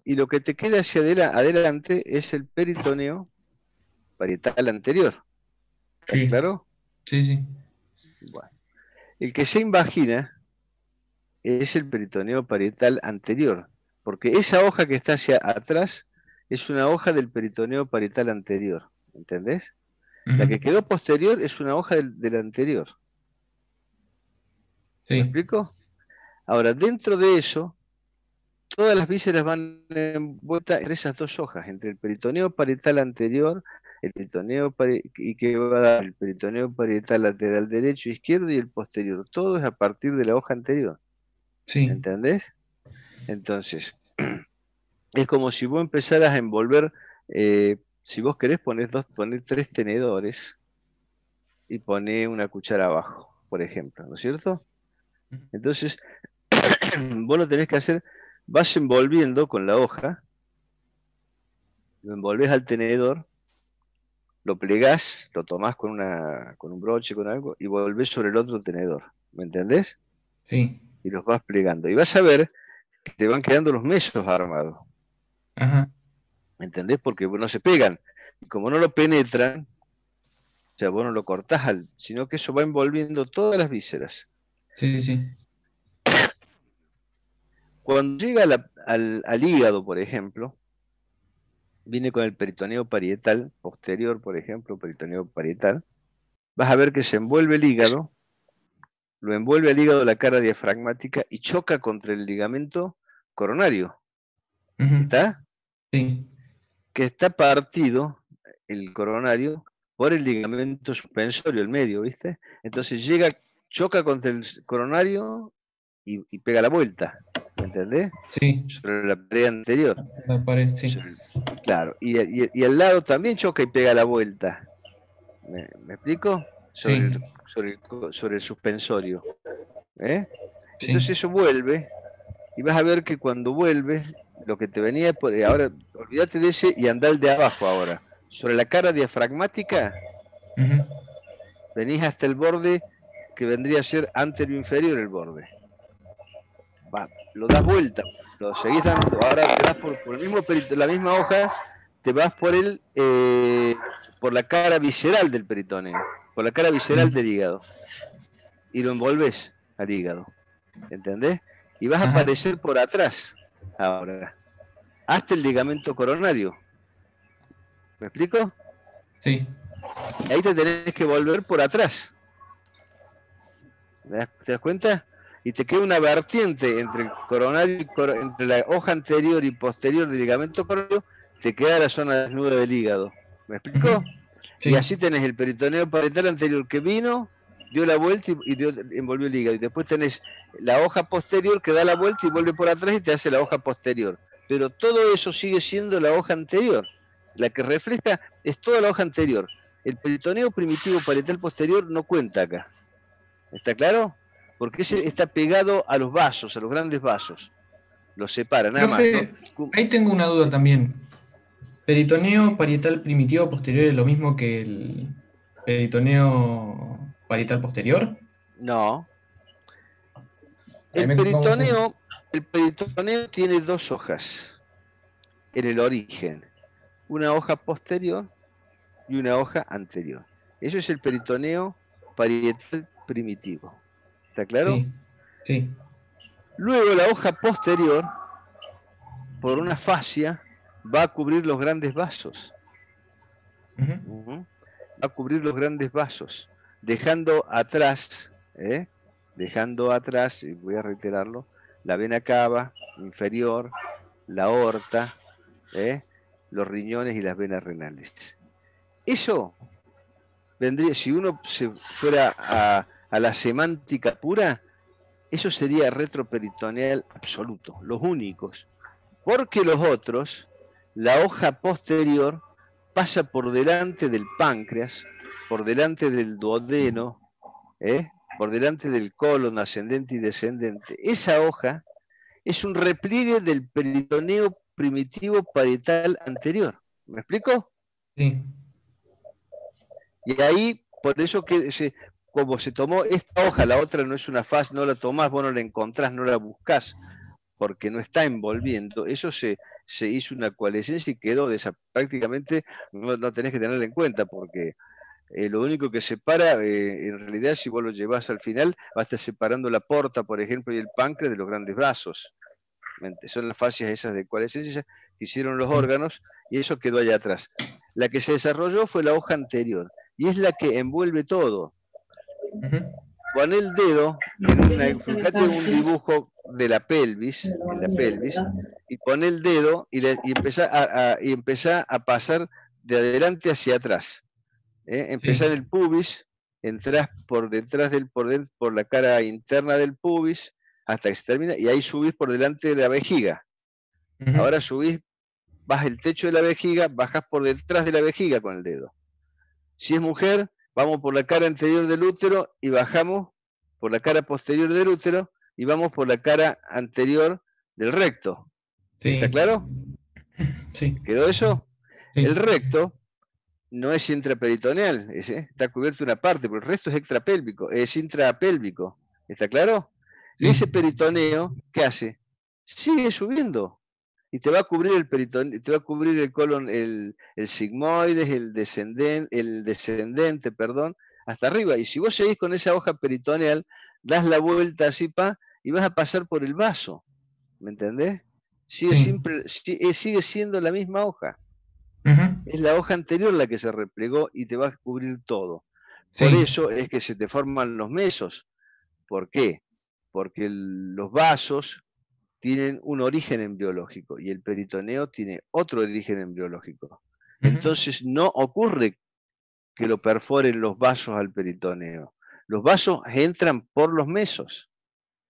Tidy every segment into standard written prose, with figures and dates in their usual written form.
y lo que te queda hacia adelante es el peritoneo parietal anterior. ¿Está Sí, claro? sí, sí. Bueno. El que se invagina es el peritoneo parietal anterior, porque esa hoja que está hacia atrás es una hoja del peritoneo parietal anterior, ¿entendés? La Ujú. que quedó posterior es una hoja del anterior. ¿Me Sí, explico? Ahora, dentro de eso, todas las vísceras van envueltas en esas dos hojas, entre el peritoneo parietal anterior, el peritoneo y que va a dar el peritoneo parietal lateral derecho, izquierdo y el posterior. Todo es a partir de la hoja anterior. sí. ¿Entendés? Entonces, es como si vos empezaras a envolver, si vos querés poner tres tenedores y poner una cuchara abajo, por ejemplo, ¿no es cierto? Ujú. Entonces, vos lo tenés que hacer, vas envolviendo con la hoja, lo envolvés al tenedor, lo plegás, lo tomás con un broche, con algo, y volvés sobre el otro tenedor. ¿Me entendés? Sí. Y los vas plegando. Y vas a ver que te van quedando los mesos armados. Ajá. ¿Me entendés? Porque no se pegan. Y como no lo penetran, o sea, vos no lo cortás, sino que eso va envolviendo todas las vísceras. Sí, sí. Cuando llega al hígado, por ejemplo, viene con el peritoneo parietal posterior, por ejemplo, peritoneo parietal, vas a ver que se envuelve el hígado, lo envuelve al hígado la cara diafragmática y choca contra el ligamento coronario. Ujú. ¿Está? Sí. Que está partido el coronario por el ligamento suspensorio, el medio, ¿viste? Entonces choca contra el coronario y pega la vuelta, ¿me entendés? Sí. Sobre la pared anterior. La pared, sí. Claro, y al lado también choca y pega la vuelta. ¿Me explico? Sí. Sobre el suspensorio. ¿Eh? Sí. Entonces eso vuelve, y vas a ver que cuando vuelve, lo que te venía por ahora, olvídate de ese y anda el de abajo ahora. Sobre la cara diafragmática, Ujú. venís hasta el borde que vendría a ser anterio-inferior el borde. Lo das vuelta, lo seguís dando, ahora te vas por el mismo la misma hoja, te vas por la cara visceral del peritoneo, por la cara visceral Sí. del hígado, y lo envolves al hígado, ¿entendés? Y vas a Ajá. aparecer por atrás, ahora, hasta el ligamento coronario. ¿Me explico? Sí. Y ahí te tenés que volver por atrás. ¿Te das cuenta? Y te queda una vertiente entre el coronario entre la hoja anterior y posterior del ligamento coronario, te queda la zona desnuda del hígado. ¿Me Ujú. explico? Y Sí. así tenés el peritoneo parietal anterior que vino, dio la vuelta envolvió el hígado. Y después tenés la hoja posterior que da la vuelta y vuelve por atrás y te hace la hoja posterior. Pero todo eso sigue siendo la hoja anterior. La que refleja es toda la hoja anterior. El peritoneo primitivo parietal posterior no cuenta acá. ¿Está claro? Porque ese está pegado a los vasos, a los grandes vasos. Los separa, nada más. No, Profe, ahí tengo una duda sí. también. ¿Peritoneo parietal primitivo posterior es lo mismo que el peritoneo parietal posterior? No. Ahí El vamos a... peritoneo, el peritoneo tiene dos hojas en el origen. Una hoja posterior y una hoja anterior. Eso es el peritoneo parietal primitivo. ¿Está claro? Sí, sí. Luego la hoja posterior, por una fascia, va a cubrir los grandes vasos. Ujú. Ujú. Va a cubrir los grandes vasos, dejando atrás, dejando atrás, y voy a reiterarlo, la vena cava inferior, la aorta, ¿eh? Los riñones y las venas renales. Eso vendría, si uno se fuera a la semántica pura, eso sería retroperitoneal absoluto, los únicos. Porque los otros, la hoja posterior pasa por delante del páncreas, por delante del duodeno, por delante del colon ascendente y descendente. Esa hoja es un repliegue del peritoneo primitivo parietal anterior. ¿Me explico? Sí, Y ahí, por eso que como se tomó esta hoja, la otra no es una faz, no la tomás, vos no la encontrás, no la buscás, porque no está envolviendo. Eso se hizo una coalescencia y quedó prácticamente, no tenés que tenerla en cuenta, porque lo único que separa, en realidad, si vos lo llevas al final, va a estar separando la porta, por ejemplo, y el páncreas de los grandes vasos. Son las fascias esas de coalescencia que hicieron los Sí. órganos, y eso quedó allá atrás. La que se desarrolló fue la hoja anterior, y es la que envuelve todo. Pon el dedo, fíjate un dibujo de la pelvis, en la pelvis, y pon el dedo y empezá a pasar de adelante hacia atrás. Empezá en el pubis, entrás por detrás por la cara interna del pubis, hasta que se termina, y ahí subís por delante de la vejiga. Ahora subís, vas el techo de la vejiga, bajás por detrás de la vejiga con el dedo. Si es mujer, vamos por la cara anterior del útero y bajamos por la cara posterior del útero y vamos por la cara anterior del recto. Sí. ¿Está claro? Sí. ¿Quedó eso? Sí. El recto no es intraperitoneal, está cubierto una parte, pero el resto es extrapélvico, es intrapélvico. ¿Está claro? Sí. Y ese peritoneo, ¿qué hace? Sigue subiendo. Y te va a cubrir el peritoneo, te va a cubrir el colon, el sigmoides, el descendente, perdón, hasta arriba. Y si vos seguís con esa hoja peritoneal, das la vuelta así, y vas a pasar por el vaso. ¿Me entendés? Sigue siendo la misma hoja. Es la hoja anterior la que se replegó y te va a cubrir todo. Por eso es que se te forman los mesos. ¿Por qué? Porque los vasos tienen un origen embriológico y el peritoneo tiene otro origen embriológico. Entonces no ocurre que lo perforen los vasos al peritoneo. Los vasos entran por los mesos.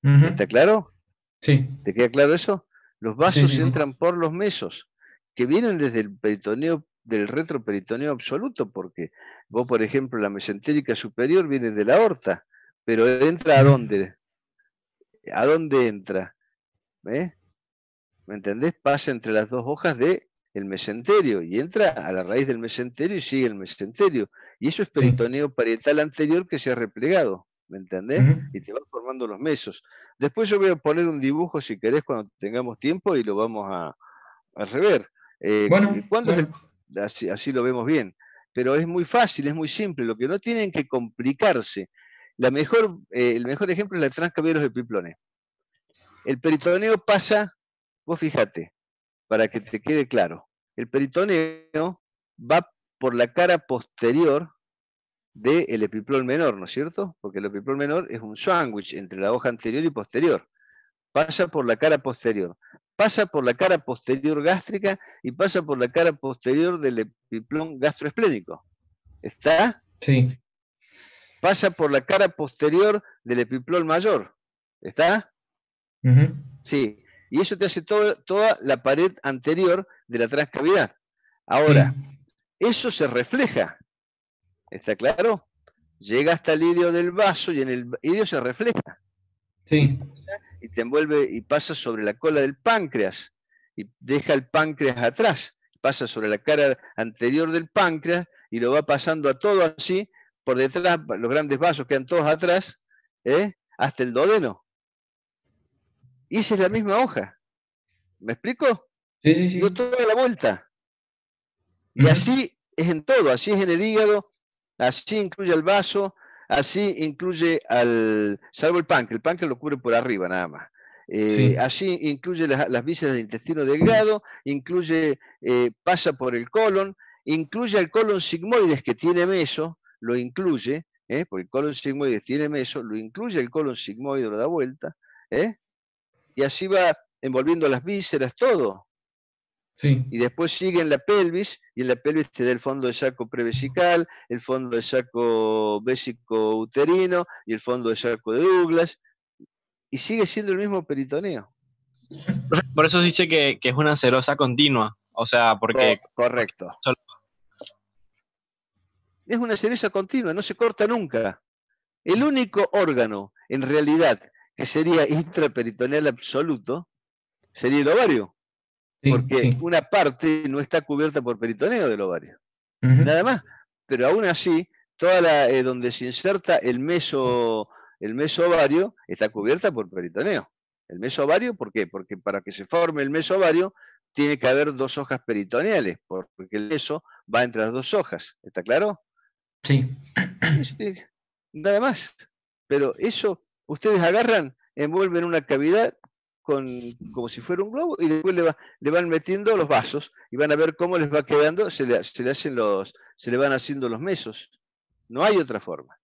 ¿Está claro? Sí. ¿Te queda claro eso? Los vasos Sí. entran por los mesos, que vienen desde el peritoneo, del retroperitoneo absoluto, porque vos, por ejemplo, la mesentérica superior viene de la aorta, pero entra ¿a dónde? ¿A dónde entra? ¿Me entendés? Pasa entre las dos hojas del mesenterio y entra a la raíz del mesenterio y sigue el mesenterio. Y eso es peritoneo parietal anterior que se ha replegado, ¿me entendés? Y te va formando los mesos. Después yo voy a poner un dibujo, si querés, cuando tengamos tiempo y lo vamos a rever. ¿Cuándo así lo vemos bien? Pero es muy fácil, es muy simple. Lo que no tienen que complicarse. El mejor ejemplo es la transcaveros epiplones. El peritoneo pasa, vos fíjate, para que te quede claro. El peritoneo va por la cara posterior del epiplón menor, ¿no es cierto? Porque el epiplón menor es un sándwich entre la hoja anterior y posterior. Pasa por la cara posterior. Pasa por la cara posterior gástrica y pasa por la cara posterior del epiplón gastroesplénico. ¿Está? Sí. Pasa por la cara posterior del epiplón mayor. ¿Está? Sí. Y eso te hace toda la pared anterior de la transcavidad. Ahora, eso se refleja. ¿Está claro? Llega hasta el ilio del vaso y en el ilio se refleja. Sí. Y te envuelve y pasa sobre la cola del páncreas y deja el páncreas atrás. Pasa sobre la cara anterior del páncreas y lo va pasando a todo así, por detrás, los grandes vasos quedan todos atrás, hasta el duodeno. Y esa es la misma hoja. ¿Me explico? Sí. Dio toda la vuelta. Y así es en todo, así es en el hígado, así incluye al vaso, así incluye salvo el páncreas lo cubre por arriba nada más. Así incluye las vísceras del intestino delgado, pasa por el colon, incluye al colon sigmoides que tiene meso, lo incluye, porque el colon sigmoides tiene meso, lo incluye el colon sigmoide, lo da vuelta, y así va envolviendo las vísceras, todo. Y después sigue en la pelvis, y en la pelvis te da el fondo de saco prevesical, el fondo de saco vésico uterino y el fondo de saco de Douglas, y sigue siendo el mismo peritoneo. Por eso se dice que es una serosa continua, o sea, porque... Correcto. Es una serosa continua, no se corta nunca. El único órgano, en realidad, que sería intraperitoneal absoluto, sería el ovario. Porque una parte no está cubierta por peritoneo del ovario. Nada más. Pero aún así, donde se inserta el meso ovario está cubierta por peritoneo. El meso ovario, ¿por qué? Porque para que se forme el meso ovario, tiene que haber 2 hojas peritoneales, porque el yeso va entre las 2 hojas, ¿está claro? Sí. Nada más. Pero eso, ustedes agarran, envuelven una cavidad como si fuera un globo y después le van metiendo los vasos y van a ver cómo les va quedando, se le van haciendo los mesos. No hay otra forma.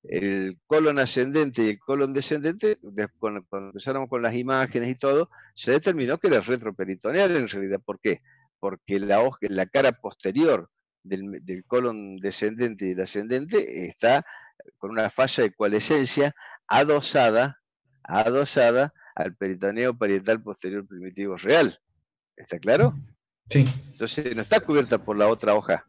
El colon ascendente y el colon descendente, cuando empezaron con las imágenes y todo, se determinó que era retroperitoneal en realidad. ¿Por qué? Porque la cara posterior del colon descendente y del ascendente está con una falla de coalescencia adosada al peritoneo parietal posterior primitivo real. ¿Está claro? Sí. Entonces no está cubierta por la otra hoja,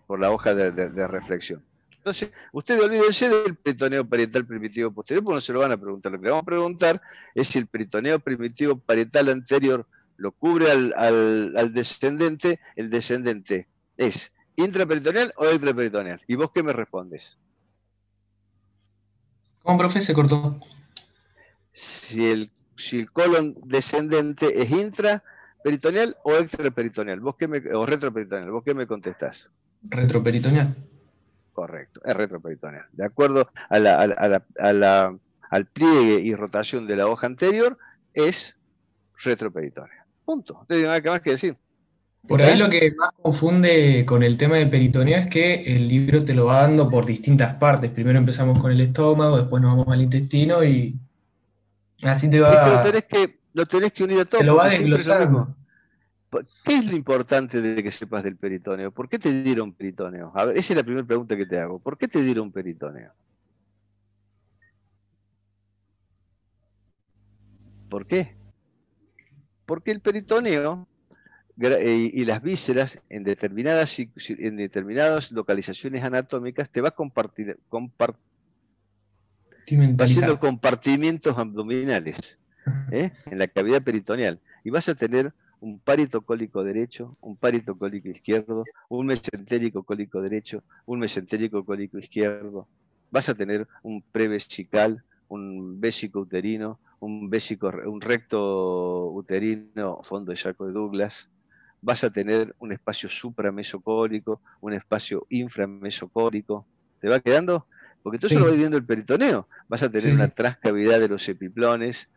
por la hoja de reflexión. Entonces, ustedes olvídense del peritoneo parietal primitivo posterior, porque no se lo van a preguntar. Lo que le vamos a preguntar es si el peritoneo primitivo parietal anterior lo cubre al descendente. El descendente es intraperitoneal o extraperitoneal. ¿Y vos qué me respondes? ¿Cómo, profe? Se cortó. Si el colon descendente es intraperitoneal o extraperitoneal, o retroperitoneal, ¿vos qué me contestás? Retroperitoneal. Correcto, es retroperitoneal. De acuerdo al pliegue y rotación de la hoja anterior, es retroperitoneal. Punto. No tengo nada más que decir. Por ahí lo que más confunde con el tema del peritoneo es que el libro te lo va dando por distintas partes. Primero empezamos con el estómago, después nos vamos al intestino y así te Es que va, lo tenés que unir a todo, te lo va porque siempre es lo mismo. desglosando. ¿Qué es lo importante de que sepas del peritoneo? ¿Por qué te dieron peritoneo? A ver, esa es la primera pregunta que te hago. ¿Por qué te dieron peritoneo? ¿Por qué? Porque el peritoneo y las vísceras en determinadas localizaciones anatómicas te va haciendo compartimientos abdominales en la cavidad peritoneal. Y vas a tener un parito cólico derecho, un parito cólico izquierdo, un mesentérico cólico derecho, un mesentérico cólico izquierdo. Vas a tener un prevesical, un vésico uterino, un recto uterino, fondo de saco de Douglas. Vas a tener un espacio supramesocólico, un espacio inframesocólico. ¿Te va quedando? Porque tú solo vas viendo el peritoneo. Vas a tener una transcavidad de los epiplones.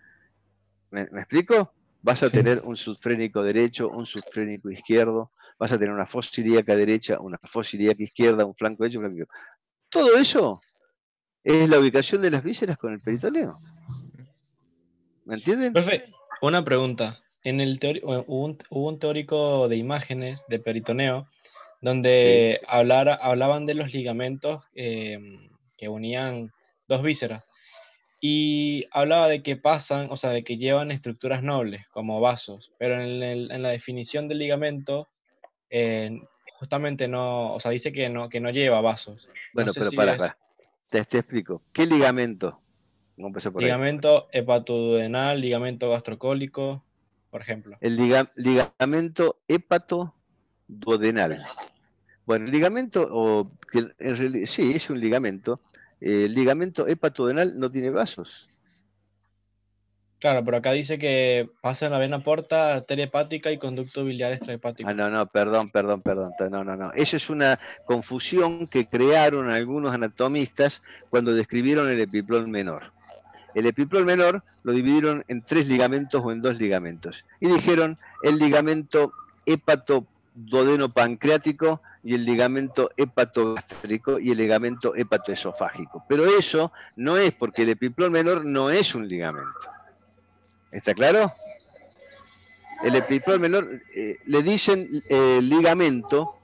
¿Me explico? Vas a tener un subfrénico derecho, un subfrénico izquierdo. Vas a tener una fosa ilíaca derecha, una fosa ilíaca izquierda, un flanco derecho, un flanco izquierdo. Todo eso es la ubicación de las vísceras con el peritoneo. ¿Me entienden? Profe, una pregunta. Hubo un teórico de imágenes de peritoneo donde hablaban de los ligamentos que unían dos vísceras y hablaba de que pasan, o sea, de que llevan estructuras nobles como vasos, pero en la definición del ligamento justamente no, o sea, dice que no lleva vasos. Bueno, no sé pero si para. Te explico. ¿Qué ligamento? Vamos a empezar por ligamento hepatoduodenal, ligamento gastrocólico, por ejemplo. El ligamento hepatoduodenal. Bueno, el ligamento, en realidad, sí, es un ligamento. El ligamento hepatoduodenal no tiene vasos. Claro, pero acá dice que pasa en la vena porta, arteria hepática y conducto biliar extrahepático. No, perdón. No. Eso es una confusión que crearon algunos anatomistas cuando describieron el epiplón menor. El epiplón menor lo dividieron en 3 ligamentos o en 2 ligamentos. Y dijeron el ligamento hepatoduodeno-pancreático y el ligamento hepatogástrico y el ligamento hepatoesofágico. Pero eso no es porque el epiplón menor no es un ligamento. ¿Está claro? El epiplón menor le dicen ligamento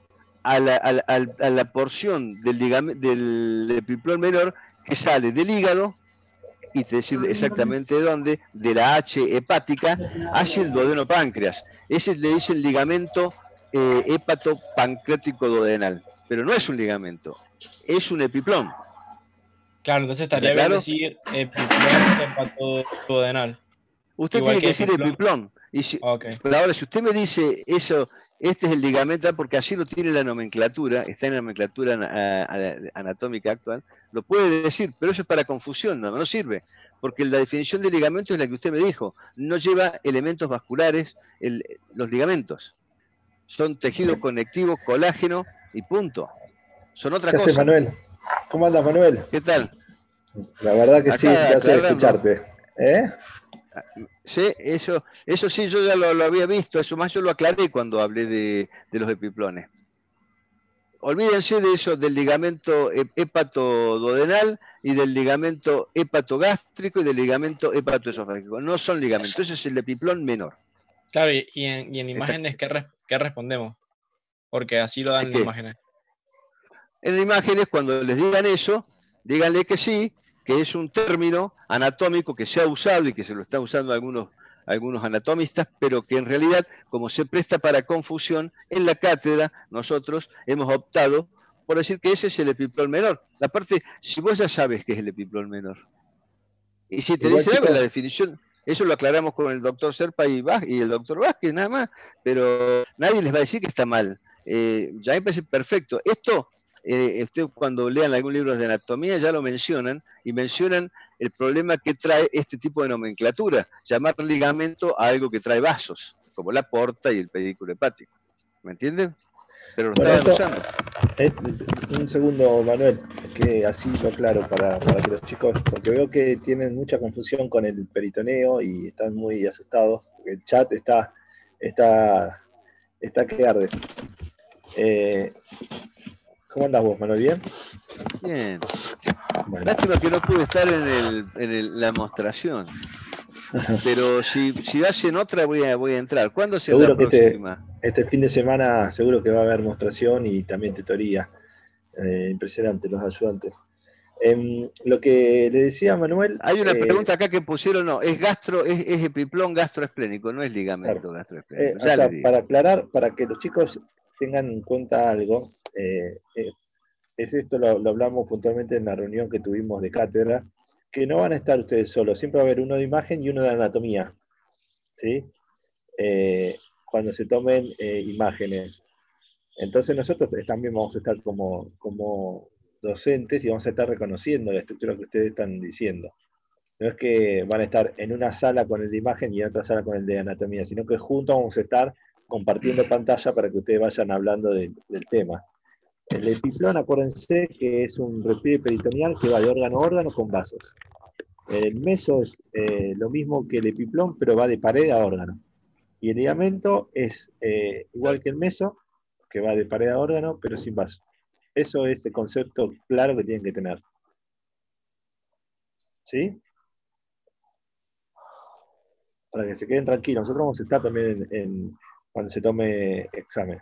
a la porción del epiplón menor que sale del hígado, y te decir exactamente de dónde, de la H hepática hacia el duodeno páncreas. Ese le dicen ligamento hepatopancreático duodenal, pero no es un ligamento, es un epiplón. Claro, entonces estaría bien decir epiplón hepatoduodenal. Usted tiene que decir epiplón. Pero ahora, si usted me dice eso, este es el ligamento, porque así lo tiene la nomenclatura, está en la nomenclatura anatómica actual, lo puede decir, pero eso es para confusión, no sirve. porque la definición de ligamento es la que usted me dijo, no lleva elementos vasculares, los ligamentos. Son tejido conectivo, colágeno y punto. Son otra ¿Qué cosa. haces, Manuel? ¿Cómo andas, Manuel? ¿Qué tal? La verdad que Acá, sí, un placer aclarando. escucharte. Sí, eso sí, yo ya lo había visto, eso más yo lo aclaré cuando hablé de los epiplones. Olvídense de eso, del ligamento hepatoduodenal y del ligamento hepatogástrico y del ligamento hepatoesofágico. No son ligamentos, ese es el epiplón menor. Claro, y en imágenes, ¿qué respondemos? Porque así lo dan en imágenes. En imágenes, cuando les digan eso, díganle que sí, que es un término anatómico que se ha usado y que se lo están usando algunos anatomistas, pero que en realidad, como se presta para confusión, en la cátedra nosotros hemos optado por decir que ese es el epiplón menor. Aparte, si vos ya sabes qué es el epiplón menor, y si te dice algo en la definición, eso lo aclaramos con el doctor Serpa y el doctor Vázquez, nada más, pero nadie les va a decir que está mal. Ya me parece perfecto. Esto, usted cuando lean algún libro de anatomía ya lo mencionan, y mencionan el problema que trae este tipo de nomenclatura, llamar ligamento a algo que trae vasos, como la porta y el pedículo hepático. ¿Me entienden? Pero lo estaban usando. Un segundo, Manuel, que así lo aclaro para que los chicos, porque veo que tienen mucha confusión con el peritoneo y están muy asustados, porque el chat está que arde. ¿Cómo andás vos, Manuel? ¿Bien? Bien. Bueno. Lástima que no pude estar en la demostración. Pero si hacen otra voy a entrar. ¿Cuándo será la próxima? Este fin de semana seguro que va a haber demostración y también tutoría. Impresionante, los ayudantes. Lo que le decía a Manuel... Hay una pregunta acá que pusieron, no, es epiplón gastroesplénico, no es ligamento gastroesplénico. O sea, para aclarar, para que los chicos tengan en cuenta algo, es esto, lo hablamos puntualmente en la reunión que tuvimos de cátedra, que no van a estar ustedes solos, siempre va a haber uno de imagen y uno de anatomía, ¿sí? Cuando se tomen imágenes. Entonces nosotros también vamos a estar como docentes y vamos a estar reconociendo la estructura que ustedes están diciendo. No es que van a estar en una sala con el de imagen y en otra sala con el de anatomía, sino que juntos vamos a estar compartiendo pantalla para que ustedes vayan hablando del tema. El epiplón, acuérdense que es un repliegue peritoneal que va de órgano a órgano con vasos. El meso es lo mismo que el epiplón, pero va de pared a órgano. Y el ligamento es igual que el meso, que va de pared a órgano, pero sin vaso. Eso es el concepto claro que tienen que tener. ¿Sí? Para que se queden tranquilos. Nosotros vamos a estar también cuando se tome examen.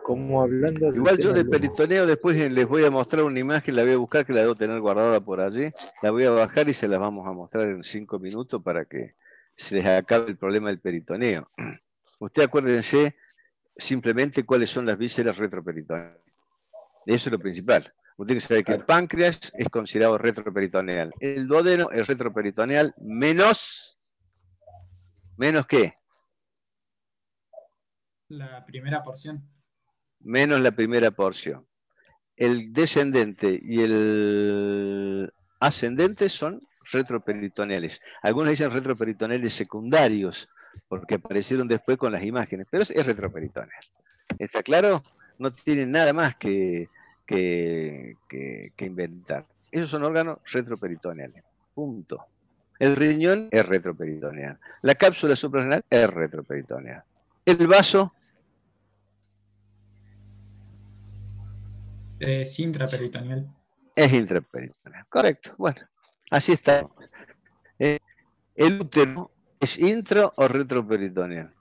Como hablando igual yo de peritoneo después les voy a mostrar una imagen, la voy a buscar, que la debo tener guardada por allí, la voy a bajar y se la vamos a mostrar en 5 minutos para que se les acabe el problema del peritoneo. Usted acuérdense simplemente cuáles son las vísceras retroperitoneales. Eso es lo principal. Usted tiene que saber que el páncreas es considerado retroperitoneal. El duodeno es retroperitoneal menos ¿qué? La primera porción. Menos la primera porción. El descendente y el ascendente son retroperitoneales. Algunos dicen retroperitoneales secundarios, porque aparecieron después con las imágenes, pero es retroperitoneal. ¿Está claro? No tienen nada más que inventar. Esos son órganos retroperitoneales. Punto. El riñón es retroperitoneal. La cápsula suprarrenal es retroperitoneal. El vaso es intraperitoneal. Es intraperitoneal. Correcto. Bueno, así está. ¿El útero es intro o retroperitoneal?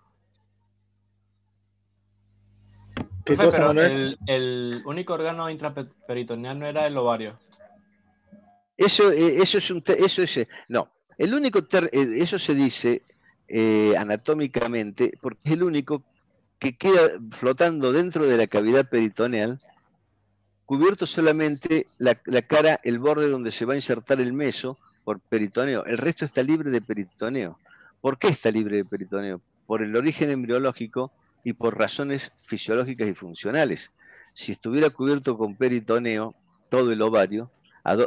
¿Qué cosa, pero el único órgano intraperitoneal no era el ovario. Eso no. El único eso se dice anatómicamente porque es el único que queda flotando dentro de la cavidad peritoneal, cubierto solamente la cara, el borde donde se va a insertar el meso por peritoneo. El resto está libre de peritoneo. ¿Por qué está libre de peritoneo? Por el origen embriológico y por razones fisiológicas y funcionales. Si estuviera cubierto con peritoneo, todo el ovario,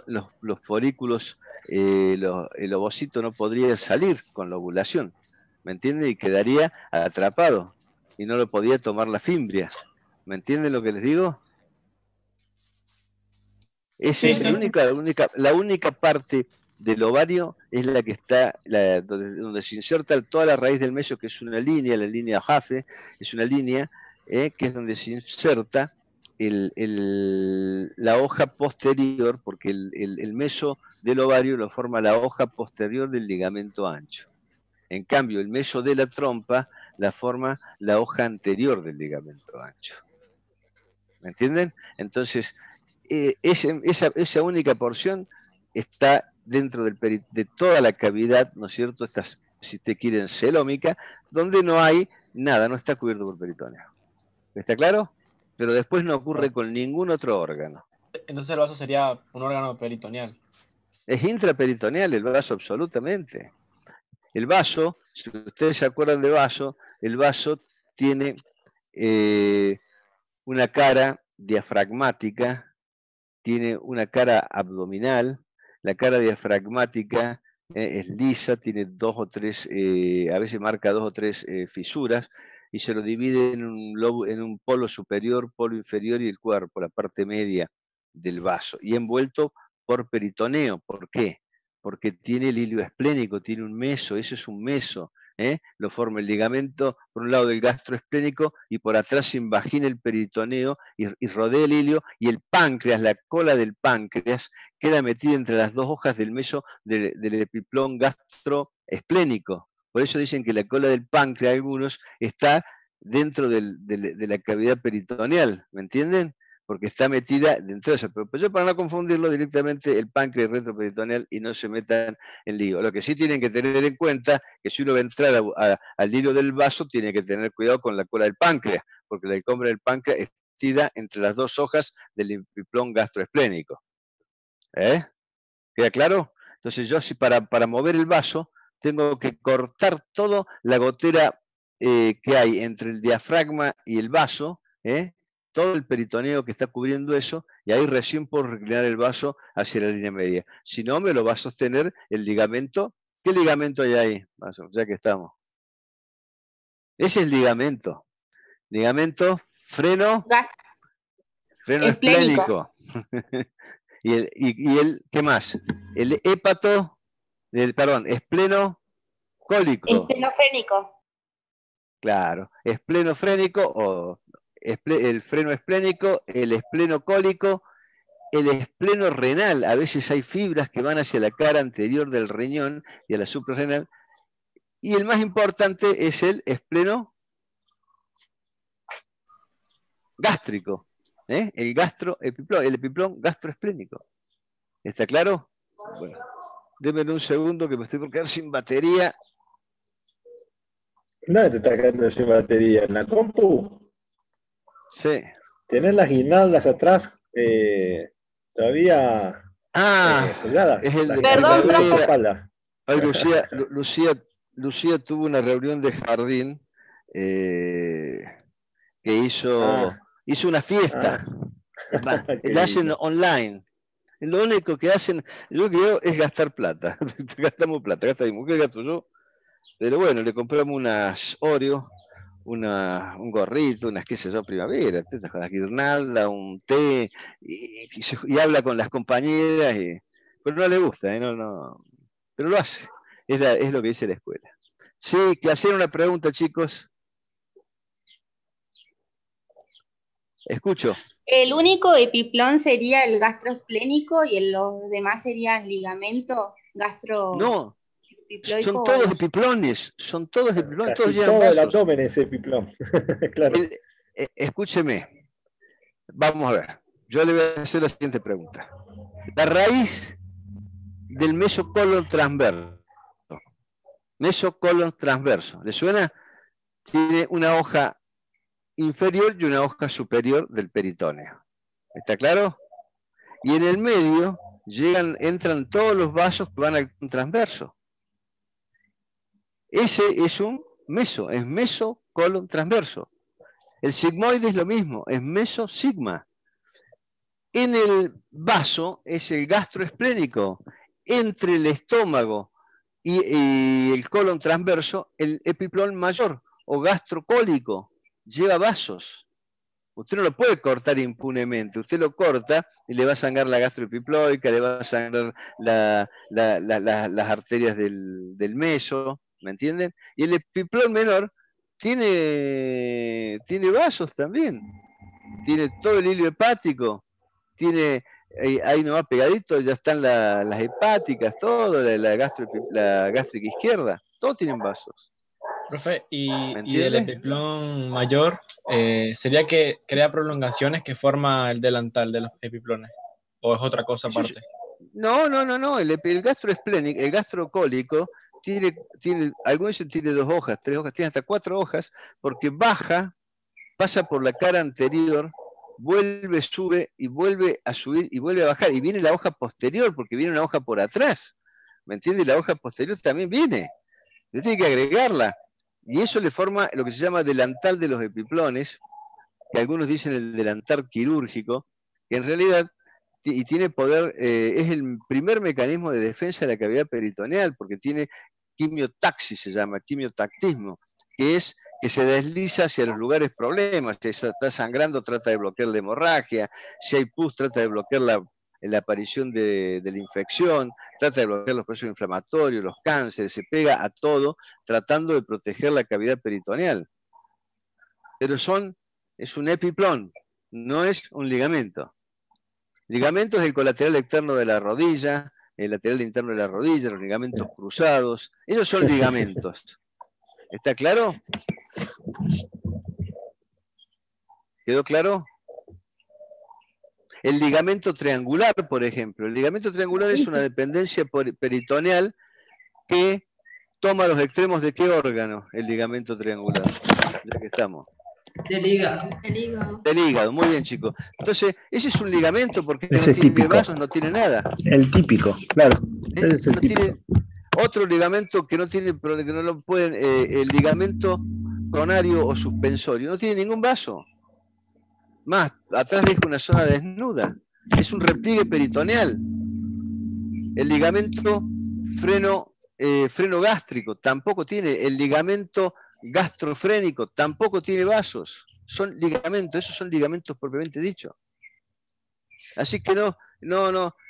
los folículos, el ovocito no podría salir con la ovulación, ¿me entiende? Y quedaría atrapado y no lo podía tomar la fimbria. ¿Me entienden lo que les digo? Esa es la única parte del ovario, es la que está, donde se inserta toda la raíz del meso, que es una línea, la línea Jaffe, es una línea que es donde se inserta la hoja posterior, porque el meso del ovario lo forma la hoja posterior del ligamento ancho. En cambio, el meso de la trompa la forma la hoja anterior del ligamento ancho. ¿Me entienden? Entonces, esa única porción está dentro de toda la cavidad, ¿no es cierto? Estas, si usted quiere, celómica, donde no hay nada, no está cubierto por peritoneo. ¿Está claro? Pero después no ocurre con ningún otro órgano. Entonces el vaso sería un órgano peritoneal. Es intraperitoneal el vaso, absolutamente. El vaso, si ustedes se acuerdan de vaso, el vaso tiene una cara diafragmática, tiene una cara abdominal, la cara diafragmática es lisa, tiene 2 o 3, a veces marca 2 o 3 fisuras, y se lo divide en un polo superior, polo inferior y el cuerpo, la parte media del vaso, y envuelto por peritoneo. ¿Por qué? Porque tiene el hilio esplénico, tiene un meso, eso es un meso, lo forma el ligamento por un lado del gastroesplénico y por atrás se invagina el peritoneo y rodea el hilio, y el páncreas, la cola del páncreas, queda metida entre las dos hojas del meso del epiplón gastroesplénico. Por eso dicen que la cola del páncreas, algunos, está dentro de la cavidad peritoneal, ¿me entienden? Porque está metida dentro de eso. Pero yo, para no confundirlo directamente, el páncreas retroperitoneal, y no se metan en lío. Lo que sí tienen que tener en cuenta, que si uno va a entrar al hilo del vaso, tiene que tener cuidado con la cola del páncreas, porque la cola del páncreas está metida entre las dos hojas del epiplón gastroesplénico. ¿Queda claro? Entonces yo, si para mover el vaso, tengo que cortar toda la gotera que hay entre el diafragma y el vaso, todo el peritoneo que está cubriendo eso, y ahí recién puedo reclinar el vaso hacia la línea media. Si no, me lo va a sostener el ligamento. ¿Qué ligamento hay ahí? Ya que estamos. Ese es ligamento. Ligamento freno esplénico. y el, ¿qué más? El hépato, espleno cólico. Esplenofrénico. Claro, esplenofrénico o el freno esplénico, el espleno cólico, el espleno renal. A veces hay fibras que van hacia la cara anterior del riñón y a la suprarrenal. Y el más importante es el espleno gástrico, el el epiplón gastroesplénico. ¿Está claro? Bueno, denme un segundo que me estoy por quedar sin batería. ¿Dónde te estás quedando sin batería? ¿En la compu? Sí. ¿Tenés las guirnaldas atrás todavía colgadas? Es el de Perdón, primavera. Ay, Lucía tuvo una reunión de jardín que hizo una fiesta. La hacen online. Lo único que hacen, yo creo, es gastar plata. Gastamos plata, gasta mi mujer, gasto yo. Pero bueno, le compramos unas Oreo, un gorrito, unas, qué sé yo, primavera, con la guirnalda, un té, y habla con las compañeras, pero no le gusta, no, pero lo hace. Es lo que dice la escuela. Sí, que hacían una pregunta, chicos. Escucho. El único epiplón sería el gastroesplénico y los demás serían ligamento gastro. No, epiploico, son todos epiplones, todos Casi todo el abdomen es epiplón. Claro. Escúcheme, vamos a ver. Yo le voy a hacer la siguiente pregunta. La raíz del mesocolon transverso. Mesocolon transverso. ¿Le suena? Tiene una hoja inferior y una hoja superior del peritoneo. ¿Está claro? Y en el medio entran todos los vasos que van al transverso. Ese es un meso, es mesocolon transverso. El sigmoide es lo mismo, es mesosigma. En el vaso es el gastroesplénico. Entre el estómago y el colon transverso, el epiplón mayor o gastrocólico lleva vasos. Usted no lo puede cortar impunemente. Usted lo corta y le va a sangrar la gastroepiploica, le va a sangrar las arterias del meso, ¿me entienden? Y el epiplón menor tiene vasos también. Tiene todo el hilo hepático, tiene, ahí nomás pegadito ya están las hepáticas, todo, la gástrica izquierda, todos tienen vasos. Profe, ¿Me y del entiende? epiplón mayor, ¿sería que crea prolongaciones que forma el delantal de los epiplones? ¿O es otra cosa Eso aparte? no, el gastroesplénico, el gastrocólico, algunos dicen tiene 2 hojas, 3 hojas, tiene hasta 4 hojas, porque baja, pasa por la cara anterior, vuelve, sube y vuelve a subir y vuelve a bajar. Y viene la hoja posterior, porque viene una hoja por atrás. ¿Me entiende? La hoja posterior también viene. Usted tiene que agregarla. Y eso le forma lo que se llama delantal de los epiplones, que algunos dicen el delantal quirúrgico, que en realidad y tiene poder, es el primer mecanismo de defensa de la cavidad peritoneal, porque tiene quimiotaxis, se llama, quimiotactismo, que es que se desliza hacia los lugares problemas. Si está sangrando, trata de bloquear la hemorragia. Si hay pus, trata de bloquear la aparición de la infección, trata de bloquear los procesos inflamatorios, los cánceres, se pega a todo, tratando de proteger la cavidad peritoneal. Pero es un epiplón, no es un ligamento. Ligamento es el colateral externo de la rodilla, el lateral interno de la rodilla, los ligamentos cruzados. Esos son ligamentos. ¿Está claro? ¿Quedó claro? El ligamento triangular, por ejemplo. El ligamento triangular es una dependencia peritoneal que toma los extremos de qué órgano, el ligamento triangular. Ya que estamos. Del hígado. Del hígado, muy bien, chicos. Entonces, ese es un ligamento porque Ese no es tiene ni típico. vasos, no tiene nada. El típico, claro. Ese es el No típico. tiene otro ligamento que no tiene, que no lo pueden, el ligamento conario o suspensorio, no tiene ningún vaso. Más, atrás deja una zona desnuda. Es un repliegue peritoneal. El ligamento freno gástrico tampoco tiene. El ligamento gastrofrénico tampoco tiene vasos. Son ligamentos, esos son ligamentos propiamente dicho. Así que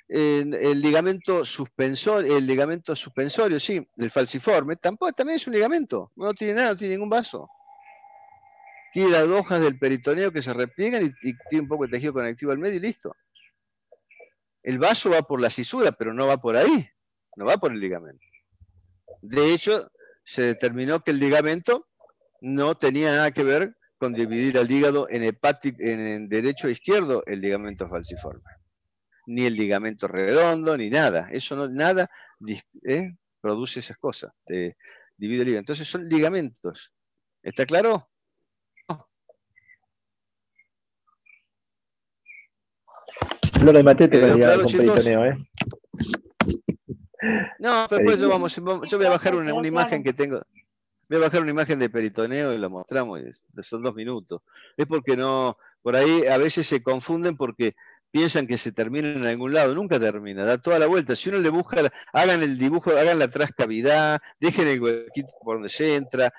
el ligamento suspensorio, sí, el falciforme, también es un ligamento. No tiene nada, no tiene ningún vaso. Tiene las hojas del peritoneo que se repliegan y tiene un poco de tejido conectivo al medio y listo. El vaso va por la cisura, pero no va por ahí, no va por el ligamento. De hecho, se determinó que el ligamento no tenía nada que ver con dividir al hígado en derecho e izquierdo el ligamento falciforme. Ni el ligamento redondo, ni nada. Eso no, nada produce esas cosas, divide el hígado. Entonces son ligamentos. ¿Está claro? Flor de matete ¿Quedó con claro, con chicos? peritoneo, ¿eh? No, pero después yo voy a bajar una imagen que tengo. Voy a bajar una imagen de peritoneo y la mostramos. Son 2 minutos. Es porque por ahí a veces se confunden porque piensan que se termina en algún lado. Nunca termina, da toda la vuelta. Si uno le busca, hagan el dibujo, hagan la trascavidad, dejen el huequito por donde se entra,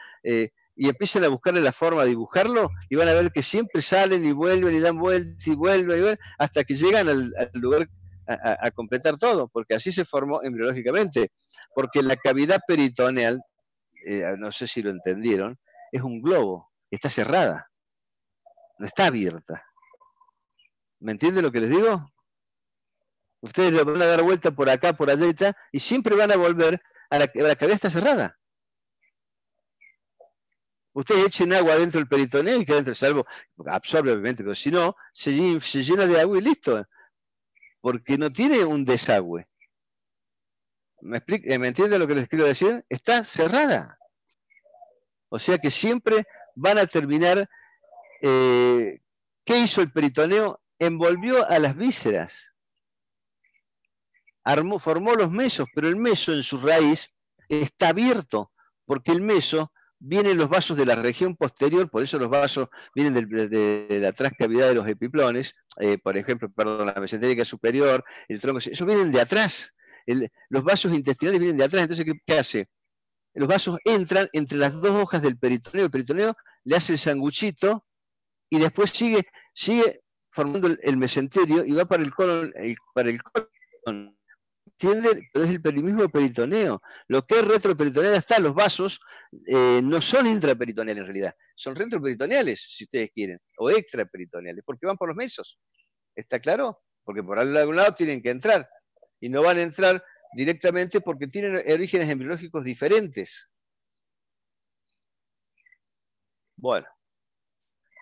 y empiecen a buscarle la forma de dibujarlo y van a ver que siempre salen y vuelven y dan vueltas y vuelven hasta que llegan al lugar a completar todo, porque así se formó embriológicamente. Porque la cavidad peritoneal, no sé si lo entendieron, es un globo, está cerrada, no está abierta. ¿Me entienden lo que les digo? Ustedes le van a dar vuelta por acá, por allá y siempre van a volver a la cavidad está cerrada. Ustedes echen agua dentro del peritoneo y queda dentro, salvo, absorbe obviamente, pero si no, se llena de agua y listo. Porque no tiene un desagüe. ¿Me entienden lo que les quiero decir? Está cerrada. O sea que siempre van a terminar. ¿Qué hizo el peritoneo? Envolvió a las vísceras. Formó los mesos, pero el meso en su raíz está abierto, porque el meso vienen los vasos de la región posterior, por eso los vasos vienen de la atrás cavidad de los epiplones, por ejemplo, perdón, la mesentérica superior, el tronco, eso vienen de atrás. Los vasos intestinales vienen de atrás, entonces, ¿qué hace? Los vasos entran entre las dos hojas del peritoneo, el peritoneo le hace el sanguchito y después sigue formando el mesenterio y va para el colon, ¿entienden? Pero es el mismo peritoneo. Lo que es retroperitoneal está, los vasos no son intraperitoneales en realidad, son retroperitoneales, si ustedes quieren, o extraperitoneales, porque van por los mesos. ¿Está claro? Porque por algún lado tienen que entrar, y no van a entrar directamente porque tienen orígenes embriológicos diferentes. Bueno.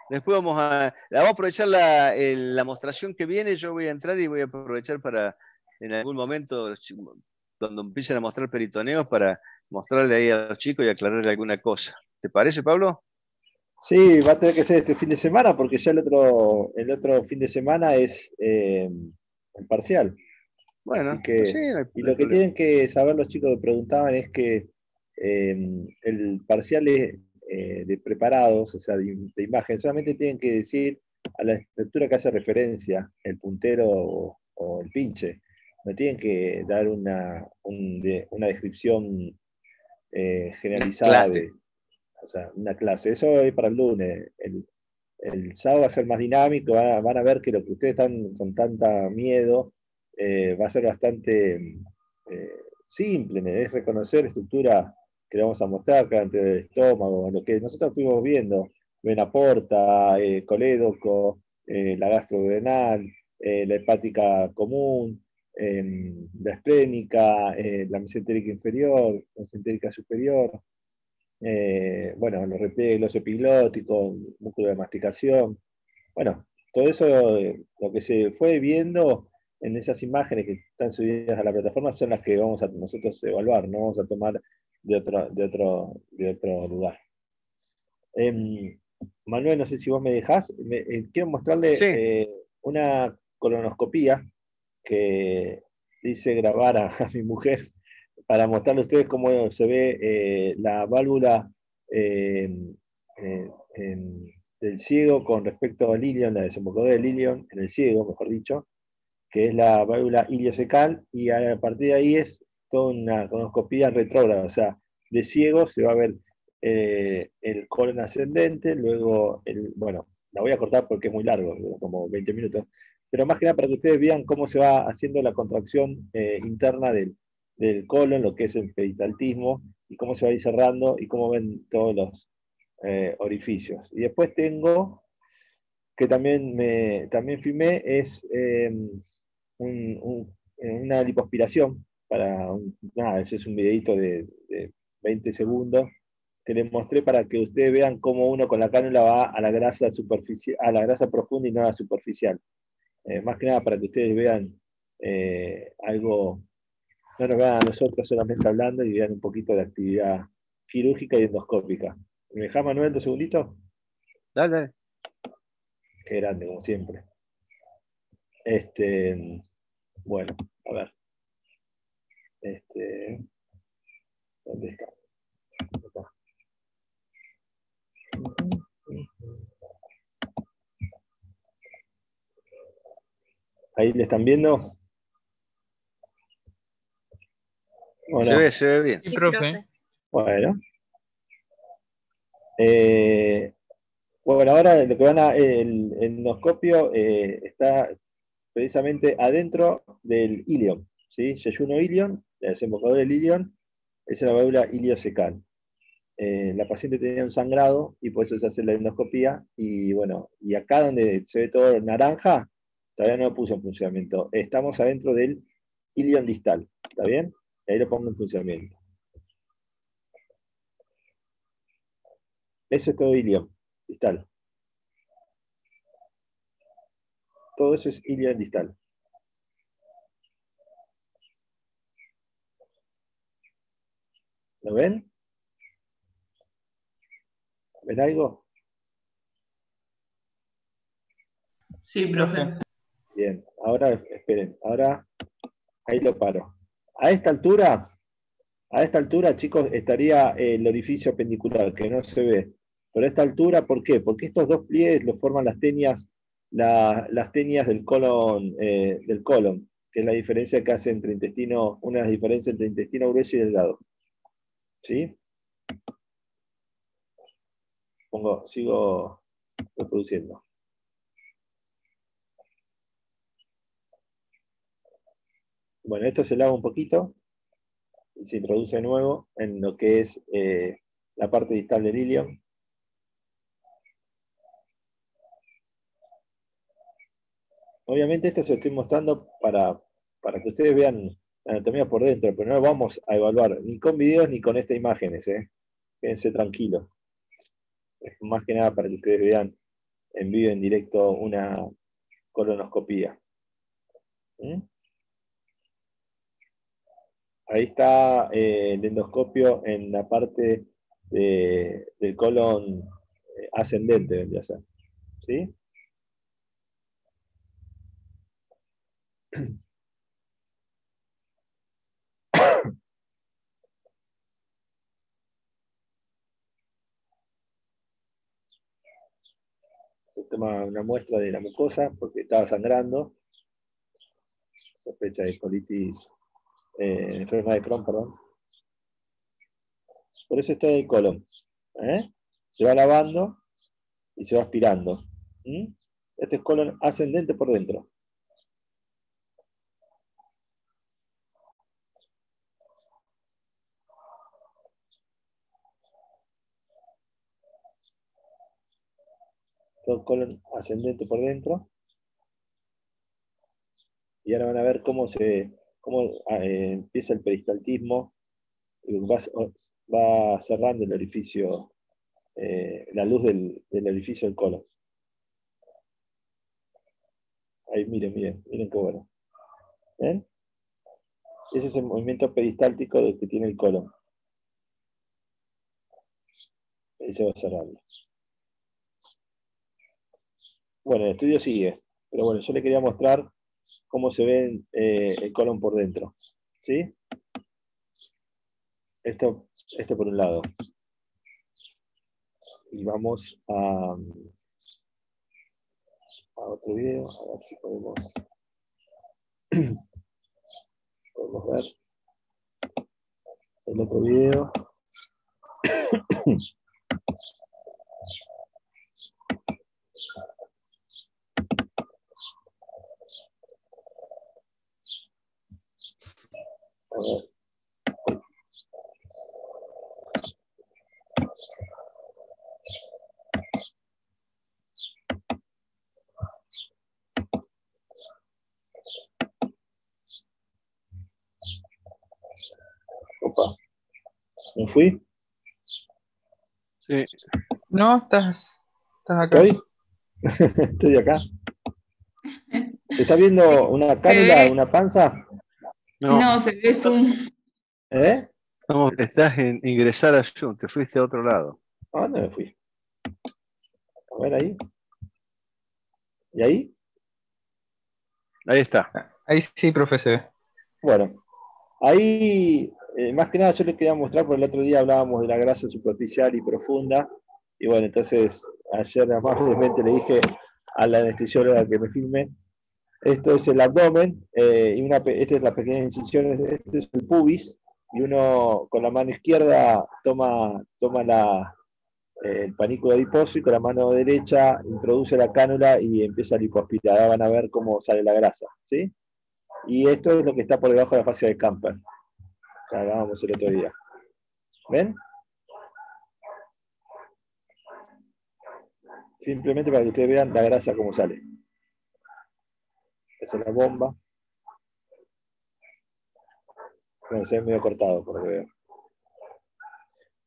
Después vamos a aprovechar la mostración que viene. Yo voy a entrar y voy a aprovechar para, en algún momento, cuando empiecen a mostrar peritoneos, para mostrarle ahí a los chicos y aclararle alguna cosa. ¿Te parece, Pablo? Sí, va a tener que ser este fin de semana, porque ya el otro fin de semana es el parcial. Bueno, Así que, sí, no hay y lo que problema. tienen que saber los chicos que preguntaban es que el parcial es de preparados, o sea, de imagen, solamente tienen que decir a la estructura que hace referencia, el puntero o el pinche. No tienen que dar una descripción generalizada Clase. o sea, una clase. Eso es para el lunes. El sábado va a ser más dinámico, van a ver que lo que ustedes están con tanta miedo va a ser bastante simple, es reconocer estructuras que le vamos a mostrar, delante del estómago, lo que nosotros fuimos viendo, vena porta, colédoco, la gastroduodenal, la hepática común, la esplénica, la mesentérica inferior, la mesentérica superior, bueno, los repliegues epiglóticos, músculo de masticación. Bueno, todo eso, lo que se fue viendo en esas imágenes que están subidas a la plataforma son las que vamos a nosotros evaluar, no vamos a tomar de otro lugar. Manuel, no sé si vos me dejás, quiero mostrarle Sí. una colonoscopía que hice grabar a mi mujer para mostrarle a ustedes cómo se ve la válvula eh, eh, del ciego con respecto al ilion, la desembocadura del ilion, en el ciego, mejor dicho, que es la válvula iliocecal, y a partir de ahí es toda una colonoscopía retrógrada, o sea, de ciego se va a ver el colon ascendente, luego, bueno, la voy a cortar porque es muy largo, como 20 minutos, pero más que nada para que ustedes vean cómo se va haciendo la contracción interna del colon, lo que es el peristaltismo, y cómo se va a ir cerrando y cómo ven todos los orificios. Y después tengo, que también filmé, es una lipoaspiración nada, ese es un videito de 20 segundos que les mostré para que ustedes vean cómo uno con la cánula va a la grasa superficial, a la grasa profunda y no a la superficial. Más que nada para que ustedes vean algo, no nos vean a nosotros solamente hablando y vean un poquito de actividad quirúrgica y endoscópica. ¿Me deja, Manuel, 2 segunditos? Dale, dale. Qué grande, como siempre. Bueno, a ver. ¿Dónde está? Acá. ¿Ahí le están viendo? ¿O Se no? ve bien. Sí, profe. Bueno. Bueno, ahora lo que el endoscopio está precisamente adentro del ilion, ¿sí? Yeyuno ilion, la desembocadura del ilion, es la válvula iliocecal. La paciente tenía un sangrado y por eso se hace la endoscopía, y bueno, y acá donde se ve todo naranja, todavía no lo puso en funcionamiento. Estamos adentro del ilion distal, ¿está bien? Ahí lo pongo en funcionamiento. Eso es todo ilion distal. Todo eso es ilion distal. ¿Lo ven? ¿Ven algo? Sí, profe. Bien, ahora esperen, ahora ahí lo paro. A esta altura A esta altura, chicos, estaría el orificio apendicular, que no se ve. Pero a esta altura, ¿por qué? Porque estos dos pliegues lo forman las tenias del colon, que es la diferencia que hace entre intestino, una de las diferencias entre intestino grueso y delgado. ¿Sí? Sigo reproduciendo. Bueno, esto se lava un poquito y se introduce de nuevo en lo que es la parte distal del ilion. Obviamente esto se lo estoy mostrando para que ustedes vean la anatomía por dentro, pero no lo vamos a evaluar ni con videos ni con estas imágenes. Quédense tranquilos. Es más que nada para que ustedes vean en vivo, en directo, una colonoscopía. ¿Mm? Ahí está el endoscopio en la parte del colon ascendente, vendría a ser. ¿Sí? Se toma una muestra de la mucosa porque estaba sangrando. Sospecha de colitis, enfermedad de Crohn, perdón. Por eso está el colon. Se va lavando y se va aspirando. Este es colon ascendente por dentro. Todo colon ascendente por dentro. Y ahora van a ver cómo empieza el peristaltismo y va cerrando el orificio, la luz del orificio del colon. Ahí miren qué bueno. ¿Ven? Ese es el movimiento peristáltico del que tiene el colon. Ahí se va cerrando. Bueno, el estudio sigue, pero bueno, yo le quería mostrar cómo se ve el colon por dentro. ¿Sí? Esto por un lado. Y vamos a otro video, a ver si podemos ver el otro video. A ver. Opa. ¿Me fui? Sí. No, estás acá. ¿Estoy? Estoy acá. ¿Se está viendo una cánula, una panza? No, se ve Zoom. ¿Eh? No, estás en ingresar a Zoom, te fuiste a otro lado. ¿A dónde me fui? A ver ahí. ¿Y ahí? Ahí está. Ahí sí, profe, se ve. Bueno, ahí, más que nada yo les quería mostrar, porque el otro día hablábamos de la grasa superficial y profunda, y bueno, entonces ayer amablemente le dije a la anestesióloga que me filme, esto es el abdomen, y esta es la pequeña incisión, este es el pubis, y uno con la mano izquierda toma el panículo adiposo y con la mano derecha introduce la cánula y empieza a lipoaspirar. Ahora van a ver cómo sale la grasa, ¿sí? Y esto es lo que está por debajo de la fascia de Camper, que hablábamos el otro día. ¿Ven? Simplemente para que ustedes vean la grasa cómo sale. Esa es la bomba. Bueno, se ve medio cortado por lo que veo.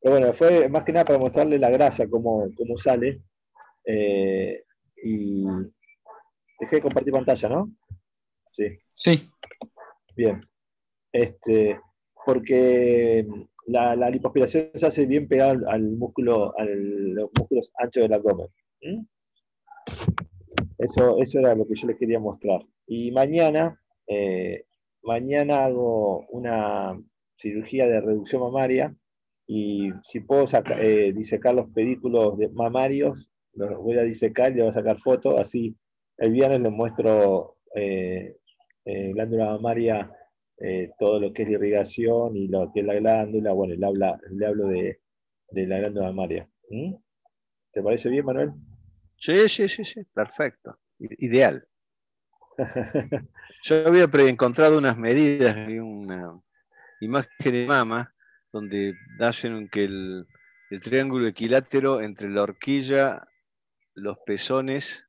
Pero bueno, fue más que nada para mostrarle la grasa, cómo sale. Y dejé de compartir pantalla, ¿no? Sí. Sí. Bien. Porque la lipoaspiración se hace bien pegada al músculo, a los músculos anchos del abdomen. Eso era lo que yo les quería mostrar. Y mañana hago cirugía de reducción mamaria, y si puedo disecar los pedículos mamarios, los voy a disecar y le voy a sacar fotos, así el viernes les muestro glándula mamaria, todo lo que es la irrigación y lo que es la glándula. Bueno, le hablo de la glándula mamaria. ¿Mm? ¿Te parece bien, Manuel? Sí, perfecto. Ideal. Yo había encontrado unas medidas y una imagen de mama donde hacen que el triángulo equilátero entre la horquilla, los pezones,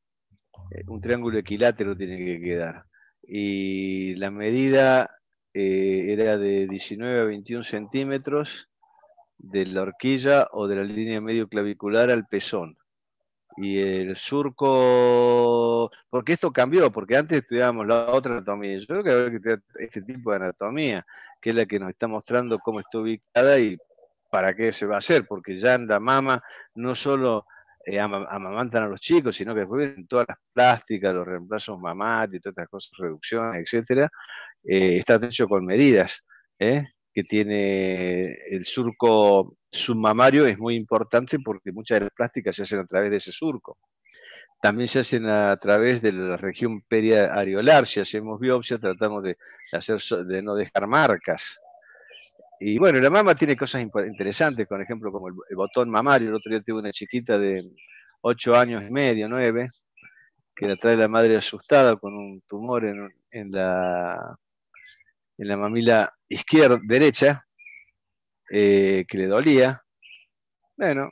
un triángulo equilátero tiene que quedar. Y la medida era de 19 a 21 centímetros de la horquilla o de la línea medio clavicular al pezón. Y el surco, porque esto cambió, porque antes estudiábamos la otra anatomía. Yo creo que habría que estudiar este tipo de anatomía, que es la que nos está mostrando cómo está ubicada y para qué se va a hacer, porque ya en la mama no solo amamantan a los chicos, sino que después vienen todas las plásticas, los reemplazos mamarios, todas estas cosas, reducciones, etcétera, está hecho con medidas, que tiene el surco submamario, es muy importante porque muchas de las plásticas se hacen a través de ese surco. También se hacen a través de la región periareolar. Si hacemos biopsia, tratamos de no dejar marcas. Y bueno, la mama tiene cosas interesantes, por ejemplo, como el botón mamario. El otro día tuve una chiquita de 8 años y medio, 9, que la trae la madre asustada con un tumor en la mamila derecha, que le dolía. Bueno,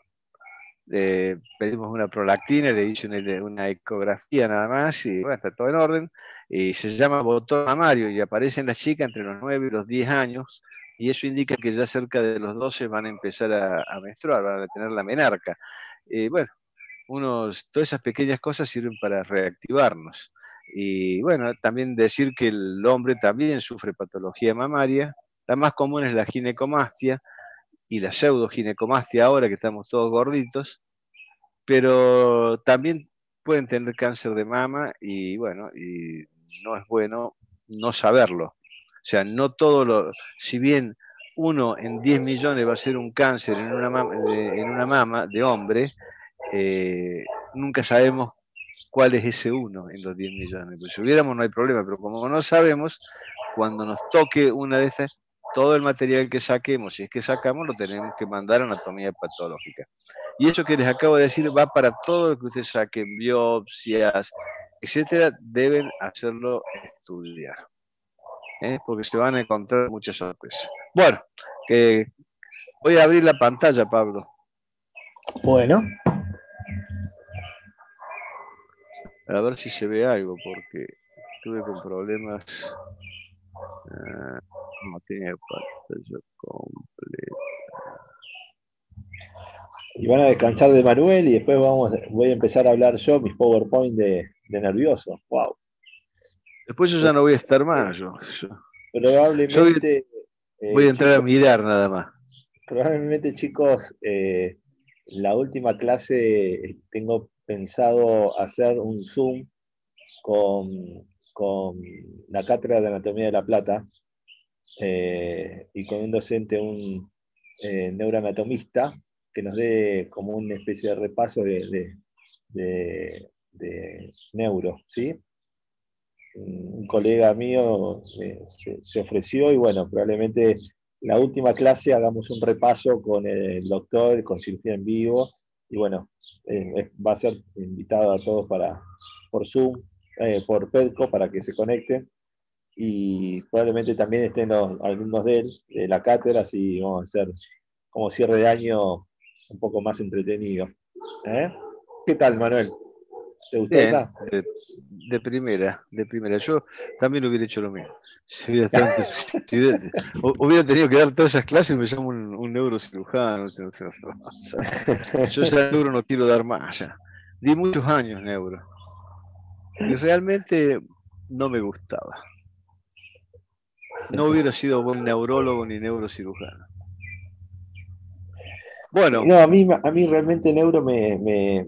pedimos una prolactina, le hice una ecografía nada más, y bueno, está todo en orden. Y se llama botón mamario y aparece en la chica entre los 9 y los 10 años, y eso indica que ya cerca de los 12 van a empezar a menstruar, van a tener la menarca. Bueno, todas esas pequeñas cosas sirven para reactivarnos. Y bueno, también decir que el hombre también sufre patología mamaria. La más común es la ginecomastia y la pseudoginecomastia ahora que estamos todos gorditos, pero también pueden tener cáncer de mama y bueno, y no es bueno no saberlo. O sea, no si bien 1 en 10 millones va a ser un cáncer en una mama de hombre, nunca sabemos cuál es ese 1 en los 10 millones. Pues si hubiéramos no hay problema, pero como no sabemos, cuando nos toque una de esas, todo el material que saquemos, si es que sacamos, lo tenemos que mandar a anatomía patológica. Y eso que les acabo de decir va para todo lo que ustedes saquen, biopsias, etcétera, deben hacerlo estudiar, porque se van a encontrar muchas sorpresas. Bueno, voy a abrir la pantalla, Pablo. Bueno. A ver si se ve algo, porque estuve con problemas. No tiene pantalla completa. Y van a descansar de Manuel y después voy a empezar a hablar yo mis PowerPoint de nervioso. Wow. Después yo ya no voy a estar más. Probablemente. Voy a entrar, chicos, a mirar nada más. Probablemente, chicos, la última clase tengo pensado hacer un Zoom con la Cátedra de Anatomía de La Plata y con un docente, un neuroanatomista, que nos dé como una especie de repaso de neuro, ¿sí? Un colega mío se ofreció y bueno, probablemente la última clase hagamos un repaso con el doctor, con cirugía en vivo, y bueno, va a ser invitado a todos por Zoom, por Pedco, para que se conecten, y probablemente también estén los alumnos de él, de la cátedra, así vamos a hacer como cierre de año un poco más entretenido. ¿Qué tal, Manuel? ¿Te gustó? Bien, esta? De primera. Yo también hubiera hecho lo mismo. Si hubiera tenido que dar todas esas clases, me llamo un neurocirujano. Yo ese neuro no quiero dar más. Ya. Di muchos años neuro. Y realmente no me gustaba. No hubiera sido buen neurólogo ni neurocirujano. Bueno. No, a mí realmente neuro me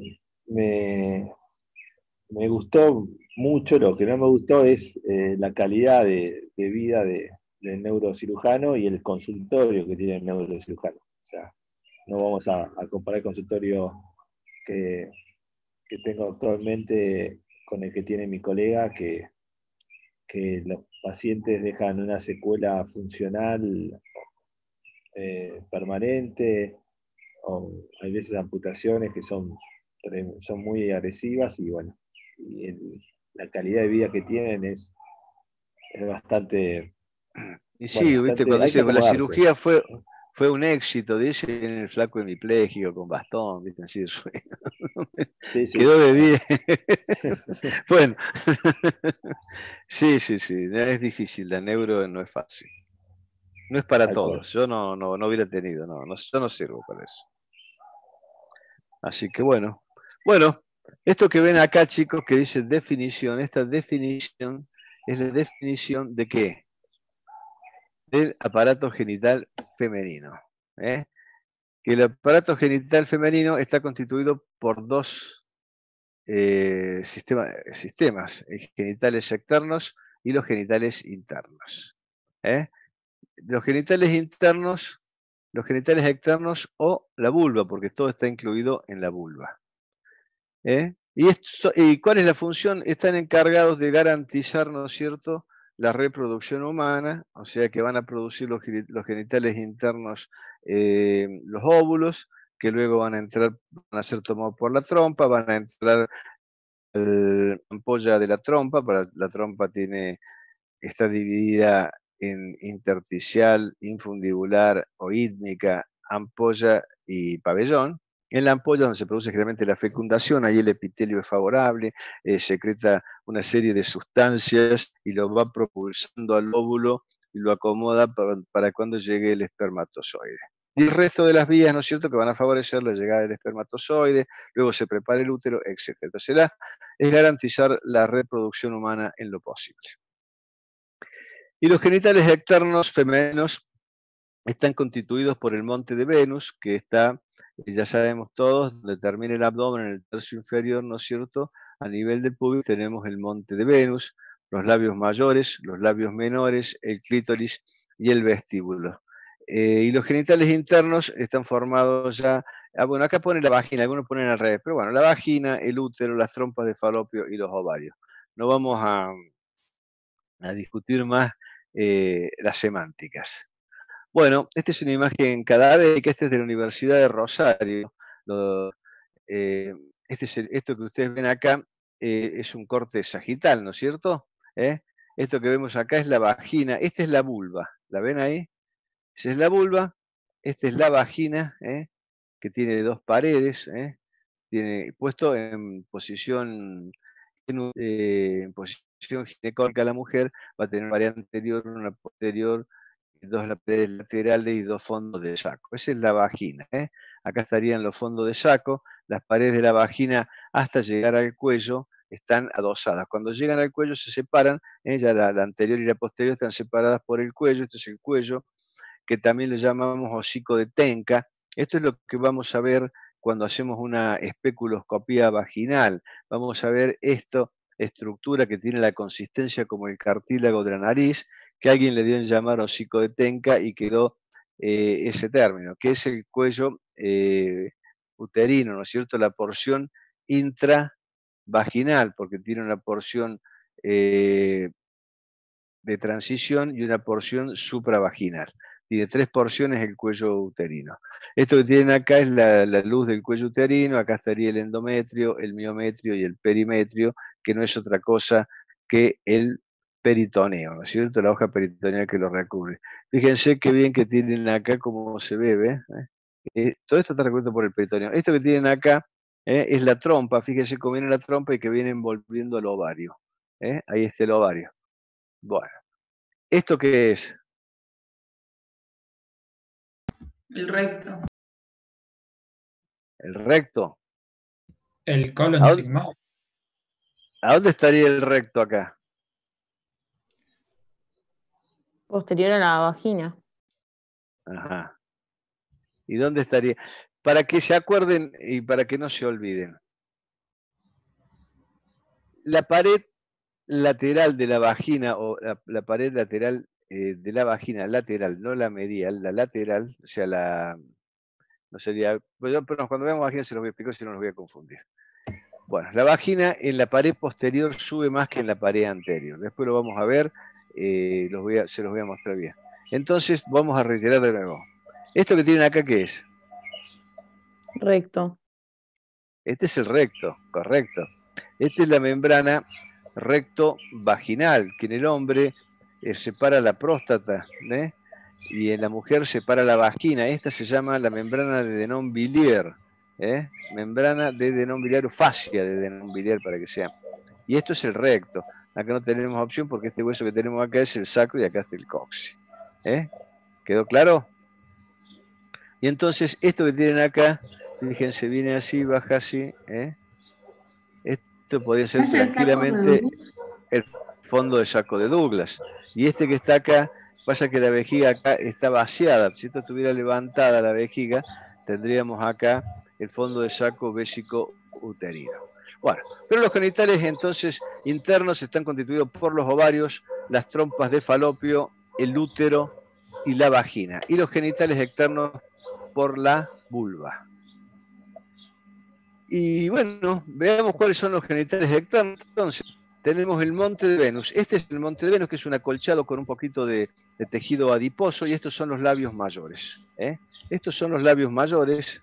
gustó mucho. Lo que no me gustó es la calidad de vida de del neurocirujano y el consultorio que tiene el neurocirujano. O sea, no vamos a comparar el consultorio que tengo actualmente con el que tiene mi colega, que los pacientes dejan una secuela funcional permanente, o hay veces amputaciones que son muy agresivas y bueno, y la calidad de vida que tienen es bastante... Y sí, bueno, viste, bastante, cuando hay que dice, la acomodarse. cirugía fue un éxito, dice en el flaco hemipléjico con bastón, viste, así, Sí, sí. quedó de 10. Bueno, sí, es difícil, la neuro no es fácil. No es para Tal cual. todos, yo no hubiera tenido, yo no sirvo para eso. Así que bueno, esto que ven acá, chicos, que dice definición, esta definición es la definición de ¿qué? Del aparato genital femenino. ¿Eh? Que el aparato genital femenino está constituido por dos sistemas, genitales externos y los genitales internos. Los genitales internos, los genitales externos o la vulva, porque todo está incluido en la vulva. ¿Y cuál es la función? Están encargados de garantizar, ¿no es cierto?, la reproducción humana, o sea que van a producir los genitales internos, los óvulos, que luego van a ser tomados por la trompa, van a entrar la ampolla de la trompa, la trompa está dividida en intersticial, infundibular, oídmica, ampolla y pabellón. En la ampolla, donde se produce generalmente la fecundación, ahí el epitelio es favorable, secreta una serie de sustancias y lo va propulsando al óvulo y lo acomoda para cuando llegue el espermatozoide. Y el resto de las vías, ¿no es cierto?, que van a favorecer la llegada del espermatozoide, luego se prepara el útero, etc. Entonces, es garantizar la reproducción humana en lo posible. Y los genitales externos femeninos están constituidos por el monte de Venus, que está, ya sabemos todos, donde termina el abdomen, en el tercio inferior, ¿no es cierto? A nivel del pubis tenemos el monte de Venus, los labios mayores, los labios menores, el clítoris y el vestíbulo. Y los genitales internos están formados ya, bueno, acá pone la vagina, algunos ponen al revés, pero bueno, la vagina, el útero, las trompas de falopio y los ovarios. No vamos a discutir más las semánticas. Bueno, esta es una imagen cadavérica, esta es de la Universidad de Rosario. Esto que ustedes ven acá es un corte sagital, ¿no es cierto? Esto que vemos acá es la vagina, esta es la vulva, ¿la ven ahí? Esa es la vulva, esta es la vagina, que tiene dos paredes, tiene puesto en posición ginecóloga la mujer, va a tener una pared anterior, una posterior, dos paredes laterales y dos fondos de saco. Esa es la vagina. Acá estarían los fondos de saco, las paredes de la vagina hasta llegar al cuello están adosadas. Cuando llegan al cuello se separan, ya la anterior y la posterior están separadas por el cuello, este es el cuello, que también le llamamos hocico de Tenca. Esto es lo que vamos a ver cuando hacemos una especuloscopía vaginal. Vamos a ver esta estructura que tiene la consistencia como el cartílago de la nariz, que alguien le dio en llamar hocico de Tenca y quedó ese término, que es el cuello uterino, ¿no es cierto? La porción intravaginal, porque tiene una porción de transición y una porción supravaginal. Tiene tres porciones el cuello uterino. Esto que tienen acá es la luz del cuello uterino, acá estaría el endometrio, el miometrio y el perimetrio, que no es otra cosa que el peritoneo, ¿no es cierto? La hoja peritoneal que lo recubre. Fíjense qué bien que tienen acá como se ve, ¿ves? Todo esto está recubierto por el peritoneo. Esto que tienen acá es la trompa, fíjense cómo viene la trompa y que viene envolviendo el ovario. Ahí está el ovario. Bueno, ¿esto qué es? El recto. El recto. El colon ¿A dónde, sigmoide. ¿A dónde estaría el recto acá? Posterior a la vagina. Ajá. ¿Y dónde estaría? Para que se acuerden y para que no se olviden. La pared lateral de la vagina o la pared lateral de la vagina lateral, no la medial, la lateral, o sea, no sería, pero cuando veamos vagina se los voy a explicar, si no los voy a confundir. Bueno, la vagina en la pared posterior sube más que en la pared anterior. Después lo vamos a ver, se los voy a mostrar bien. Entonces, vamos a reiterar de nuevo. ¿Esto que tienen acá qué es? Recto. Este es el recto, correcto. Esta es la membrana recto-vaginal, que en el hombre separa la próstata, ¿eh? Y en la mujer separa la vagina. Esta se llama la membrana de Denon-Villiers, membrana de Denon-Villiers o fascia de Denon-Villiers para que sea. Y esto es el recto. Acá no tenemos opción porque este hueso que tenemos acá es el sacro y acá está el coxis. ¿Quedó claro? Y entonces esto que tienen acá, fíjense, viene así, baja así. Esto podría ser ¿Es el saco de tranquilamente Douglas? el fondo de saco de Douglas. Y este que está acá, pasa que la vejiga acá está vaciada. Si esto estuviera levantada la vejiga, tendríamos acá el fondo de saco vésico uterino. Bueno, pero los genitales entonces internos están constituidos por los ovarios, las trompas de falopio, el útero y la vagina. Y los genitales externos por la vulva. Y bueno, veamos cuáles son los genitales externos. Entonces, tenemos el monte de Venus. Este es el monte de Venus, que es un acolchado con un poquito de tejido adiposo, y estos son los labios mayores. Estos son los labios mayores.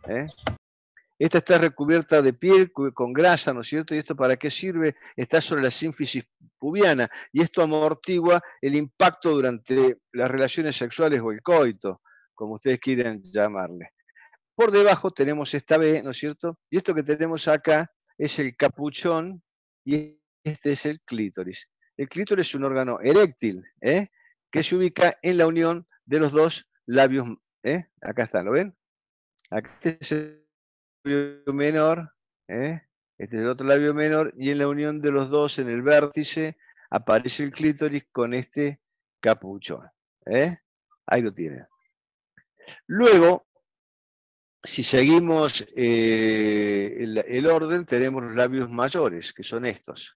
Esta está recubierta de piel con grasa, ¿no es cierto? ¿Y esto para qué sirve? Está sobre la sínfisis pubiana, y esto amortigua el impacto durante las relaciones sexuales o el coito, como ustedes quieran llamarle. Por debajo tenemos esta B, ¿no es cierto? Y esto que tenemos acá es el capuchón y este es el clítoris. El clítoris es un órgano eréctil, que se ubica en la unión de los dos labios. Acá está, ¿lo ven? Acá este es el labio menor, este es el otro labio menor, y en la unión de los dos, en el vértice, aparece el clítoris con este capuchón. Ahí lo tienen. Luego, si seguimos el orden, tenemos los labios mayores, que son estos.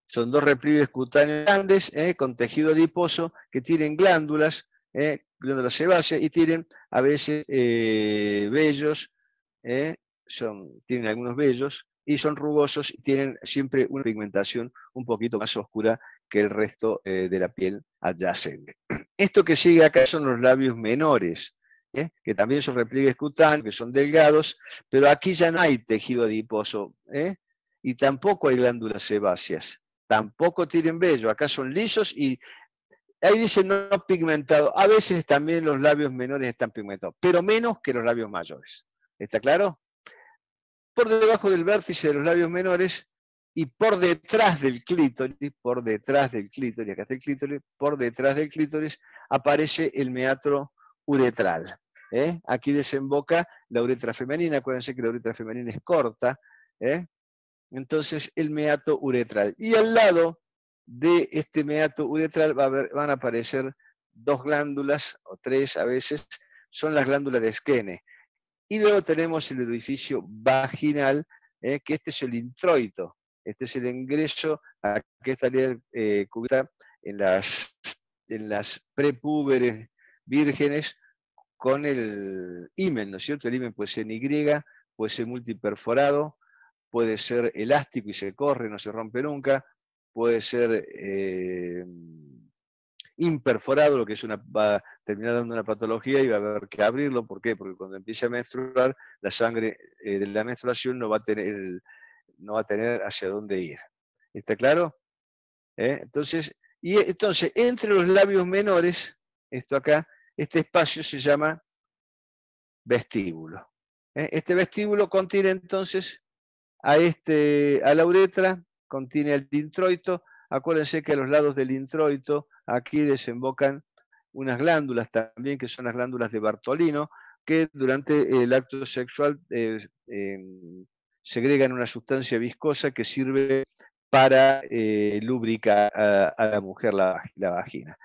Son dos repliegues cutáneos grandes, con tejido adiposo, que tienen glándulas, glándulas sebáceas, y tienen a veces vellos, tienen algunos vellos, y son rugosos, y tienen siempre una pigmentación un poquito más oscura que el resto de la piel adyacente. Esto que sigue acá son los labios menores, que también son repliegues cutáneos, que son delgados, pero aquí ya no hay tejido adiposo, y tampoco hay glándulas sebáceas, tampoco tienen vello, acá son lisos y ahí dice no pigmentado. A veces también los labios menores están pigmentados, pero menos que los labios mayores. ¿Está claro? Por debajo del vértice de los labios menores y por detrás del clítoris, acá está el clítoris, por detrás del clítoris aparece el meatro uretral. Aquí desemboca la uretra femenina. Acuérdense que la uretra femenina es corta. Entonces, el meato uretral. Y al lado de este meato uretral van a aparecer dos glándulas, o tres a veces, son las glándulas de Skene. Y luego tenemos el orificio vaginal, que este es el introito. Este es el ingreso a que estaría cubierta en las prepúberes vírgenes con el himen, ¿no es cierto? El himen puede ser en Y, puede ser multiperforado, puede ser elástico y se corre, no se rompe nunca, puede ser imperforado, lo que va a terminar dando una patología y va a haber que abrirlo. ¿Por qué? Porque cuando empiece a menstruar, la sangre de la menstruación no va a tener hacia dónde ir. ¿Está claro? Entonces, entre los labios menores, esto acá, este espacio se llama vestíbulo. Este vestíbulo contiene entonces a la uretra, contiene el introito. Acuérdense que a los lados del introito aquí desembocan unas glándulas también, que son las glándulas de Bartolino, que durante el acto sexual segregan una sustancia viscosa que sirve para lubricar a la mujer la vagina.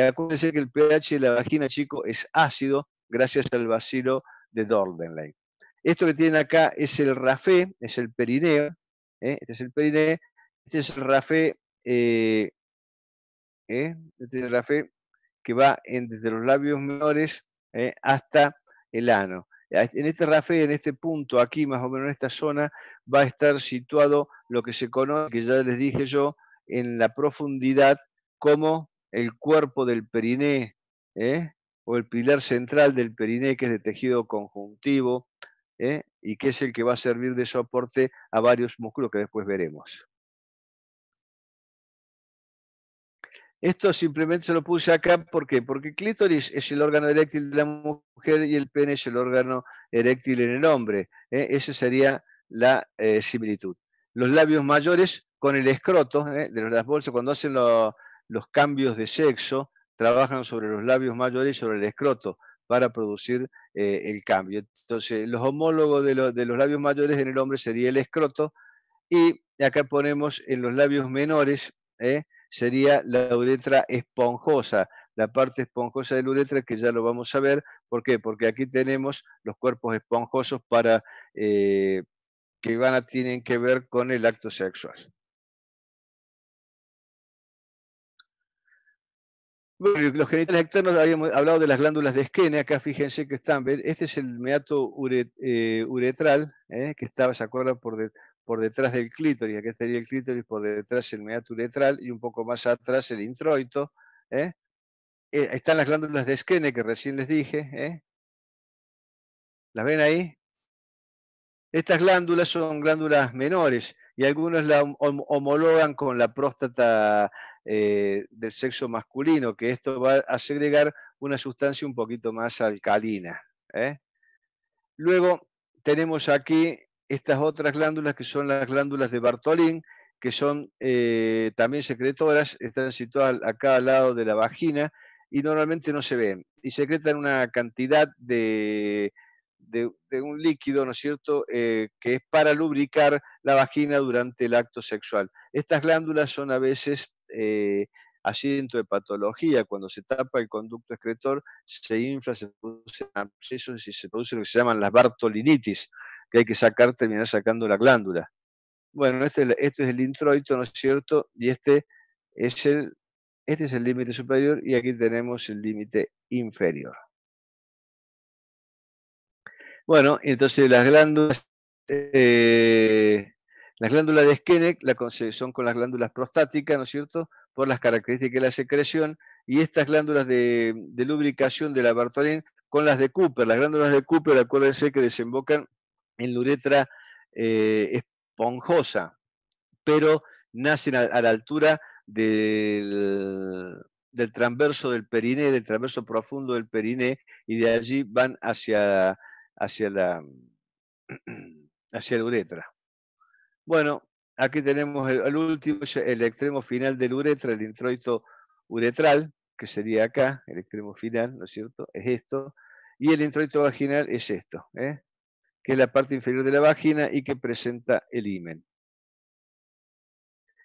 Acuérdense que el pH de la vagina, chico, es ácido gracias al bacilo de Dordenlein. Esto que tienen acá es el rafé, es el perineo. Este es el perineo. Este es el rafé Este es el rafé que va desde los labios menores hasta el ano. En este rafé, en este punto, aquí más o menos en esta zona, va a estar situado lo que se conoce, que ya les dije yo, en la profundidad como el cuerpo del periné, o el pilar central del periné, que es de tejido conjuntivo, y que es el que va a servir de soporte a varios músculos que después veremos. Esto simplemente se lo puse acá, ¿por qué? Porque el clítoris es el órgano eréctil de la mujer y el pene es el órgano eréctil en el hombre. Esa sería la similitud. Los labios mayores con el escroto de las bolsas, cuando hacen los cambios de sexo, trabajan sobre los labios mayores y sobre el escroto para producir el cambio. Entonces, los homólogos de los labios mayores en el hombre sería el escroto, y acá ponemos en los labios menores, sería la uretra esponjosa, la parte esponjosa de la uretra, que ya lo vamos a ver. ¿Por qué? Porque aquí tenemos los cuerpos esponjosos que tienen que ver con el acto sexual. Bueno, los genitales externos, habíamos hablado de las glándulas de Skene. Acá fíjense que están, ¿ven? Este es el meato uretral, que estaba, ¿se acuerdan? Por detrás del clítoris. Acá estaría el clítoris, por detrás el meato uretral y un poco más atrás el introito. Están las glándulas de Skene que recién les dije. ¿Las ven ahí? Estas glándulas son glándulas menores y algunos la homologan con la próstata del sexo masculino, que esto va a segregar una sustancia un poquito más alcalina. Luego tenemos aquí estas otras glándulas, que son las glándulas de Bartholin, que son también secretoras, están situadas acá al lado de la vagina y normalmente no se ven, y secretan una cantidad de un líquido, ¿no es cierto?, que es para lubricar la vagina durante el acto sexual. Estas glándulas son a veces asiento de patología. Cuando se tapa el conducto excretor, se infla, se producen abscesos y se produce lo que se llaman las bartolinitis, que hay que terminar sacando la glándula. Bueno, este es el introito, ¿no es cierto? Y este es el límite superior, y aquí tenemos el límite inferior. Bueno, entonces las glándulas de Skene son con las glándulas prostáticas, ¿no es cierto?, por las características de la secreción, y estas glándulas de lubricación de la Bartholin con las de Cooper. Las glándulas de Cooper, acuérdense que desembocan en la uretra esponjosa, pero nacen a la altura del transverso del periné, del transverso profundo del periné, y de allí van hacia la uretra. Bueno, aquí tenemos el último, el extremo final del uretra, el introito uretral, que sería acá, el extremo final, ¿no es cierto? Es esto. Y el introito vaginal es esto, que es la parte inferior de la vagina y que presenta el himen.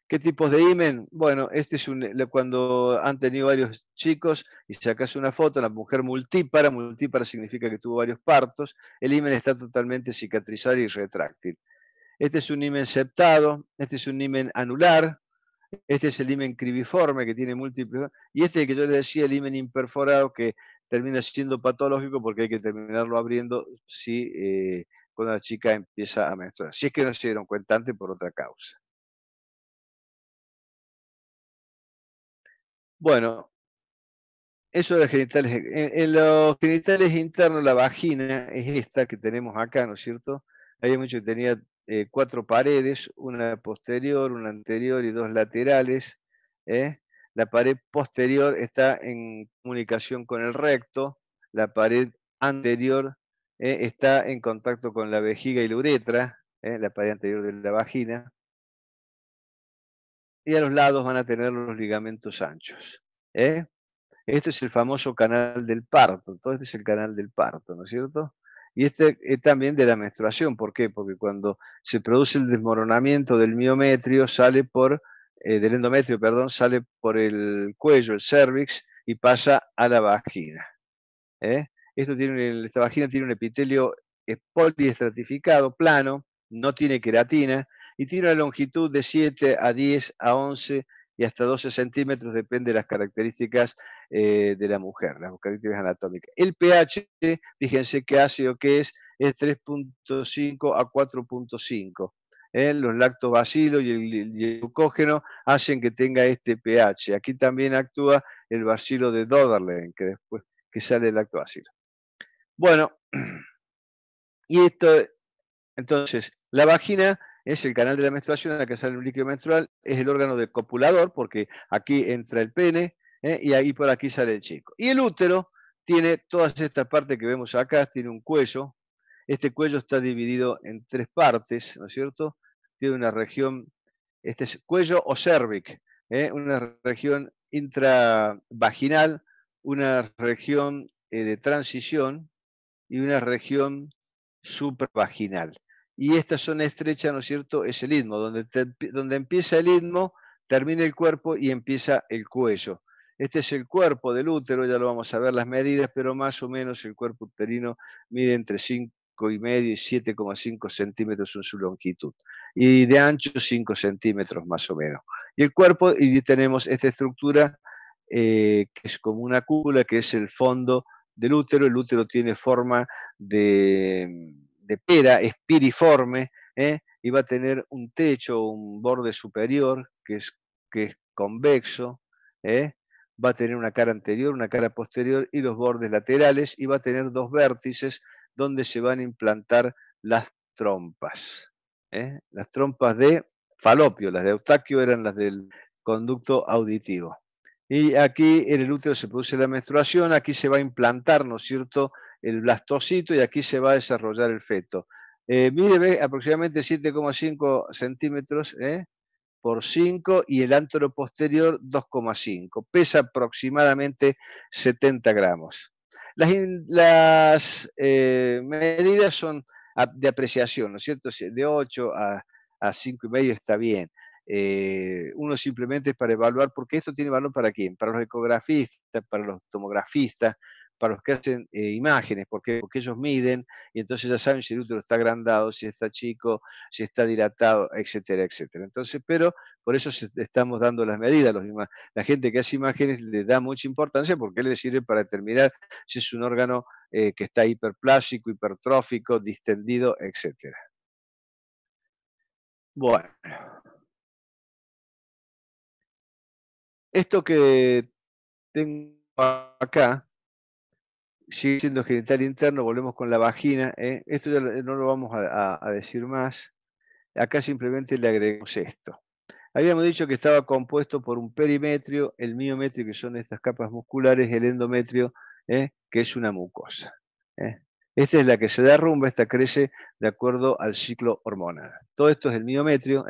¿Qué tipos de himen? Bueno, este es cuando han tenido varios chicos y sacas una foto, la mujer multípara significa que tuvo varios partos, el himen está totalmente cicatrizado y retráctil. Este es un himen septado, este es un himen anular, este es el himen cribiforme, que tiene múltiples, y este es el que yo les decía, el himen imperforado, que termina siendo patológico porque hay que terminarlo abriendo cuando la chica empieza a menstruar, si es que no se dieron cuenta antes por otra causa. Bueno, eso de los genitales. En los genitales internos, la vagina es esta que tenemos acá, ¿no es cierto? Había mucho que tenía 4 paredes, una posterior, una anterior y 2 laterales. La pared posterior está en comunicación con el recto, la pared anterior está en contacto con la vejiga y la uretra, la pared anterior de la vagina, y a los lados van a tener los ligamentos anchos. Este es el famoso canal del parto, todo este es el canal del parto, ¿no es cierto? Y este es también de la menstruación. ¿Por qué? Porque cuando se produce el desmoronamiento del miometrio, del endometrio, perdón, sale por el cuello, el cervix, y pasa a la vagina. Esta vagina tiene un epitelio poliestratificado, plano, no tiene queratina, y tiene una longitud de 7 a 10 a 11 y hasta 12 centímetros, depende de las características de la mujer, las características anatómicas. El pH, fíjense qué ácido que es 3.5 a 4.5. Los lactobacilos y el glucógeno hacen que tenga este pH. Aquí también actúa el bacilo de Döderlein, que después que sale el lactobacilo. Bueno, y esto, entonces, la vagina es el canal de la menstruación en la que sale un líquido menstrual, es el órgano del copulador, porque aquí entra el pene, y ahí por aquí sale el chico. Y el útero tiene todas estas partes que vemos acá, tiene un cuello. Este cuello está dividido en 3 partes, ¿no es cierto? Tiene una región, este es cuello o cervix, una región intravaginal, una región de transición y una región supravaginal. Y esta zona estrecha, ¿no es cierto?, es el istmo, donde empieza el istmo, termina el cuerpo y empieza el cuello. Este es el cuerpo del útero, ya lo vamos a ver las medidas, pero más o menos el cuerpo uterino mide entre 5,5 y 7,5 centímetros en su longitud. Y de ancho 5 centímetros más o menos. Y el cuerpo, y tenemos esta estructura que es como una cúpula, que es el fondo del útero. El útero tiene forma de pera, es piriforme, y va a tener un techo, un borde superior que es convexo, va a tener una cara anterior, una cara posterior y los bordes laterales, y va a tener 2 vértices donde se van a implantar las trompas. Las trompas de Falopio, las de Eustaquio eran las del conducto auditivo. Y aquí en el útero se produce la menstruación, aquí se va a implantar, ¿no es cierto?, el blastocito, y aquí se va a desarrollar el feto. Mide aproximadamente 7,5 centímetros por 5, y el ántero posterior 2,5. Pesa aproximadamente 70 gramos. Las medidas son de apreciación, ¿no es cierto? De 8 a 5,5 está bien. Uno simplemente es para evaluar, porque esto tiene valor para quién, para los ecografistas, para los tomografistas, para los que hacen imágenes, porque ellos miden y entonces ya saben si el útero está agrandado, si está chico, si está dilatado, etcétera, etcétera. Entonces, pero por eso estamos dando las medidas. La gente que hace imágenes le da mucha importancia porque le sirve para determinar si es un órgano que está hiperplásico, hipertrófico, distendido, etcétera. Bueno. Esto que tengo acá sigue siendo genital interno, volvemos con la vagina. Esto ya no lo vamos a decir más. Acá simplemente le agregamos esto. Habíamos dicho que estaba compuesto por un perimetrio, el miometrio, que son estas capas musculares, el endometrio, que es una mucosa. Esta es la que se derrumba, esta crece de acuerdo al ciclo hormonal. Todo esto es el miometrio,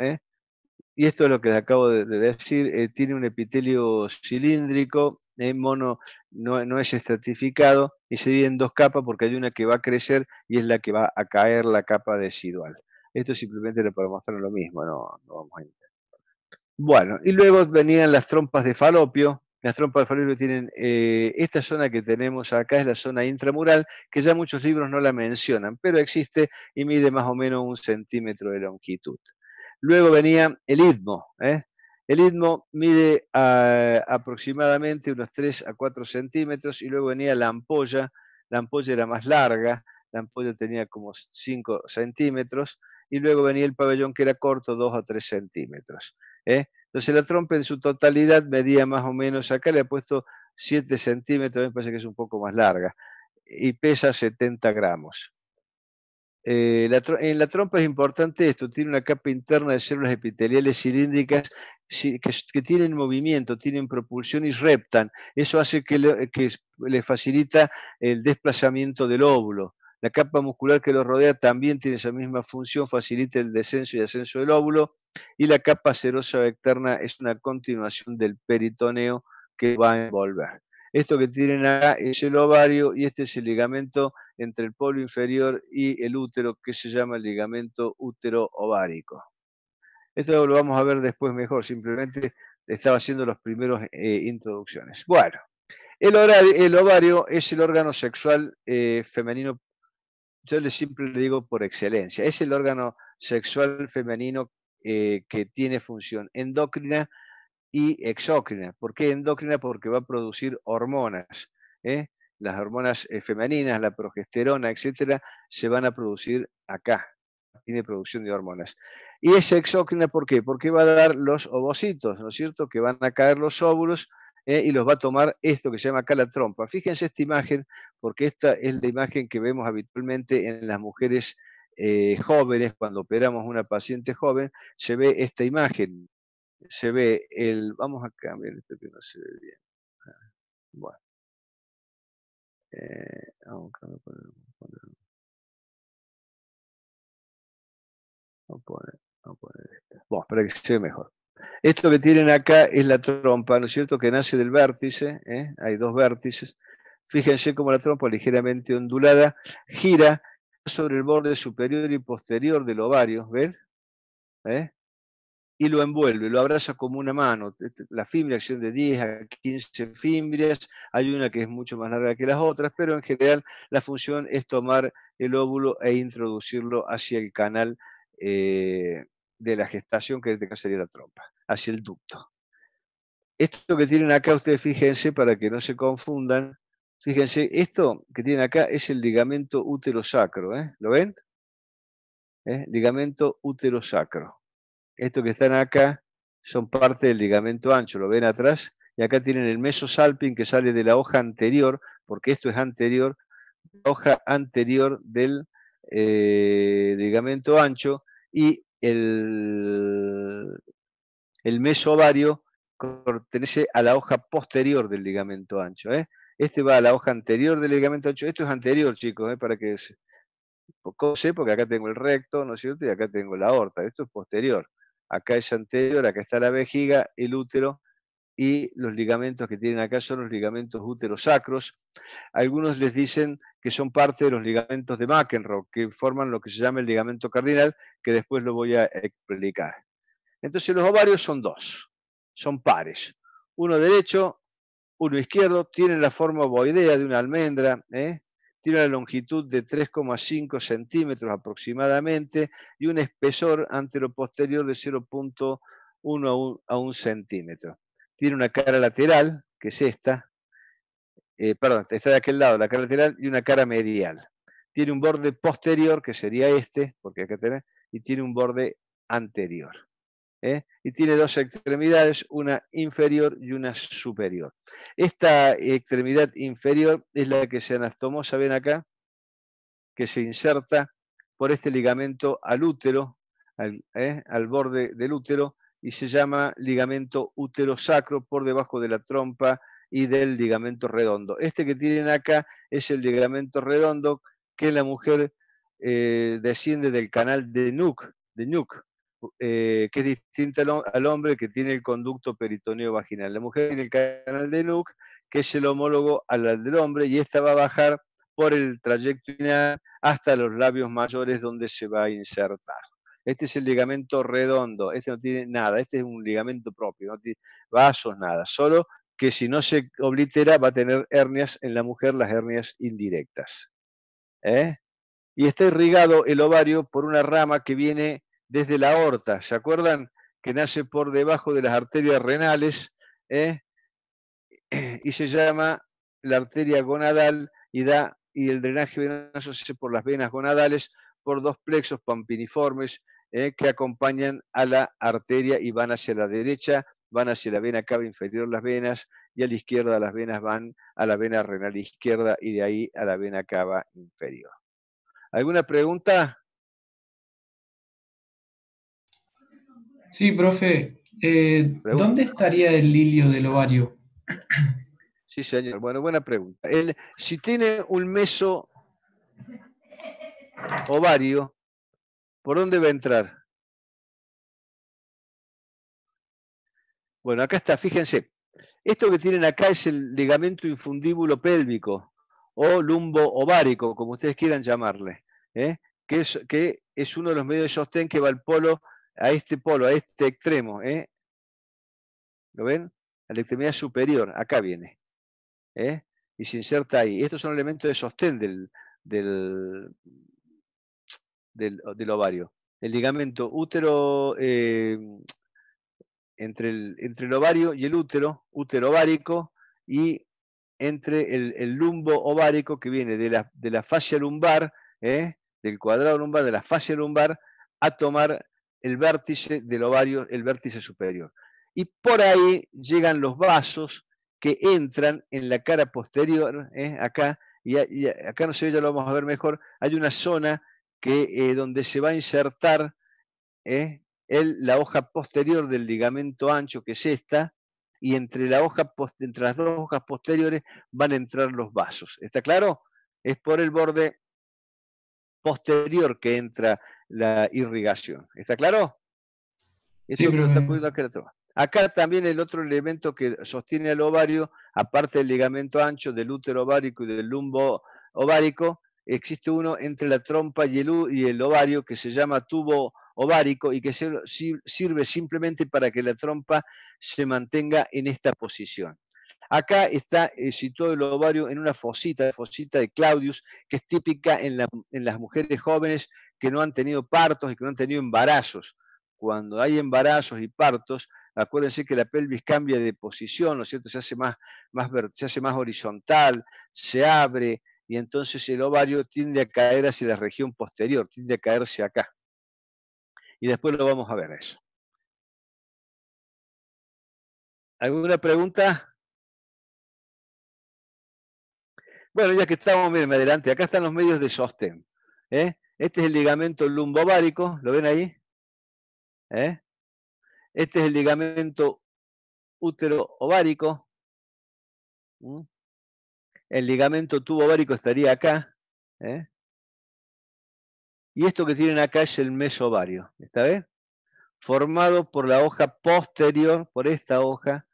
y esto es lo que les acabo de decir. Tiene un epitelio cilíndrico, mono, no es estratificado, y se divide en 2 capas porque hay una que va a crecer y es la que va a caer, la capa decidual. Esto simplemente le podemos mostrar lo mismo, no vamos a intentar. Bueno, y luego venían las trompas de Falopio. Las trompas de Falopio tienen, esta zona que tenemos acá es la zona intramural, que ya muchos libros no la mencionan, pero existe y mide más o menos 1 centímetro de longitud. Luego venía el istmo. El istmo mide aproximadamente unos 3 a 4 centímetros, y luego venía la ampolla. La ampolla era más larga, la ampolla tenía como 5 centímetros, y luego venía el pabellón, que era corto, 2 a 3 centímetros. Entonces la trompa en su totalidad medía más o menos, acá le he puesto 7 centímetros, me parece que es un poco más larga, y pesa 70 gramos. En la trompa es importante esto, tiene una capa interna de células epiteliales cilíndricas que tienen movimiento, tienen propulsión y reptan. Eso hace que le facilita el desplazamiento del óvulo. La capa muscular que lo rodea también tiene esa misma función, facilita el descenso y ascenso del óvulo, y la capa serosa externa es una continuación del peritoneo que va a envolver. Esto que tienen acá es el ovario, y este es el ligamento entre el polo inferior y el útero, que se llama el ligamento útero-ovárico. Esto lo vamos a ver después mejor, simplemente estaba haciendo las primeras introducciones. Bueno, el ovario es el órgano sexual femenino, yo siempre le digo por excelencia, es el órgano sexual femenino que tiene función endocrina, y exócrina. ¿Por qué endocrina? Porque va a producir hormonas. Las hormonas femeninas, la progesterona, etcétera, se van a producir acá. Tiene producción de hormonas. Y es exócrina, ¿por qué? Porque va a dar los ovocitos, ¿no es cierto? Que van a caer los óvulos y los va a tomar esto que se llama acá la trompa. Fíjense esta imagen, porque esta es la imagen que vemos habitualmente en las mujeres jóvenes. Cuando operamos una paciente joven, se ve esta imagen. Se ve el... Vamos a cambiar esto que no se ve bien. Bueno. Vamos a poner esto. Bueno, para que se vea mejor. Esto que tienen acá es la trompa, ¿no es cierto? Que nace del vértice, hay dos vértices. Fíjense cómo la trompa, ligeramente ondulada, gira sobre el borde superior y posterior del ovario, ¿ven? Y lo envuelve, lo abraza como una mano. La fimbria acción de 10 a 15 fimbrias, hay una que es mucho más larga que las otras, pero en general la función es tomar el óvulo e introducirlo hacia el canal de la gestación, que en este caso sería la trompa, hacia el ducto. Esto que tienen acá, ustedes fíjense, para que no se confundan, fíjense, esto que tienen acá es el ligamento útero-sacro, ¿lo ven? Ligamento útero-sacro. Estos que están acá son parte del ligamento ancho, lo ven atrás, y acá tienen el mesosalping que sale de la hoja anterior, porque esto es anterior, la hoja anterior del ligamento ancho, y el mesovario pertenece a la hoja posterior del ligamento ancho. Este va a la hoja anterior del ligamento ancho. Esto es anterior, chicos, para que sé, porque acá tengo el recto, ¿no es cierto? Y acá tengo la aorta. Esto es posterior. Acá es anterior, acá está la vejiga, el útero, y los ligamentos que tienen acá son los ligamentos úterosacros. Algunos les dicen que son parte de los ligamentos de McEnroe, que forman lo que se llama el ligamento cardinal, que después lo voy a explicar. Entonces los ovarios son dos, son pares. Uno derecho, uno izquierdo, tienen la forma ovoidea de una almendra, tiene una longitud de 3,5 centímetros aproximadamente y un espesor anteroposterior de 0,1 a 1 centímetro. Tiene una cara lateral, que es esta, perdón, está de aquel lado, la cara lateral, y una cara medial. Tiene un borde posterior, que sería este, porque acá tenés, y tiene un borde anterior. Y tiene dos extremidades, una inferior y una superior. Esta extremidad inferior es la que se anastomosa, ven acá, que se inserta por este ligamento al útero, al borde del útero, y se llama ligamento útero-sacro por debajo de la trompa y del ligamento redondo. Este que tienen acá es el ligamento redondo que en la mujer desciende del canal de Nuc, que es distinto al hombre, que tiene el conducto peritoneo vaginal. La mujer tiene el canal de Nuc, que es el homólogo al del hombre, y esta va a bajar por el trayecto inguinal hasta los labios mayores, donde se va a insertar. Este es el ligamento redondo, este no tiene nada, este es un ligamento propio, no tiene vasos, nada, solo que si no se oblitera va a tener hernias en la mujer, las hernias indirectas. Y está irrigado el ovario por una rama que viene desde la aorta, ¿se acuerdan? Que nace por debajo de las arterias renales, y se llama la arteria gonadal, y el drenaje venoso se hace por las venas gonadales, por dos plexos pampiniformes que acompañan a la arteria y van hacia la derecha, van hacia la vena cava inferior las venas, y a la izquierda las venas van a la vena renal izquierda y de ahí a la vena cava inferior. ¿Alguna pregunta? Sí, profe. ¿Dónde estaría el lilio del ovario? Sí, señor. Bueno, buena pregunta. Si tiene un meso ovario, ¿por dónde va a entrar? Bueno, acá está, fíjense. Esto que tienen acá es el ligamento infundíbulo pélvico o lumbo ovárico, como ustedes quieran llamarle, que es uno de los medios de sostén que va al polo, a este extremo. ¿Lo ven? A la extremidad superior, acá viene. Y se inserta ahí. Estos son elementos de sostén del ovario. El ligamento entre el ovario y el útero ovárico, y entre el lumbo ovárico que viene de la fascia lumbar, del cuadrado lumbar, de la fascia lumbar, a tomar el vértice del ovario, el vértice superior. Y por ahí llegan los vasos que entran en la cara posterior, acá, y acá no se ve, ya lo vamos a ver mejor, hay una zona donde se va a insertar la hoja posterior del ligamento ancho, que es esta, y entre las dos hojas posteriores van a entrar los vasos. ¿Está claro? Es por el borde posterior que entra la irrigación. ¿Está claro? Esto Sí, lo está profe. poniendo acá. Acá también el otro elemento que sostiene al ovario, aparte del ligamento ancho, del útero ovárico y del lumbo ovárico, existe uno entre la trompa y el ovario que se llama tubo ovárico y que sirve simplemente para que la trompa se mantenga en esta posición. Acá está situado el ovario en una fosita de Claudius, que es típica en las mujeres jóvenes que no han tenido partos y que no han tenido embarazos. Cuando hay embarazos y partos, acuérdense que la pelvis cambia de posición, ¿no es cierto? Se hace más horizontal, se abre, y entonces el ovario tiende a caer hacia la región posterior, tiende a caerse acá. Y después lo vamos a ver eso. ¿Alguna pregunta? Bueno, ya que estamos, miren, adelante, acá están los medios de sostén. Este es el ligamento lumbovárico, ¿lo ven ahí? Este es el ligamento útero ovárico. El ligamento tubo ovárico estaría acá. Y esto que tienen acá es el mesovario. ¿Está bien? Formado por la hoja posterior, por esta hoja,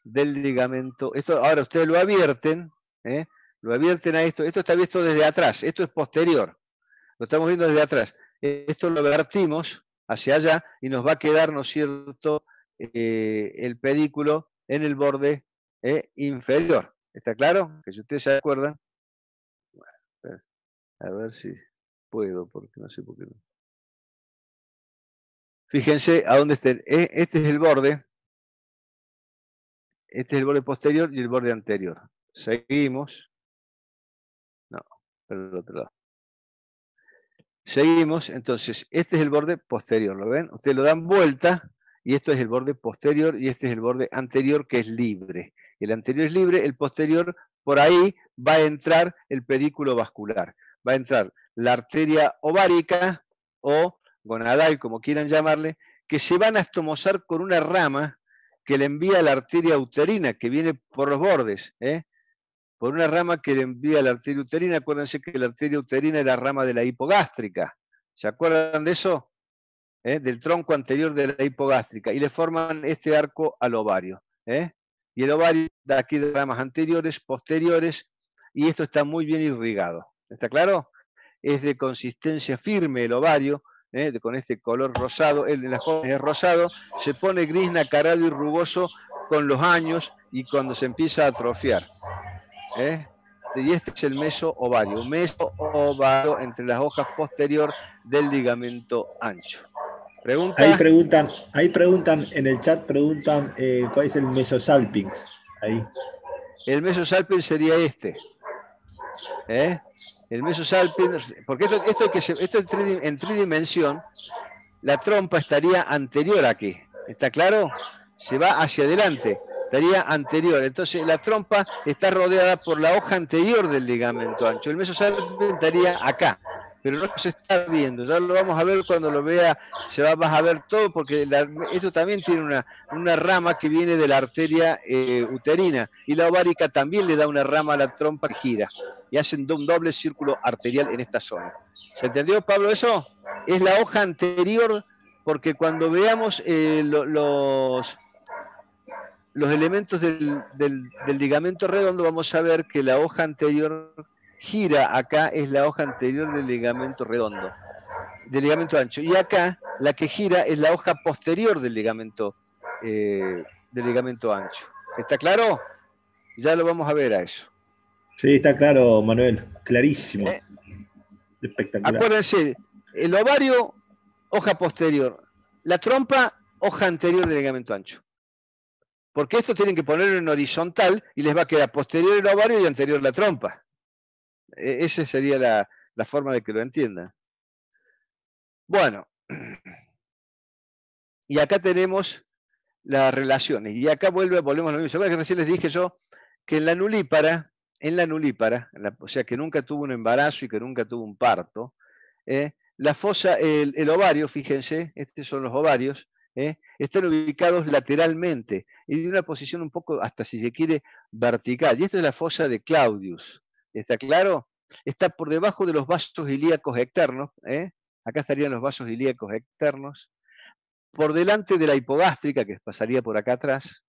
del ligamento. Esto, ahora ustedes lo abierten a esto. Esto está visto desde atrás. Esto es posterior. Lo estamos viendo desde atrás. Esto lo vertimos hacia allá y nos va a quedar, ¿no es cierto?, el pedículo en el borde inferior. ¿Está claro? Que si ustedes se acuerdan. Bueno, a ver si puedo, porque no sé por qué no. Fíjense a dónde está. Este es el borde. Este es el borde posterior y el borde anterior. Seguimos. No, pero el otro lado. Seguimos, entonces, este es el borde posterior, ¿lo ven? Ustedes lo dan vuelta y esto es el borde posterior y este es el borde anterior, que es libre. El anterior es libre, el posterior, por ahí va a entrar el pedículo vascular. Va a entrar la arteria ovárica o gonadal, como quieran llamarle, que se van a estomosar con una rama que le envía a la arteria uterina, que viene por los bordes, por una rama que le envía a la arteria uterina. Acuérdense que la arteria uterina era rama de la hipogástrica. ¿Se acuerdan de eso? Del tronco anterior de la hipogástrica. Y le forman este arco al ovario. Y el ovario da aquí de ramas anteriores, posteriores, y esto está muy bien irrigado. ¿Está claro? Es de consistencia firme el ovario, con este color rosado. En las jóvenes es rosado, se pone gris, nacarado y rugoso con los años y cuando se empieza a atrofiar. Y este es el meso-ovario entre las hojas posterior del ligamento ancho. ¿Pregunta? Ahí preguntan en el chat, cuál es el mesosalpinx. Ahí. El mesosalpinx sería este. El mesosalpinx, porque esto en tridimensión, la trompa estaría anterior aquí. ¿Está claro? Se va hacia adelante. Estaría anterior. Entonces la trompa está rodeada por la hoja anterior del ligamento ancho. El mesosalpinx estaría acá, pero no se está viendo. Ya lo vamos a ver cuando lo vea, vas a ver todo, porque esto también tiene una rama que viene de la arteria uterina, y la ovárica también le da una rama a la trompa que gira, y hacen un doble círculo arterial en esta zona. ¿Se entendió, Pablo, eso? Es la hoja anterior, porque cuando veamos los elementos del ligamento redondo, vamos a ver que la hoja anterior gira. Acá es la hoja anterior del ligamento redondo, del ligamento ancho, y acá la que gira es la hoja posterior del ligamento ancho. ¿Está claro? Ya lo vamos a ver a eso. Sí, está claro, Manuel, clarísimo. Espectacular. Acuérdense, el ovario, hoja posterior, la trompa, hoja anterior del ligamento ancho. Porque esto tienen que ponerlo en horizontal y les va a quedar posterior el ovario y anterior la trompa. Esa sería la forma de que lo entiendan. Bueno, y acá tenemos las relaciones. Y acá volvemos a lo mismo. ¿Se acuerdan que recién les dije yo que en la nulípara, o sea, que nunca tuvo un embarazo y que nunca tuvo un parto, la fosa, el ovario, fíjense, estos son los ovarios, están ubicados lateralmente y de una posición un poco, hasta si se quiere, vertical. Y esto es la fosa de Claudius. ¿Está claro? Está por debajo de los vasos ilíacos externos. Acá estarían los vasos ilíacos externos. Por delante de la hipogástrica, que pasaría por acá atrás.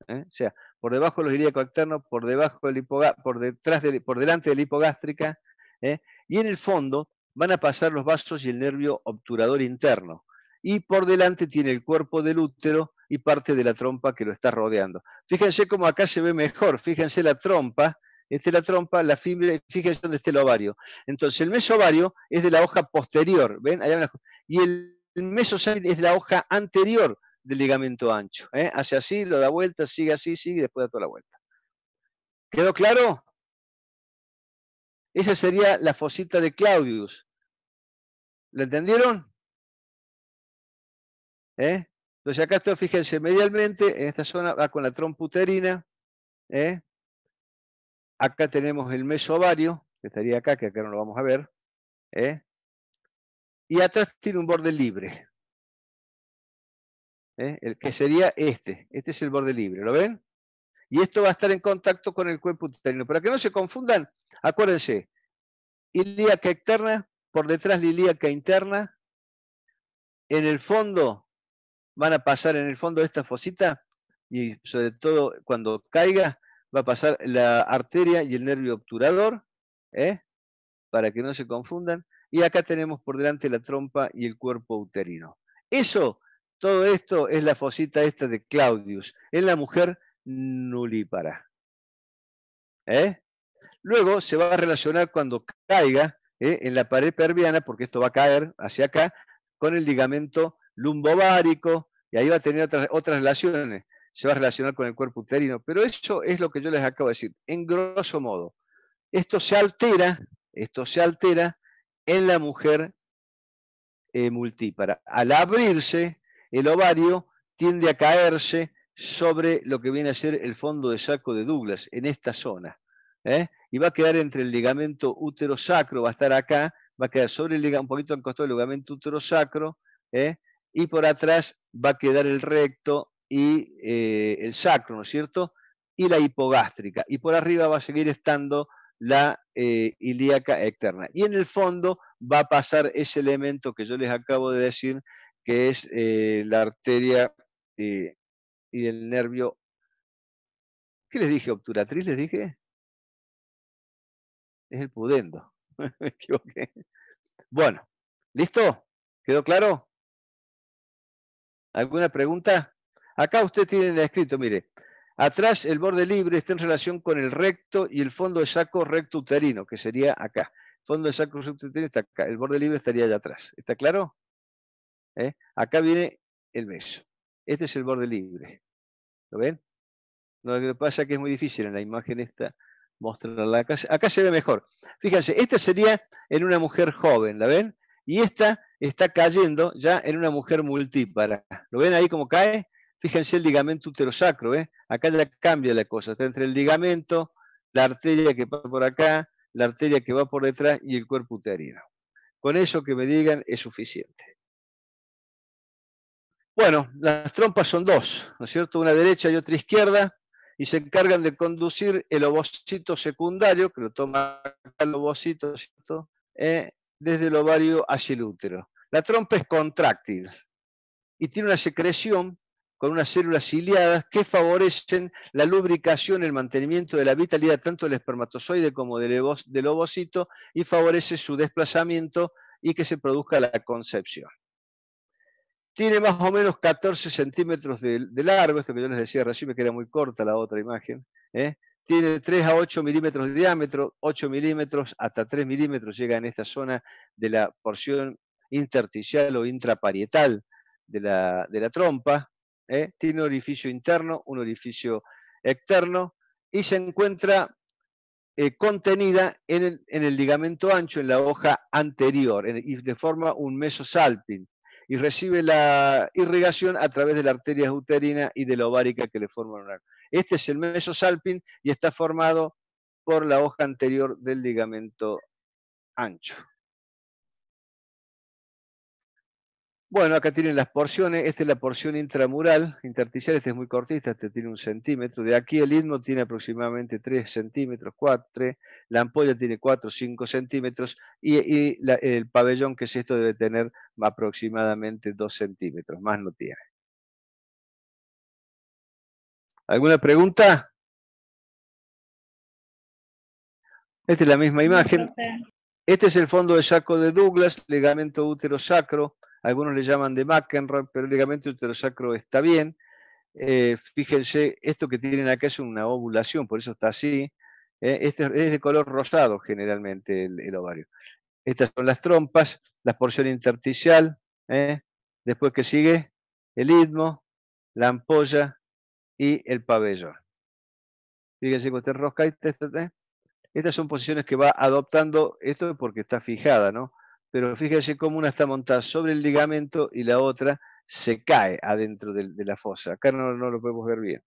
O sea, por debajo de los ilíacos externos, por debajo del por delante de la hipogástrica. Y en el fondo van a pasar los vasos y el nervio obturador interno. Y por delante tiene el cuerpo del útero y parte de la trompa que lo está rodeando. Fíjense cómo acá se ve mejor. Fíjense la trompa. Esta es la trompa, la fibra, fíjense dónde está el ovario. Entonces el mesovario es de la hoja posterior, ¿ven? Y el mesosáil es de la hoja anterior del ligamento ancho. Hace así, lo da vuelta, sigue así, sigue y después da toda la vuelta. ¿Quedó claro? Esa sería la fosita de Claudius. ¿La entendieron? Entonces acá está, fíjense, medialmente, en esta zona va con la trompa uterina. Acá tenemos el mesovario, que estaría acá, que acá no lo vamos a ver. Y atrás tiene un borde libre. El que sería este. Este es el borde libre, ¿lo ven? Y esto va a estar en contacto con el cuerpo uterino. Para que no se confundan, acuérdense, ilíaca externa, por detrás la ilíaca interna, en el fondo, van a pasar en el fondo de esta fosita, y sobre todo cuando caiga, va a pasar la arteria y el nervio obturador, para que no se confundan, y acá tenemos por delante la trompa y el cuerpo uterino. Todo esto es la fosita esta de Claudius, en la mujer nulípara. Luego se va a relacionar cuando caiga en la pared pelviana, porque esto va a caer hacia acá, con el ligamento lumbovárico, y ahí va a tener otras relaciones. Se va a relacionar con el cuerpo uterino, pero eso es lo que yo les acabo de decir, en grosso modo. Esto se altera en la mujer multípara. Al abrirse, el ovario tiende a caerse sobre lo que viene a ser el fondo de saco de Douglas, en esta zona. Y va a quedar entre el ligamento útero-sacro, va a estar acá, va a quedar sobre el ligamento, un poquito al costado del ligamento útero-sacro, y por atrás va a quedar el recto y el sacro, ¿no es cierto? Y la hipogástrica. Y por arriba va a seguir estando la ilíaca externa. Y en el fondo va a pasar ese elemento que yo les acabo de decir, que es la arteria y el nervio. ¿Qué les dije? ¿Obturatriz les dije? Es el pudendo. Me equivoqué. Bueno, ¿listo? ¿Quedó claro? ¿Alguna pregunta? Acá usted tiene escrito, mire, atrás el borde libre está en relación con el recto y el fondo de saco recto uterino, que sería acá. El fondo de saco recto uterino está acá. El borde libre estaría allá atrás. ¿Está claro? Acá viene el meso. Este es el borde libre. ¿Lo ven? Lo que pasa es que es muy difícil en la imagen esta mostrarla. Acá se ve mejor. Fíjense, esta sería en una mujer joven, ¿la ven? Y esta está cayendo ya en una mujer multípara. ¿Lo ven ahí cómo cae? Fíjense el ligamento uterosacro, acá ya cambia la cosa. Está entre el ligamento, la arteria que va por acá, la arteria que va por detrás y el cuerpo uterino. Con eso que me digan es suficiente. Bueno, las trompas son dos, ¿no es cierto? Una derecha y otra izquierda, y se encargan de conducir el ovocito secundario, que lo toma acá el ovocito, ¿cierto? Desde el ovario hacia el útero. La trompa es contráctil y tiene una secreción con unas células ciliadas que favorecen la lubricación, el mantenimiento de la vitalidad tanto del espermatozoide como del ovocito, y favorece su desplazamiento y que se produzca la concepción. Tiene más o menos 14 centímetros de largo, esto que yo les decía recién, que era muy corta la otra imagen. Tiene 3 a 8 milímetros de diámetro, 8 milímetros hasta 3 milímetros llega en esta zona de la porción intersticial o intraparietal de la trompa, tiene un orificio interno, un orificio externo, y se encuentra contenida en el ligamento ancho, en la hoja anterior, y forma un mesosalping, y recibe la irrigación a través de la arteria uterina y de la ovárica que le forman un arco. Este es el mesosalping y está formado por la hoja anterior del ligamento ancho. Bueno, acá tienen las porciones. Esta es la porción intramural, intersticial. Este es muy cortita, este tiene 1 centímetro. De aquí el istmo tiene aproximadamente 3 centímetros, 4, 3. La ampolla tiene 4 o 5 centímetros. Y el pabellón, que es esto, debe tener aproximadamente 2 centímetros. Más no tiene. ¿Alguna pregunta? Esta es la misma imagen. Este es el fondo de saco de Douglas, ligamento útero sacro. Algunos le llaman de McEnroe, pero el ligamento uterosacro está bien. Fíjense, esto que tienen acá es una ovulación, por eso está así. Este es de color rosado generalmente el ovario. Estas son las trompas, la porción intersticial. Después que sigue el istmo, la ampolla y el pabellón. Fíjense con esta rosca. Estas son posiciones que va adoptando, esto porque está fijada, ¿no? Pero fíjense cómo una está montada sobre el ligamento y la otra se cae adentro de la fosa. Acá no lo podemos ver bien.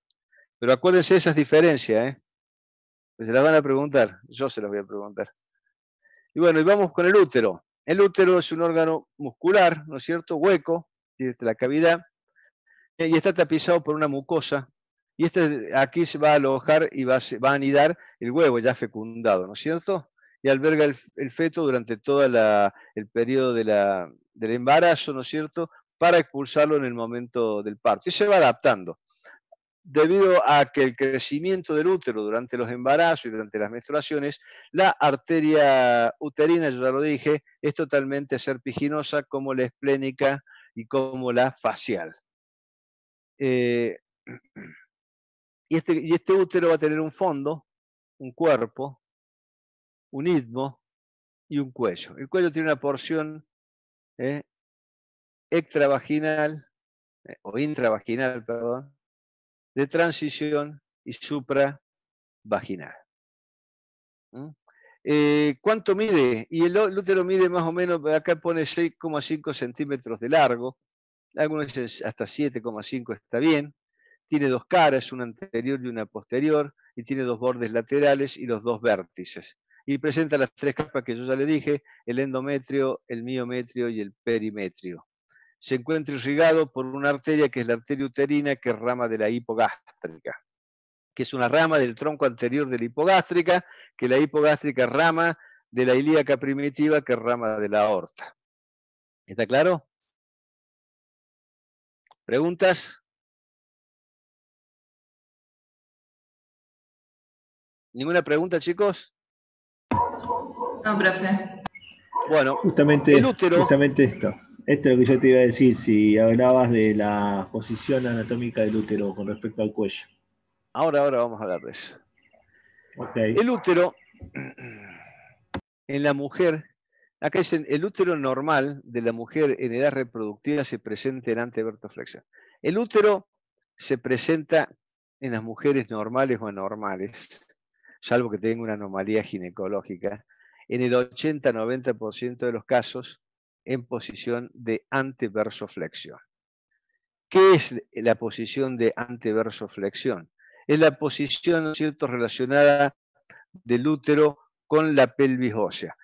Pero acuérdense de esas diferencias, pues se las van a preguntar, yo se las voy a preguntar. Y bueno, y vamos con el útero. El útero es un órgano muscular, ¿no es cierto? Hueco, tiene la cavidad, y está tapizado por una mucosa. Y aquí se va a alojar y va a anidar el huevo ya fecundado, ¿no es cierto? Y alberga el feto durante todo el periodo del embarazo, ¿no es cierto?, para expulsarlo en el momento del parto. Y se va adaptando. Debido a que el crecimiento del útero durante los embarazos y durante las menstruaciones, la arteria uterina, yo ya lo dije, es totalmente serpiginosa, como la esplénica y como la facial. Y este útero va a tener un fondo, un cuerpo, un istmo y un cuello. El cuello tiene una porción extravaginal, o intravaginal, perdón, de transición y supravaginal. ¿Cuánto mide? Y el útero mide más o menos, acá pone 6,5 centímetros de largo, algunos dicen hasta 7,5 está bien. Tiene 2 caras, una anterior y una posterior, y tiene 2 bordes laterales y los 2 vértices. Y presenta las 3 capas que yo ya le dije, el endometrio, el miometrio y el perimetrio. Se encuentra irrigado por una arteria que es la arteria uterina, que es rama de la hipogástrica, que es una rama del tronco anterior de la hipogástrica, que la hipogástrica es rama de la ilíaca primitiva, que es rama de la aorta. ¿Está claro? ¿Preguntas? ¿Ninguna pregunta, chicos? No, profe. Bueno, justamente, el útero... Justamente esto. Esto es lo que yo te iba a decir, si hablabas de la posición anatómica del útero con respecto al cuello. Ahora vamos a hablar de eso. Okay. El útero, en la mujer, acá dicen, el útero normal de la mujer en edad reproductiva se presenta en antevertoflexión. El útero se presenta en las mujeres normales o anormales, salvo que tenga una anomalía ginecológica, en el 80-90% de los casos en posición de anteversoflexión. ¿Qué es la posición de anteversoflexión? Es la posición, ¿no es cierto?, relacionada del útero con la pelvis ósea.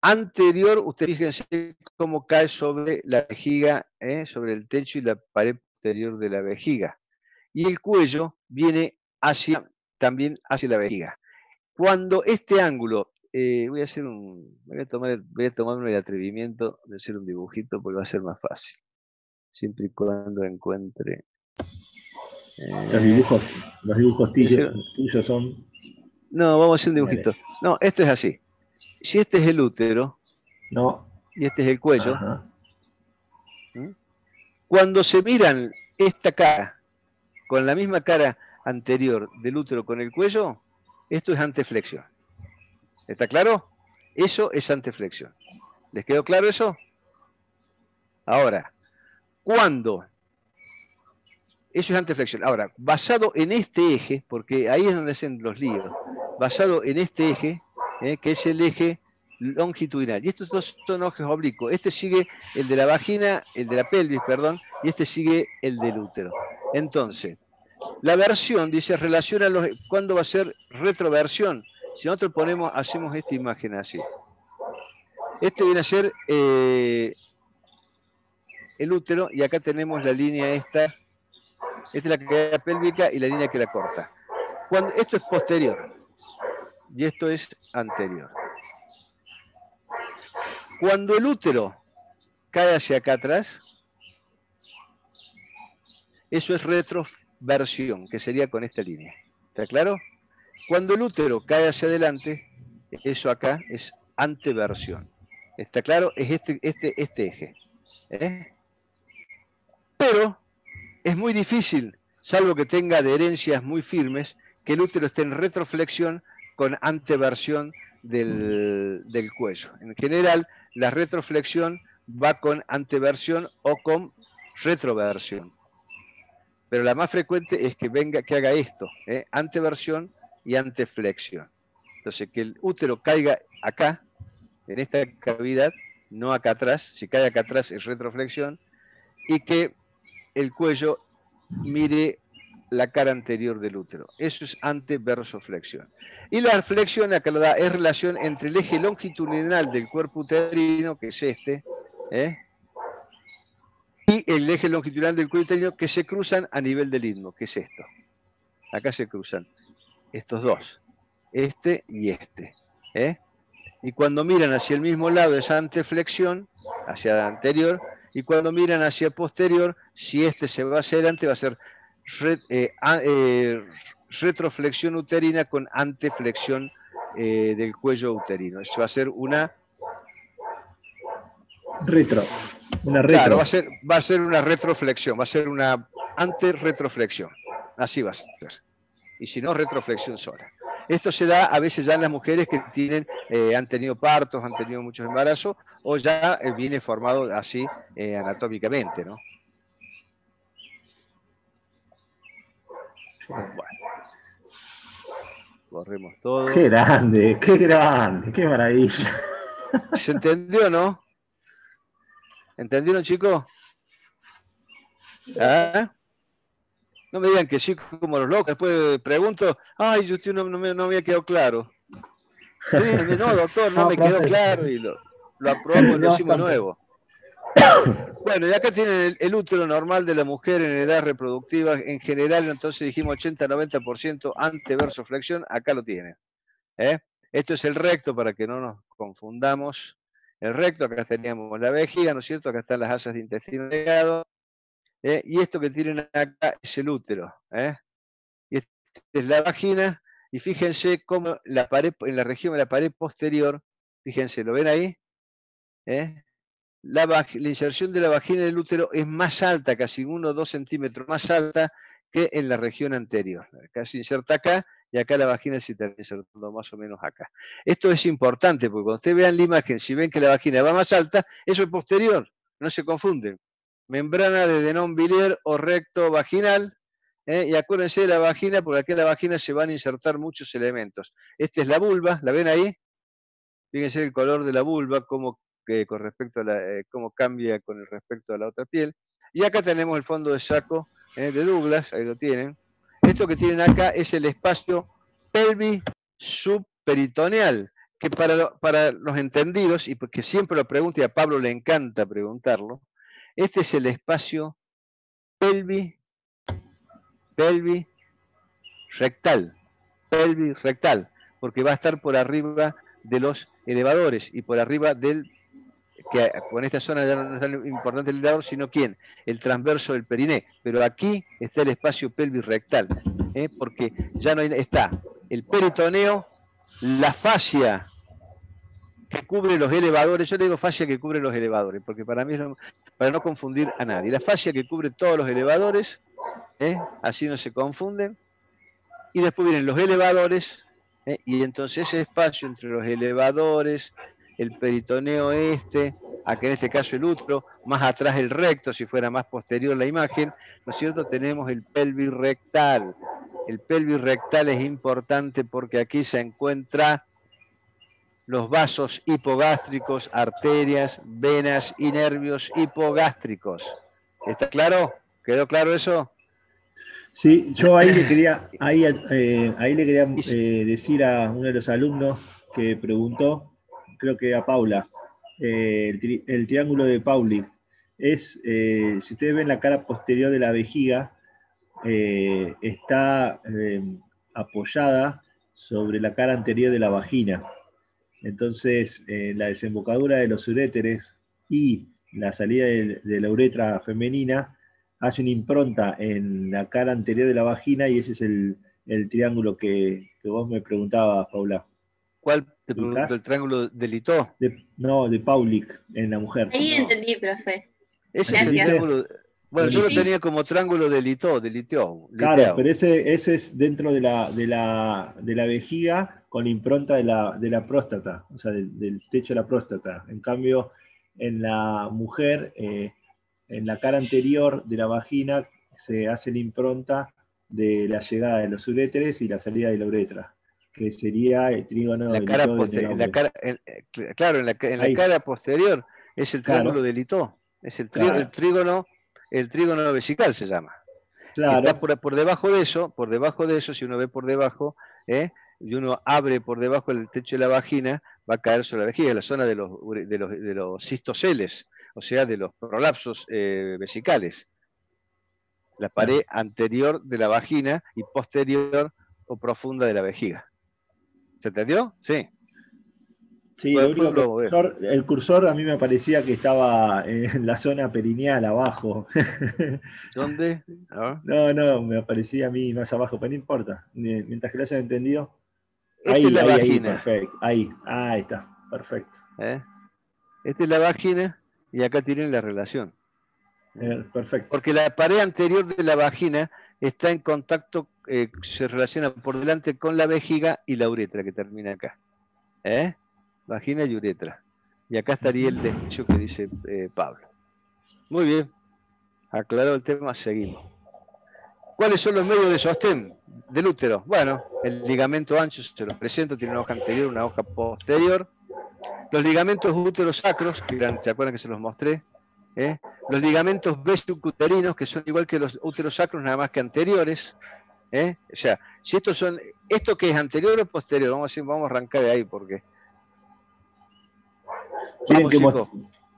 Anterior, ustedes fíjense cómo cae sobre la vejiga, sobre el techo y la pared posterior de la vejiga. Y el cuello viene también hacia la vejiga. Cuando este ángulo, voy a tomarme el atrevimiento de hacer un dibujito porque va a ser más fácil. Siempre y cuando encuentre... los dibujos tuyos son... No, vamos a hacer un dibujito. No, esto es así. Si este es el útero, y este es el cuello, cuando se miran esta cara con la misma cara anterior del útero con el cuello, esto es anteflexión. ¿Está claro? Eso es anteflexión. ¿Les quedó claro eso? Ahora, ¿Cuándo? Eso es anteflexión. Ahora, basado en este eje, porque ahí es donde hacen los líos, basado en este eje, que es el eje longitudinal. Y estos dos son ejes oblicuos. Este sigue el de la vagina, el de la pelvis, perdón, y este sigue el del útero. Entonces, la versión, dice, relaciona ¿cuándo va a ser retroversión? Si nosotros hacemos esta imagen así. Este viene a ser el útero, y acá tenemos la línea esta. Esta es la cavidad pélvica y la línea que la corta. Esto es posterior y esto es anterior. Cuando el útero cae hacia acá atrás, eso es retroversión, que sería con esta línea. ¿Está claro? Cuando el útero cae hacia adelante, eso acá es anteversión. ¿Está claro? Es este eje. Pero es muy difícil, salvo que tenga adherencias muy firmes, que el útero esté en retroflexión con anteversión del cuello. En general, la retroflexión va con anteversión o con retroversión. Pero la más frecuente es que haga esto, anteversión y anteflexión. Entonces, que el útero caiga acá, en esta cavidad, no acá atrás. Si cae acá atrás es retroflexión, y que el cuello mire la cara anterior del útero. Eso es anteversoflexión. Y la flexión, acá lo da, es relación entre el eje longitudinal del cuerpo uterino, que es este, y el eje longitudinal del cuello uterino, que se cruzan a nivel del istmo, que es esto. Acá se cruzan estos dos, este y este. Y cuando miran hacia el mismo lado es anteflexión, hacia la anterior, y cuando miran hacia posterior, si este se va hacia adelante, va a ser retroflexión uterina con anteflexión del cuello uterino. Eso va a ser una retro. Claro, va a ser una retroflexión, va a ser una anterretroflexión. Así va a ser. Y si no, retroflexión sola. Esto se da a veces ya en las mujeres que han tenido partos, han tenido muchos embarazos, o ya viene formado así anatómicamente, ¿no? Bueno. Corremos todo. Qué grande, qué maravilla. ¿Se entendió, no? ¿Entendieron, chicos? ¿Ah? No me digan que sí, como los locos. Después pregunto, ay, yo no me había quedado claro. Díganme, no, doctor, no me quedó claro, y lo aprobamos y lo hicimos nuevo. Bueno, y acá tienen el útero normal de la mujer en edad reproductiva. En general, entonces dijimos 80-90% anteversoflexión. Acá lo tienen. Esto es el recto, para que no nos confundamos. El recto, acá teníamos la vejiga, ¿no es cierto? Acá están las asas de intestino delgado. Y esto que tienen acá es el útero. Y esta es la vagina. Y fíjense cómo la pared, en la región de la pared posterior, fíjense, ¿lo ven ahí? La inserción de la vagina en el útero es más alta, casi 1 o 2 centímetros más alta que en la región anterior. Acá se inserta acá, y acá la vagina se está insertando más o menos acá. Esto es importante, porque cuando ustedes vean la imagen, si ven que la vagina va más alta, eso es posterior, no se confunden. Membrana de Denon-Villiers o recto vaginal, y acuérdense de la vagina, porque aquí en la vagina se van a insertar muchos elementos. Esta es la vulva, ¿la ven ahí? Fíjense el color de la vulva, cómo cambia con respecto a la otra piel. Y acá tenemos el fondo de saco de Douglas, ahí lo tienen. Esto que tienen acá es el espacio pelvis subperitoneal, que para los entendidos, y porque siempre lo pregunto y a Pablo le encanta preguntarlo, este es el espacio pelvis rectal, porque va a estar por arriba de los elevadores y por arriba que con esta zona ya no es tan importante el elevador, sino ¿quién? El transverso del periné. Pero aquí está el espacio pelvis rectal, porque ya no está el peritoneo, la fascia que cubre los elevadores. Yo le digo fascia que cubre los elevadores, porque para mí para no confundir a nadie. La fascia que cubre todos los elevadores, así no se confunden. Y después vienen los elevadores, y entonces ese espacio entre los elevadores, el peritoneo acá en este caso el útero, más atrás el recto, si fuera más posterior la imagen, ¿no es cierto? Tenemos el pelvis rectal. El pelvis rectal es importante porque aquí se encuentra los vasos hipogástricos, arterias, venas y nervios hipogástricos. ¿Está claro? ¿Quedó claro eso? Sí, yo ahí le quería, decir a uno de los alumnos que preguntó, creo que a Paula, el triángulo de Pauling. Si ustedes ven la cara posterior de la vejiga, está apoyada sobre la cara anterior de la vagina. Entonces, la desembocadura de los uréteres y la salida de la uretra femenina hace una impronta en la cara anterior de la vagina y ese es el triángulo que vos me preguntabas, Paula. ¿Cuál te preguntó? ¿El triángulo de Lito? No, de Pauling en la mujer. Ahí no. entendí, profe. Ese es el triángulo. Bueno, yo lo tenía como triángulo de Lito, Claro, pero ese es dentro de la vejiga con la impronta de la próstata, o sea, del techo de la próstata. En cambio, en la mujer, en la cara anterior de la vagina, se hace la impronta de la llegada de los uréteres y la salida de la uretra, que sería el trígono de Lito en el hombre. Claro, en la cara posterior es el triángulo de Lito. Es el trígono vesical se llama. Claro. Que está por debajo de eso, si uno ve por debajo, y uno abre por debajo el techo de la vagina, va a caer sobre la vejiga, la zona de los cistoceles, o sea, de los prolapsos vesicales. La pared anterior de la vagina y posterior o profunda de la vejiga. ¿Se entendió? Sí. Sí, lo único que el cursor a mí me parecía que estaba en la zona perineal abajo. ¿Dónde? No, me aparecía a mí más abajo, pero no importa. Mientras que lo hayan entendido. Esta es la vagina. Perfecto. Ahí está, perfecto. Esta es la vagina y acá tienen la relación. Perfecto. Porque la pared anterior de la vagina está en contacto, se relaciona por delante con la vejiga y la uretra que termina acá. Vagina y uretra. Y acá estaría el derecho que dice Pablo. Muy bien. Aclarado el tema, seguimos. ¿Cuáles son los medios de sostén del útero? Bueno, el ligamento ancho se los presento, tiene una hoja anterior, una hoja posterior. Los ligamentos úterosacros, que ¿se acuerdan que se los mostré? Los ligamentos vesicuterinos, que son igual que los úterosacros, nada más que anteriores. O sea, si estos son, ¿esto que es anterior o posterior? Vamos a arrancar de ahí porque...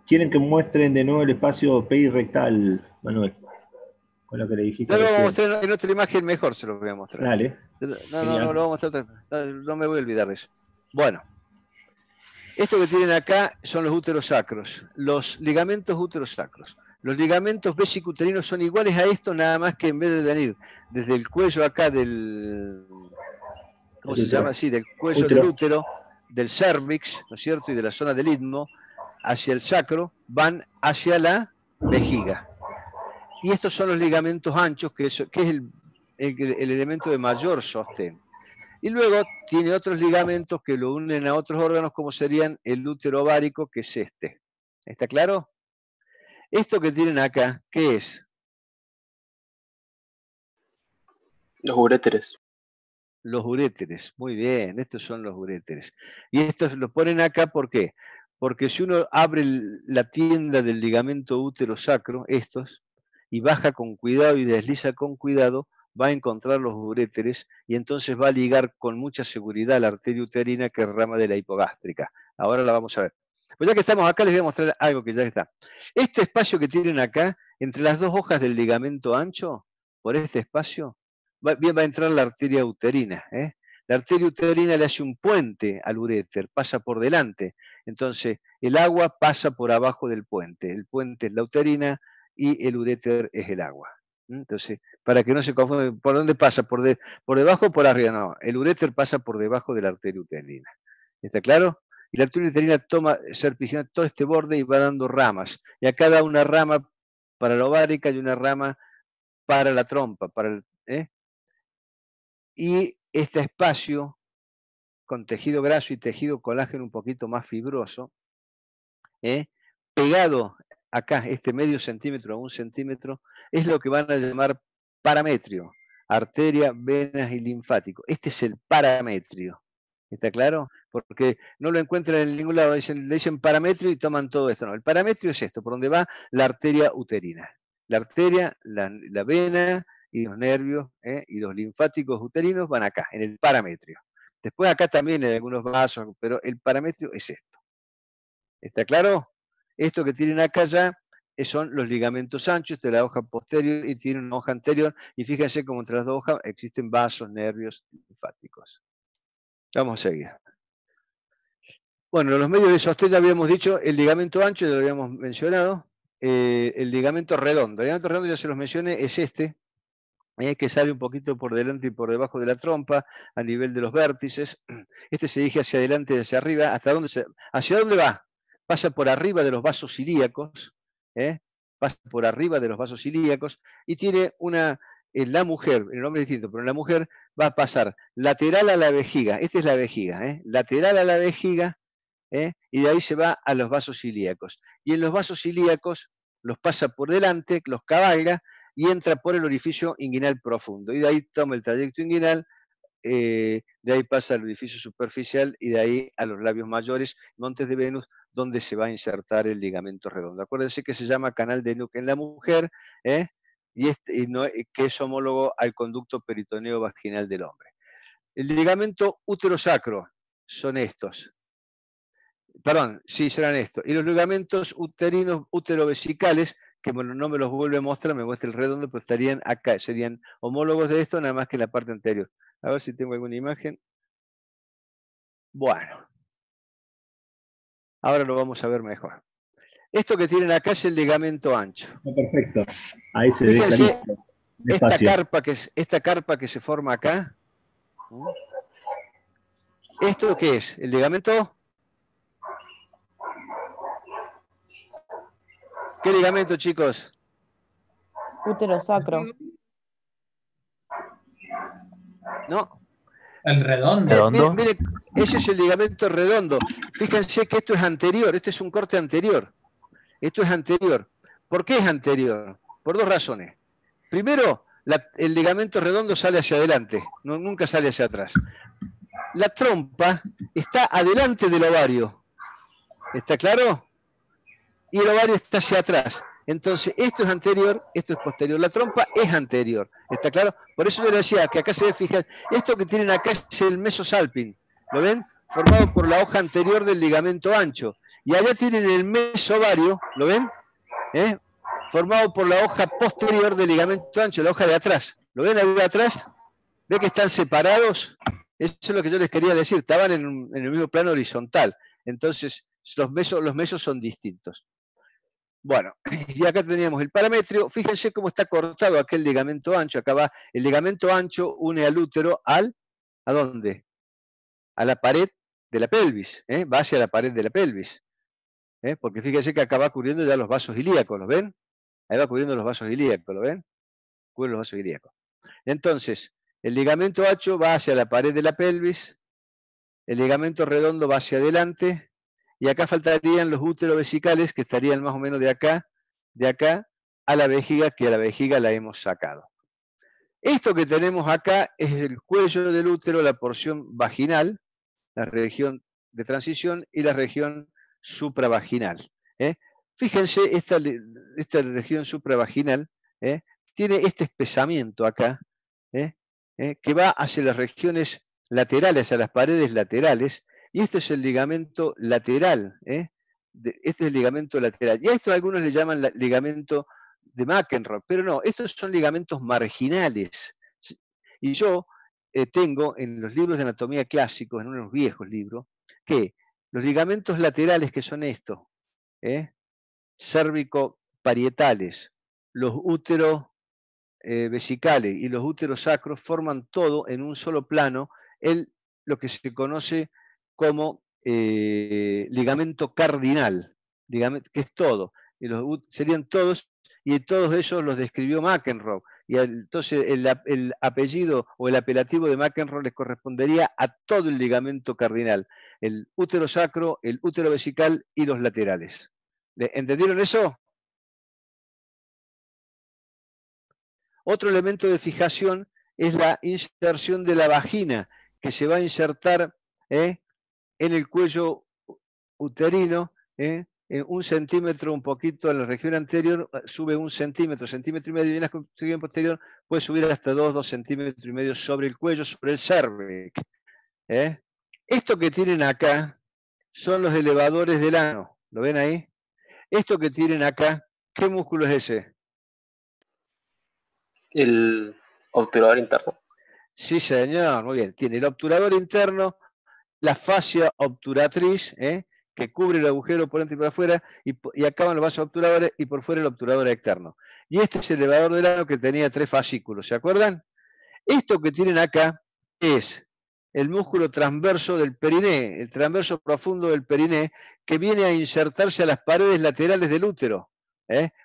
¿Quieren que muestren de nuevo el espacio perirectal, Manuel? Con lo que le dijiste. No lo vamos a mostrar en otra imagen mejor, se lo voy a mostrar. Dale. No lo vamos a mostrar. No me voy a olvidar de eso. Bueno. Esto que tienen acá son los úterosacros, los ligamentos úterosacros. Los ligamentos vesicuterinos son iguales a esto, nada más que en vez de venir desde el cuello acá del... ¿Cómo se llama? Sí, del cuello del útero, del cervix, ¿no es cierto? Y de la zona del istmo, hacia el sacro, van hacia la vejiga. Y estos son los ligamentos anchos, que es el elemento de mayor sostén. Y luego tiene otros ligamentos que lo unen a otros órganos, como serían el útero ovárico, que es este. ¿Está claro? Esto que tienen acá, ¿qué es? Los uréteres. Los uréteres, muy bien, estos son los uréteres. Y estos los ponen acá, ¿por qué? Porque si uno abre la tienda del ligamento útero sacro, estos, y baja con cuidado y desliza con cuidado, va a encontrar los uréteres y entonces va a ligar con mucha seguridad la arteria uterina, que es rama de la hipogástrica. Ahora la vamos a ver. Pues ya que estamos acá, les voy a mostrar algo que ya está. Este espacio que tienen acá, entre las dos hojas del ligamento ancho, por este espacio, va a entrar la arteria uterina. La arteria uterina le hace un puente al uréter, pasa por delante. Entonces, el agua pasa por abajo del puente. El puente es la uterina y el uréter es el agua. Entonces, para que no se confunda, ¿por dónde pasa? ¿Por debajo o por arriba? No, el uréter pasa por debajo de la arteria uterina. ¿Está claro? Y la arteria uterina toma serpigina todo este borde y va dando ramas. Y acá da una rama para la ovárica y una rama para la trompa, y este espacio con tejido graso y tejido colágeno un poquito más fibroso, pegado acá, este medio centímetro a 1 centímetro, es lo que van a llamar parametrio. Arteria, venas y linfático. Este es el parametrio. ¿Está claro? Porque no lo encuentran en ningún lado. Le dicen parametrio y toman todo esto. No, el parametrio es esto, por donde va la arteria uterina. La arteria, la vena y los nervios y los linfáticos uterinos van acá, en el parametrio. Después acá también hay algunos vasos, pero el parametrio es esto. ¿Está claro? Esto que tienen acá ya son los ligamentos anchos de la hoja posterior y tienen una hoja anterior. Y fíjense cómo entre las dos hojas existen vasos, nervios linfáticos. Vamos a seguir. Bueno, los medios de sostén ya habíamos dicho, el ligamento ancho ya lo habíamos mencionado, el ligamento redondo. El ligamento redondo ya se los mencioné, es este, que sale un poquito por delante y por debajo de la trompa, a nivel de los vértices. Este se dirige hacia adelante y hacia arriba. ¿Hacia dónde va? Pasa por arriba de los vasos ilíacos, pasa por arriba de los vasos ilíacos, y tiene en la mujer, el nombre es distinto, pero en la mujer va a pasar lateral a la vejiga. Esta es la vejiga, lateral a la vejiga, y de ahí se va a los vasos ilíacos. Y en los vasos ilíacos los pasa por delante, los cabalga, y entra por el orificio inguinal profundo. Y de ahí toma el trayecto inguinal, de ahí pasa al orificio superficial y de ahí a los labios mayores, montes de Venus, donde se va a insertar el ligamento redondo. Acuérdense que se llama canal de Nuque en la mujer, que es homólogo al conducto peritoneo vaginal del hombre. El ligamento útero-sacro son estos. Perdón, sí, serán estos. Y los ligamentos uterinos, útero-vesicales, que no me los vuelve a mostrar, me muestra el redondo, pero estarían acá, serían homólogos de esto, nada más que en la parte anterior. A ver si tengo alguna imagen. Bueno. Ahora lo vamos a ver mejor. Esto que tienen acá es el ligamento ancho. Perfecto. Ahí se Fíjense, ve esta carpa que se forma acá. ¿Esto qué es? ¿El ligamento? ¿Qué ligamento, chicos? Útero sacro. No. El redondo. Miren, ese es el ligamento redondo. Fíjense que esto es anterior, este es un corte anterior. Esto es anterior. ¿Por qué es anterior? Por dos razones. Primero, el ligamento redondo sale hacia adelante, nunca sale hacia atrás. La trompa está adelante del ovario. ¿Está claro? Y el ovario está hacia atrás. Entonces, esto es anterior, esto es posterior. La trompa es anterior. ¿Está claro? Por eso yo le decía que acá se ve, fijan, esto que tienen acá es el mesosalping. ¿Lo ven? Formado por la hoja anterior del ligamento ancho. Y allá tienen el mesovario, ¿lo ven? Formado por la hoja posterior del ligamento ancho, la hoja de atrás. ¿Lo ven ahí atrás? ¿Ve que están separados? Eso es lo que yo les quería decir. Estaban en el mismo plano horizontal. Entonces, los mesos son distintos. Bueno, y acá teníamos el parametrio. Fíjense cómo está cortado aquel ligamento ancho. Acá va el ligamento ancho, une al útero ¿a dónde? A la pared de la pelvis. Va hacia la pared de la pelvis. Porque fíjense que acá va cubriendo ya los vasos ilíacos, ¿los ven? Ahí va cubriendo los vasos ilíacos, ¿lo ven? Cubre los vasos ilíacos. Entonces, el ligamento ancho va hacia la pared de la pelvis, el ligamento redondo va hacia adelante, y acá faltarían los úteros vesicales, que estarían más o menos de acá a la vejiga, que a la vejiga la hemos sacado. Esto que tenemos acá es el cuello del útero, la porción vaginal, la región de transición y la región supravaginal. Fíjense, esta región supravaginal tiene este espesamiento acá, que va hacia las regiones laterales, hacia las paredes laterales, y este es el ligamento lateral. Este es el ligamento lateral. Y a esto algunos le llaman ligamento de McEnroe, pero no, estos son ligamentos marginales. Y yo tengo en los libros de anatomía clásicos, en unos viejos libros, que los ligamentos laterales, que son estos, cérvico-parietales, los úteros vesicales y los úteros sacros forman todo en un solo plano, lo que se conoce como ligamento cardinal, que es todo. Y serían todos, y todos ellos los describió McEnroe. Y entonces el apellido o el apelativo de McEnroe les correspondería a todo el ligamento cardinal, el útero sacro, el útero vesical y los laterales. ¿Entendieron eso? Otro elemento de fijación es la inserción de la vagina, que se va a insertar en el cuello uterino, en 1 centímetro, un poquito en la región anterior, sube 1 centímetro, centímetro y medio, y en la región posterior puede subir hasta 2 centímetros y medio sobre el cuello, sobre el cervix. Esto que tienen acá son los elevadores del ano. ¿Lo ven ahí? Esto que tienen acá, ¿qué músculo es ese? El obturador interno. Sí, señor, muy bien. Tiene el obturador interno, la fascia obturatriz, que cubre el agujero por dentro y por afuera, y acaban los vasos obturadores, y por fuera el obturador externo. Y este es el elevador del ano que tenía 3 fascículos, ¿se acuerdan? Esto que tienen acá es el músculo transverso del periné, el transverso profundo del periné, que viene a insertarse a las paredes laterales del útero,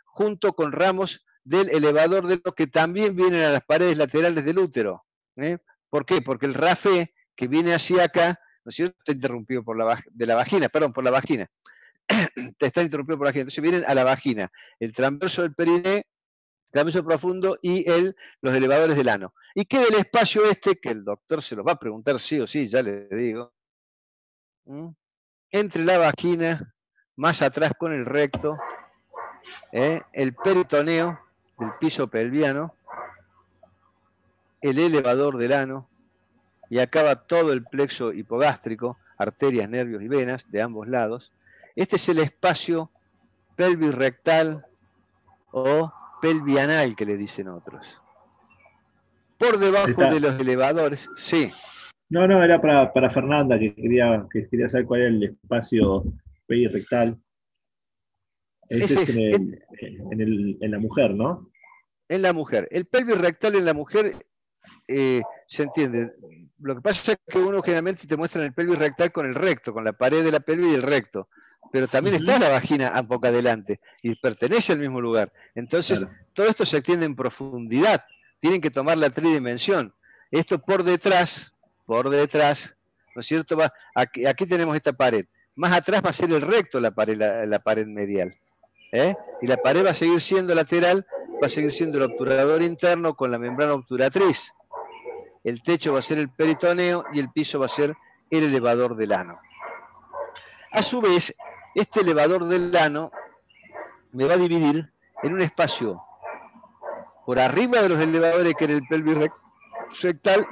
junto con ramos del elevador del ano que también vienen a las paredes laterales del útero. ¿Por qué? Porque el rafé que viene hacia acá, ¿no es cierto? Está interrumpido por la vagina. Está interrumpido por la vagina. Entonces vienen a la vagina, el transverso del periné, transverso profundo y los elevadores del ano. Y queda el espacio este, que el doctor se lo va a preguntar sí o sí, ya le digo, entre la vagina, más atrás con el recto, el peritoneo del piso pelviano, el elevador del ano, y acaba todo el plexo hipogástrico, arterias, nervios y venas de ambos lados. Este es el espacio pelvirrectal o pelvianal, que le dicen otros. Por debajo de los elevadores, sí. No, era para Fernanda, que quería saber cuál era el espacio pelvirrectal. Ese es en la mujer, ¿no? En la mujer. El pelvirrectal en la mujer, se entiende. Lo que pasa es que uno generalmente te muestra el pelvirrectal con el recto, con la pared de la pelvis y el recto. Pero también está la vagina un poco adelante y pertenece al mismo lugar. Entonces, todo esto se extiende en profundidad. Tienen que tomar la tridimensión. Esto por detrás, ¿no es cierto? Aquí tenemos esta pared. Más atrás va a ser el recto, la pared medial. Y la pared va a seguir siendo lateral, va a seguir siendo el obturador interno con la membrana obturatriz. El techo va a ser el peritoneo y el piso va a ser el elevador del ano. A su vez, este elevador del ano me va a dividir en un espacio por arriba de los elevadores, que era el pelvirrectal,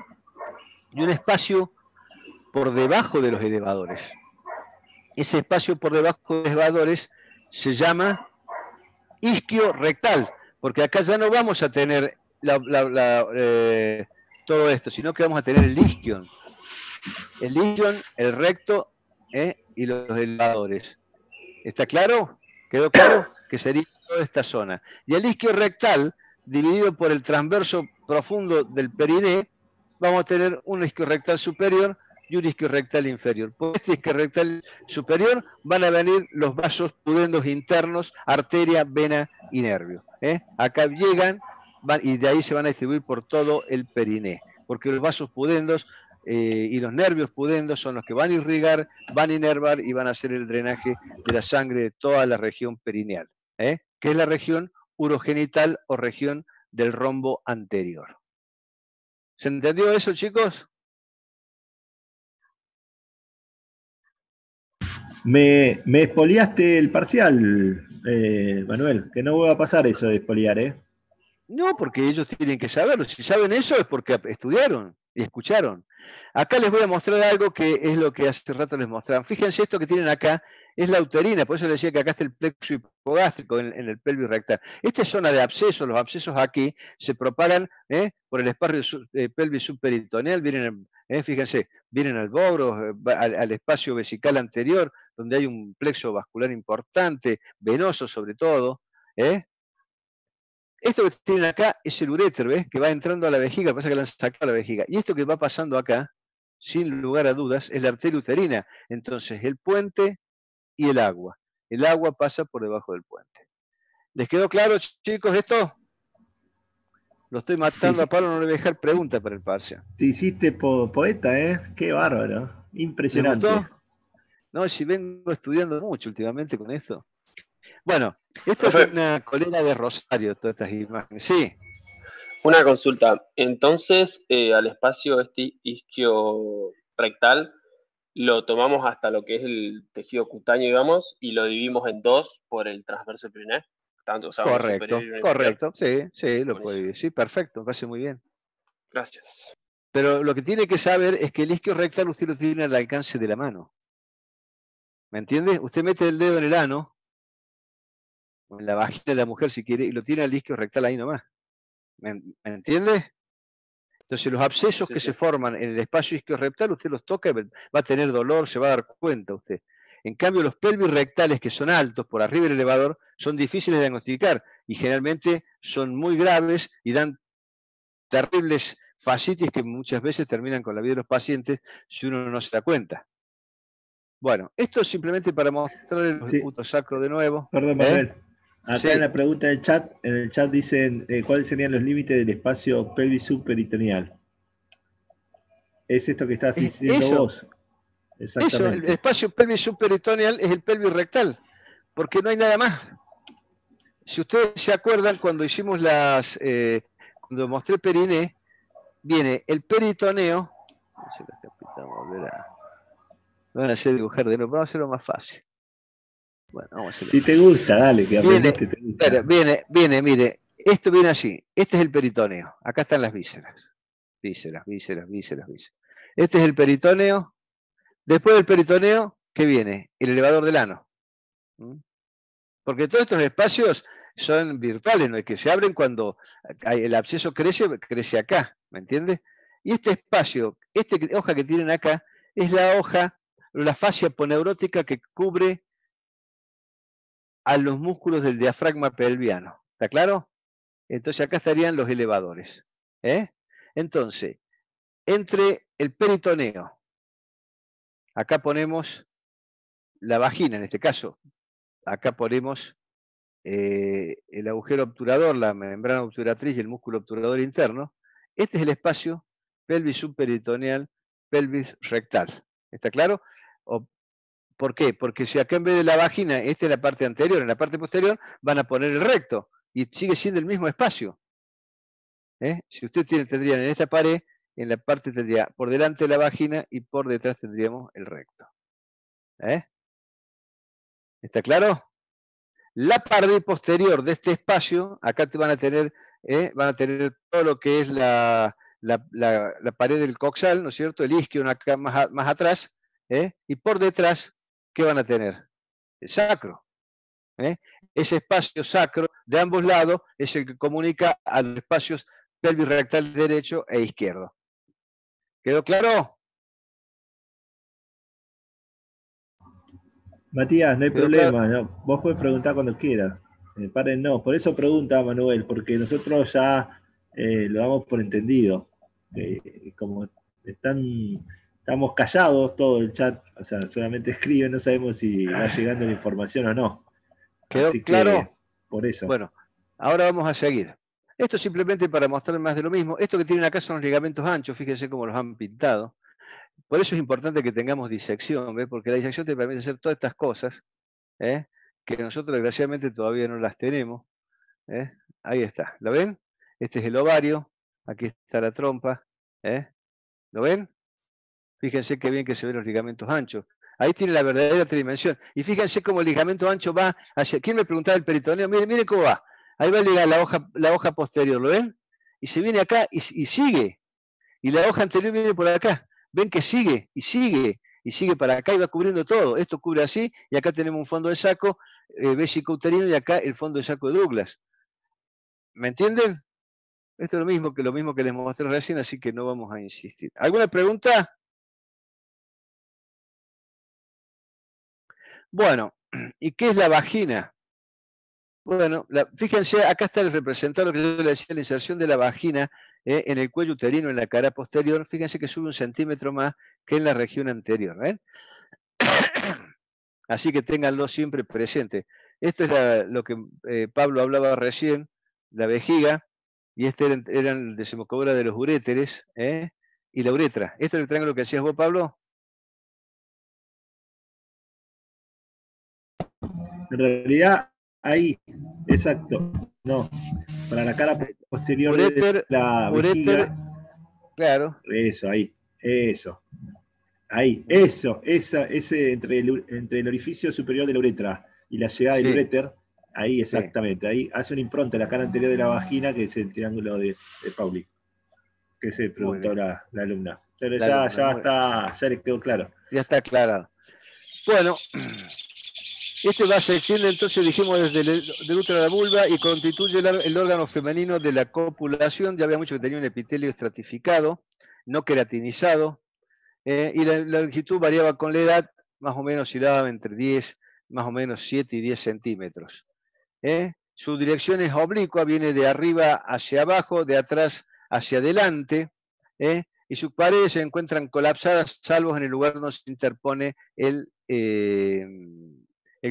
y un espacio por debajo de los elevadores. Ese espacio por debajo de los elevadores se llama isquio rectal, porque acá ya no vamos a tener todo esto, sino que vamos a tener el isquion. El isquion, el recto y los elevadores. ¿Está claro? ¿Quedó claro? Que sería toda esta zona. Y el isquio rectal, dividido por el transverso profundo del periné, vamos a tener un isquio rectal superior y un isquio rectal inferior. Por este isquio rectal superior van a venir los vasos pudendos internos, arteria, vena y nervio. Acá llegan y de ahí se van a distribuir por todo el periné, porque los vasos pudendos y los nervios pudendos son los que van a irrigar, van a inervar y van a hacer el drenaje de la sangre de toda la región perineal, que es la región urogenital o región del rombo anterior. ¿Se entendió eso, chicos? Me expoliaste el parcial, Manuel, que no vuelva a pasar eso de expoliar, No, porque ellos tienen que saberlo. Si saben eso es porque estudiaron y escucharon. Acá les voy a mostrar algo que es lo que hace rato les mostraban. Fíjense, esto que tienen acá es la uterina, por eso les decía que acá está el plexo hipogástrico en el pelvis rectal. Esta es zona de abscesos, los abscesos aquí se propagan por el espacio pelvis subperitoneal, vienen, fíjense, vienen al boro, al espacio vesical anterior, donde hay un plexo vascular importante, venoso sobre todo. Esto que tienen acá es el uréter, ¿ves? Que va entrando a la vejiga, pasa que la han sacado a la vejiga. Y esto que va pasando acá, sin lugar a dudas, es la arteria uterina. Entonces, el puente y el agua. El agua pasa por debajo del puente. ¿Les quedó claro, chicos, esto? Lo estoy matando Sí. a Pablo, no le voy a dejar preguntas para el parcial. Te hiciste poeta, Qué bárbaro. Impresionante. ¿Les gustó? No, si vengo estudiando mucho últimamente con esto. Bueno, esto es una colera de Rosario, todas estas imágenes. Sí. Una consulta. Entonces, al espacio isquio-rectal lo tomamos hasta lo que es el tejido cutáneo, digamos, y lo dividimos en dos por el transverso del perineo. Tanto, o sea, uno superior y uno inferior. Correcto. Sí, lo puede dividir. Sí, perfecto, me parece muy bien. Gracias. Pero lo que tiene que saber es que el isquio rectal usted lo tiene al alcance de la mano. ¿Me entiende? Usted mete el dedo en el ano, o en la vagina de la mujer si quiere, y lo tiene al isquio rectal ahí nomás. ¿Me entiende? Entonces los abscesos que se forman en el espacio isquiorrectal, usted los toca y va a tener dolor, se va a dar cuenta usted. En cambio, los pelvis rectales que son altos, por arriba del elevador, son difíciles de diagnosticar y generalmente son muy graves y dan terribles fascitis que muchas veces terminan con la vida de los pacientes si uno no se da cuenta. Bueno, esto es simplemente para mostrar el puto sacro de nuevo. Perdón, Manuel. Acá en la pregunta del chat, en el chat dicen cuáles serían los límites del espacio pelvis subperitoneal. Es esto que estás diciendo vos. Exactamente. Eso, el espacio pelvis subperitoneal es el pelvis rectal, porque no hay nada más. Si ustedes se acuerdan, cuando hicimos cuando mostré periné, viene el peritoneo. Van a hacer dibujar de nuevo, vamos a hacerlo más fácil. Bueno, vamos a hacerlo. Si te gusta, dale, que aprendiste, te gusta. Claro, viene, mire, esto viene así. Este es el peritoneo. Acá están las vísceras. Vísceras. Este es el peritoneo. Después del peritoneo, ¿qué viene? El elevador del ano. Porque todos estos espacios son virtuales, ¿no? Que se abren cuando el absceso crece acá, ¿me entiendes? Y este espacio, esta hoja que tienen acá, es la hoja, la fascia poneurótica que cubre a los músculos del diafragma pelviano. ¿Está claro? Entonces acá estarían los elevadores. Entonces, entre el peritoneo, acá ponemos la vagina, en este caso, acá ponemos el agujero obturador, la membrana obturatriz y el músculo obturador interno. Este es el espacio pelvis subperitoneal, pelvis rectal. ¿Está claro? ¿Por qué? Porque si acá en vez de la vagina, esta es la parte anterior, en la parte posterior van a poner el recto y sigue siendo el mismo espacio. Si usted tendría en esta pared, en la parte tendría por delante la vagina y por detrás tendríamos el recto. ¿Está claro? La pared posterior de este espacio, acá te van a tener todo lo que es la pared del coxal, ¿no es cierto? El isquio acá más atrás, y por detrás, ¿qué van a tener? El sacro. Ese espacio sacro de ambos lados es el que comunica a los espacios pelvis rectal derecho e izquierdo. ¿Quedó claro? Matías, no hay problema, ¿no? Vos podés preguntar cuando quieras. No, por eso pregunta Manuel, porque nosotros ya lo damos por entendido. Como estamos callados todo el chat, o sea, solamente escriben, no sabemos si va llegando la información o no. ¿Quedó claro? Por eso. Bueno, ahora vamos a seguir. Esto simplemente para mostrar más de lo mismo. Esto que tienen acá son los ligamentos anchos, fíjense cómo los han pintado. Por eso es importante que tengamos disección, ¿ves? Porque la disección te permite hacer todas estas cosas, que nosotros desgraciadamente todavía no las tenemos. Ahí está, ¿lo ven? Este es el ovario, aquí está la trompa, ¿lo ven? Fíjense qué bien que se ven los ligamentos anchos. Ahí tiene la verdadera tridimensión. Y fíjense cómo el ligamento ancho va hacia... ¿Quién me preguntaba el peritoneo? Miren cómo va. Ahí va a llegar la hoja posterior, ¿lo ven? Y se viene acá y sigue. Y la hoja anterior viene por acá. Ven que sigue, y sigue para acá y va cubriendo todo. Esto cubre así, y acá tenemos un fondo de saco vesicouterino y acá el fondo de saco de Douglas. ¿Me entienden? Esto es lo mismo que les mostré recién, así que no vamos a insistir. ¿Alguna pregunta? Bueno, ¿y qué es la vagina? Bueno, fíjense, acá está el representado, lo que yo le decía, la inserción de la vagina en el cuello uterino, en la cara posterior. Fíjense que sube 1 centímetro más que en la región anterior. Así que ténganlo siempre presente. Esto es lo que Pablo hablaba recién, la vejiga, y este era el desembocadura de los uréteres, y la uretra. ¿Esto es el triángulo que hacías vos, Pablo? En realidad, Ahí, exacto. No, para la cara posterior de la vejiga. Claro. Eso, ahí. Eso. Ahí, ese entre el orificio superior de la uretra y la llegada del uréter, ahí exactamente, ahí hace una impronta en la cara anterior de la vagina, que es el triángulo de Pauli, que se preguntó la alumna. Pero ya está, ya le quedó claro. Ya está aclarado. Bueno, se extiende entonces, dijimos, desde el útero a la vulva y constituye el órgano femenino de la copulación. Ya había mucho que tenía un epitelio estratificado, no queratinizado, y la longitud variaba con la edad, más o menos oscilaba entre 10, más o menos 7 y 10 centímetros. Su dirección es oblicua, viene de arriba hacia abajo, de atrás hacia adelante, y sus paredes se encuentran colapsadas, salvo en el lugar donde se interpone el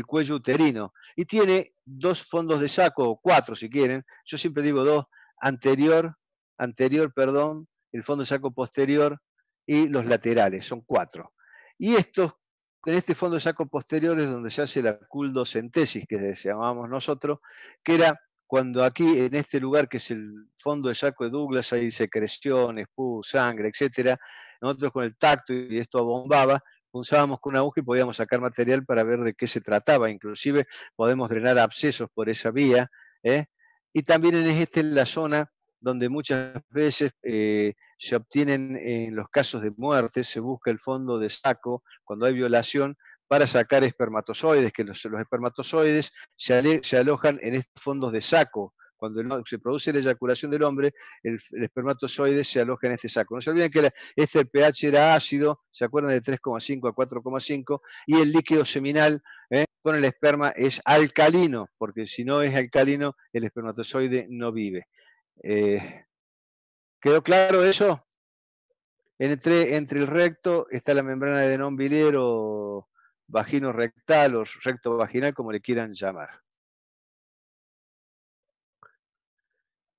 cuello uterino. Y tiene 2 fondos de saco, o 4 si quieren, yo siempre digo 2, anterior, el fondo de saco posterior y los laterales, son 4. Y en este fondo de saco posterior es donde se hace la culdocentesis, que llamábamos nosotros, que era cuando aquí, en este lugar que es el fondo de saco de Douglas, hay secreciones, pus, sangre, etc. Nosotros con el tacto, y esto abombaba, punzábamos con una aguja y podíamos sacar material para ver de qué se trataba. Inclusive podemos drenar abscesos por esa vía. Y también en la zona donde muchas veces se obtienen, en los casos de muerte, se busca el fondo de saco cuando hay violación para sacar espermatozoides, que los espermatozoides se alojan en estos fondos de saco. Cuando se produce la eyaculación del hombre, el espermatozoide se aloja en este saco. No se olviden que el pH era ácido, ¿se acuerdan de 3,5 a 4,5? Y el líquido seminal con el esperma es alcalino, porque si no es alcalino, el espermatozoide no vive. ¿Quedó claro eso? Entre el recto está la membrana de Denón biliar vagino rectal o recto vaginal, como le quieran llamar.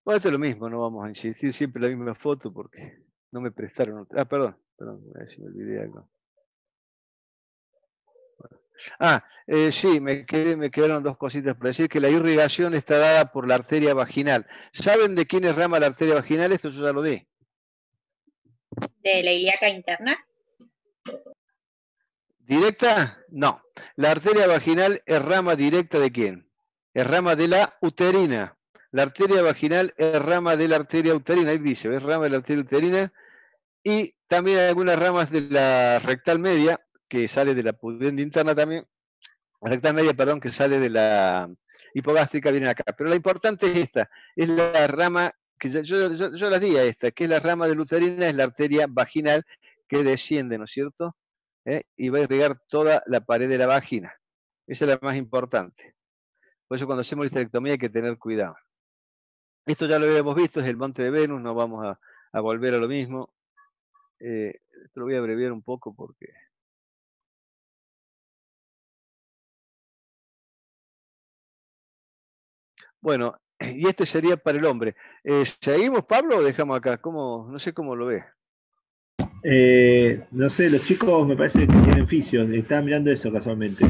Bueno, esto es lo mismo, no vamos a insistir siempre la misma foto porque no me prestaron otra. Perdón, a ver si me olvidé algo. Sí, me quedaron 2 cositas para decir, que la irrigación está dada por la arteria vaginal. ¿Saben de quién es rama la arteria vaginal? Esto yo ya lo di. ¿De la ilíaca interna? ¿Directa? No. La arteria vaginal es rama directa ¿de quién? Es rama de la uterina. La arteria vaginal es rama de la arteria uterina. Ahí dice, ¿ves? Rama de la arteria uterina. Y también hay algunas ramas de la rectal media, que sale de la pudenda interna también. La rectal media, perdón, que sale de la hipogástrica, viene acá. Pero la importante es esta. Es la rama, que yo la di a esta, que es la rama de la uterina, es la arteria vaginal que desciende, ¿no es cierto? Y va a irrigar toda la pared de la vagina. Esa es la más importante. Por eso cuando hacemos la histerectomía hay que tener cuidado. Esto ya lo habíamos visto, es el monte de Venus, no vamos a volver a lo mismo. Esto lo voy a abreviar un poco porque... Bueno, y este sería para el hombre. ¿Seguimos, Pablo, o dejamos acá? No sé cómo lo ve. No sé, los chicos me parece que tienen fisio. Estaba mirando eso casualmente.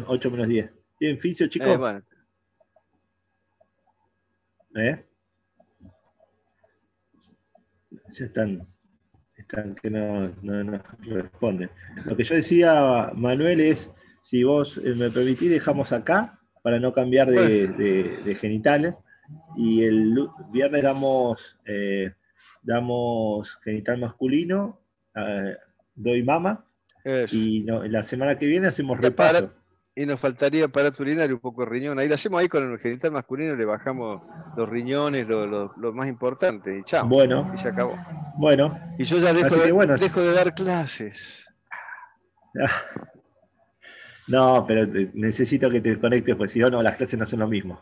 8 menos 10. ¿Tienen fisio, chicos? Bueno. Ya están que no responden. Lo que yo decía, Manuel, es, si vos me permitís, dejamos acá para no cambiar de genitales. Y el viernes damos genital masculino, doy mama. Eso. Y la semana que viene hacemos repaso. Y nos faltaría aparato urinario, un poco de riñón. Ahí lo hacemos ahí con el genital masculino, le bajamos los riñones, lo más importante, y chao. Bueno. Y se acabó. Bueno. Y yo ya dejo de dar clases. No, pero necesito que te conectes, porque si no, las clases no son lo mismo.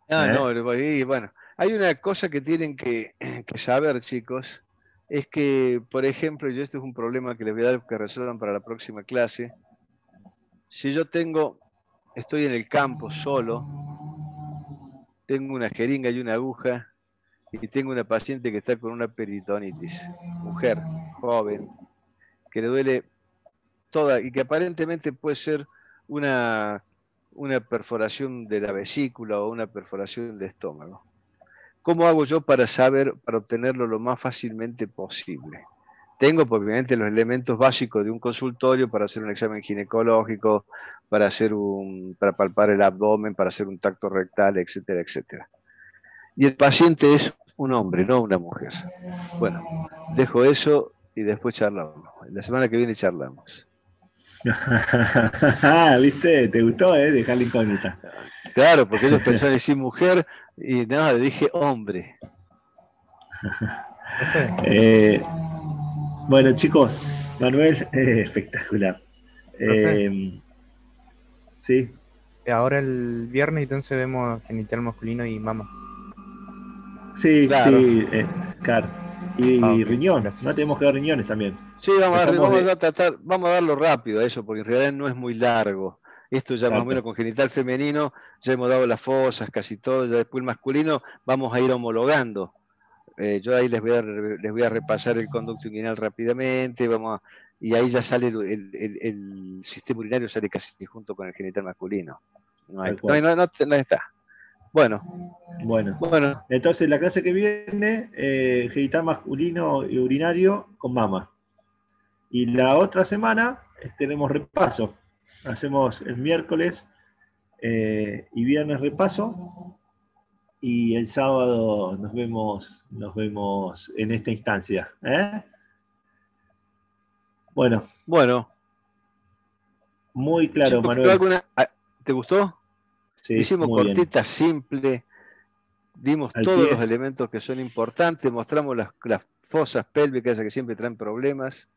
No, y bueno. Hay una cosa que tienen que saber, chicos, es que, por ejemplo, esto es un problema que les voy a dar que resuelvan para la próxima clase. Si yo estoy en el campo solo, tengo una jeringa y una aguja, y tengo una paciente que está con una peritonitis, mujer, joven, que le duele toda, y que aparentemente puede ser una una perforación de la vesícula o una perforación de estómago. ¿Cómo hago yo para obtenerlo lo más fácilmente posible? Tengo, pues, obviamente, los elementos básicos de un consultorio para hacer un examen ginecológico, para palpar el abdomen, para hacer un tacto rectal, etcétera, etcétera. Y el paciente es un hombre, no una mujer. Bueno, dejo eso y después charlamos. La semana que viene charlamos. ¿Viste? ¿Te gustó, dejar la incógnita? Claro, porque ellos pensaban decir mujer y nada, le dije hombre. Bueno, chicos, Manuel, espectacular. Sí. Ahora el viernes entonces vemos genital masculino y mama. Sí, claro. Sí, claro. Y riñón, no tenemos que ver riñones también. Sí, vamos a darlo rápido a eso, porque en realidad no es muy largo. Esto ya más o menos con genital femenino, ya hemos dado las fosas, casi todo, ya después el masculino vamos a ir homologando. Yo ahí les voy a repasar el conducto inguinal rápidamente, y ahí ya sale el sistema urinario, sale casi junto con el genital masculino. No está. Bueno, entonces la clase que viene, genital masculino y urinario con mama. Y la otra semana tenemos repaso. Hacemos el miércoles y viernes repaso. Y el sábado nos vemos en esta instancia. Bueno. Muy claro, Manuel. ¿Te gustó? Sí, hicimos cortita, simple. Dimos todos los elementos que son importantes. Mostramos las fosas pélvicas que siempre traen problemas.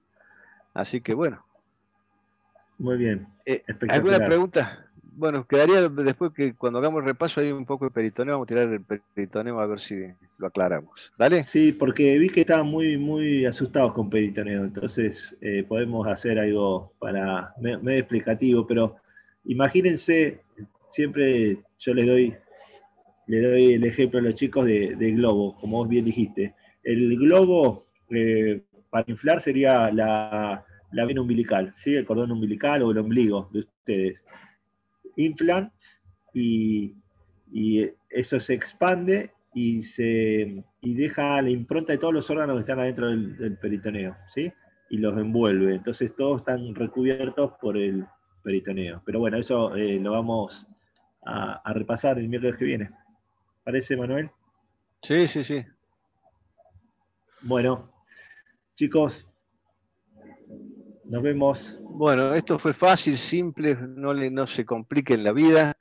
Así que bueno. Muy bien. ¿Alguna pregunta? Bueno, quedaría después que cuando hagamos el repaso hay un poco de peritoneo, vamos a tirar el peritoneo a ver si lo aclaramos. ¿Dale? Sí, porque vi que estaban muy, muy asustados con peritoneo, entonces podemos hacer algo para medio explicativo, pero imagínense, siempre yo le doy el ejemplo a los chicos de globo, como vos bien dijiste. El globo para inflar sería la vena umbilical, ¿sí? El cordón umbilical o el ombligo de ustedes. Inflan y eso se expande y deja la impronta de todos los órganos que están adentro del peritoneo, ¿sí? Y los envuelve. Entonces todos están recubiertos por el peritoneo. Pero bueno, eso lo vamos a repasar el miércoles que viene. ¿Parece, Manuel? Sí. Bueno, chicos, nos vemos. Bueno, esto fue fácil, simple, no se compliquen la vida.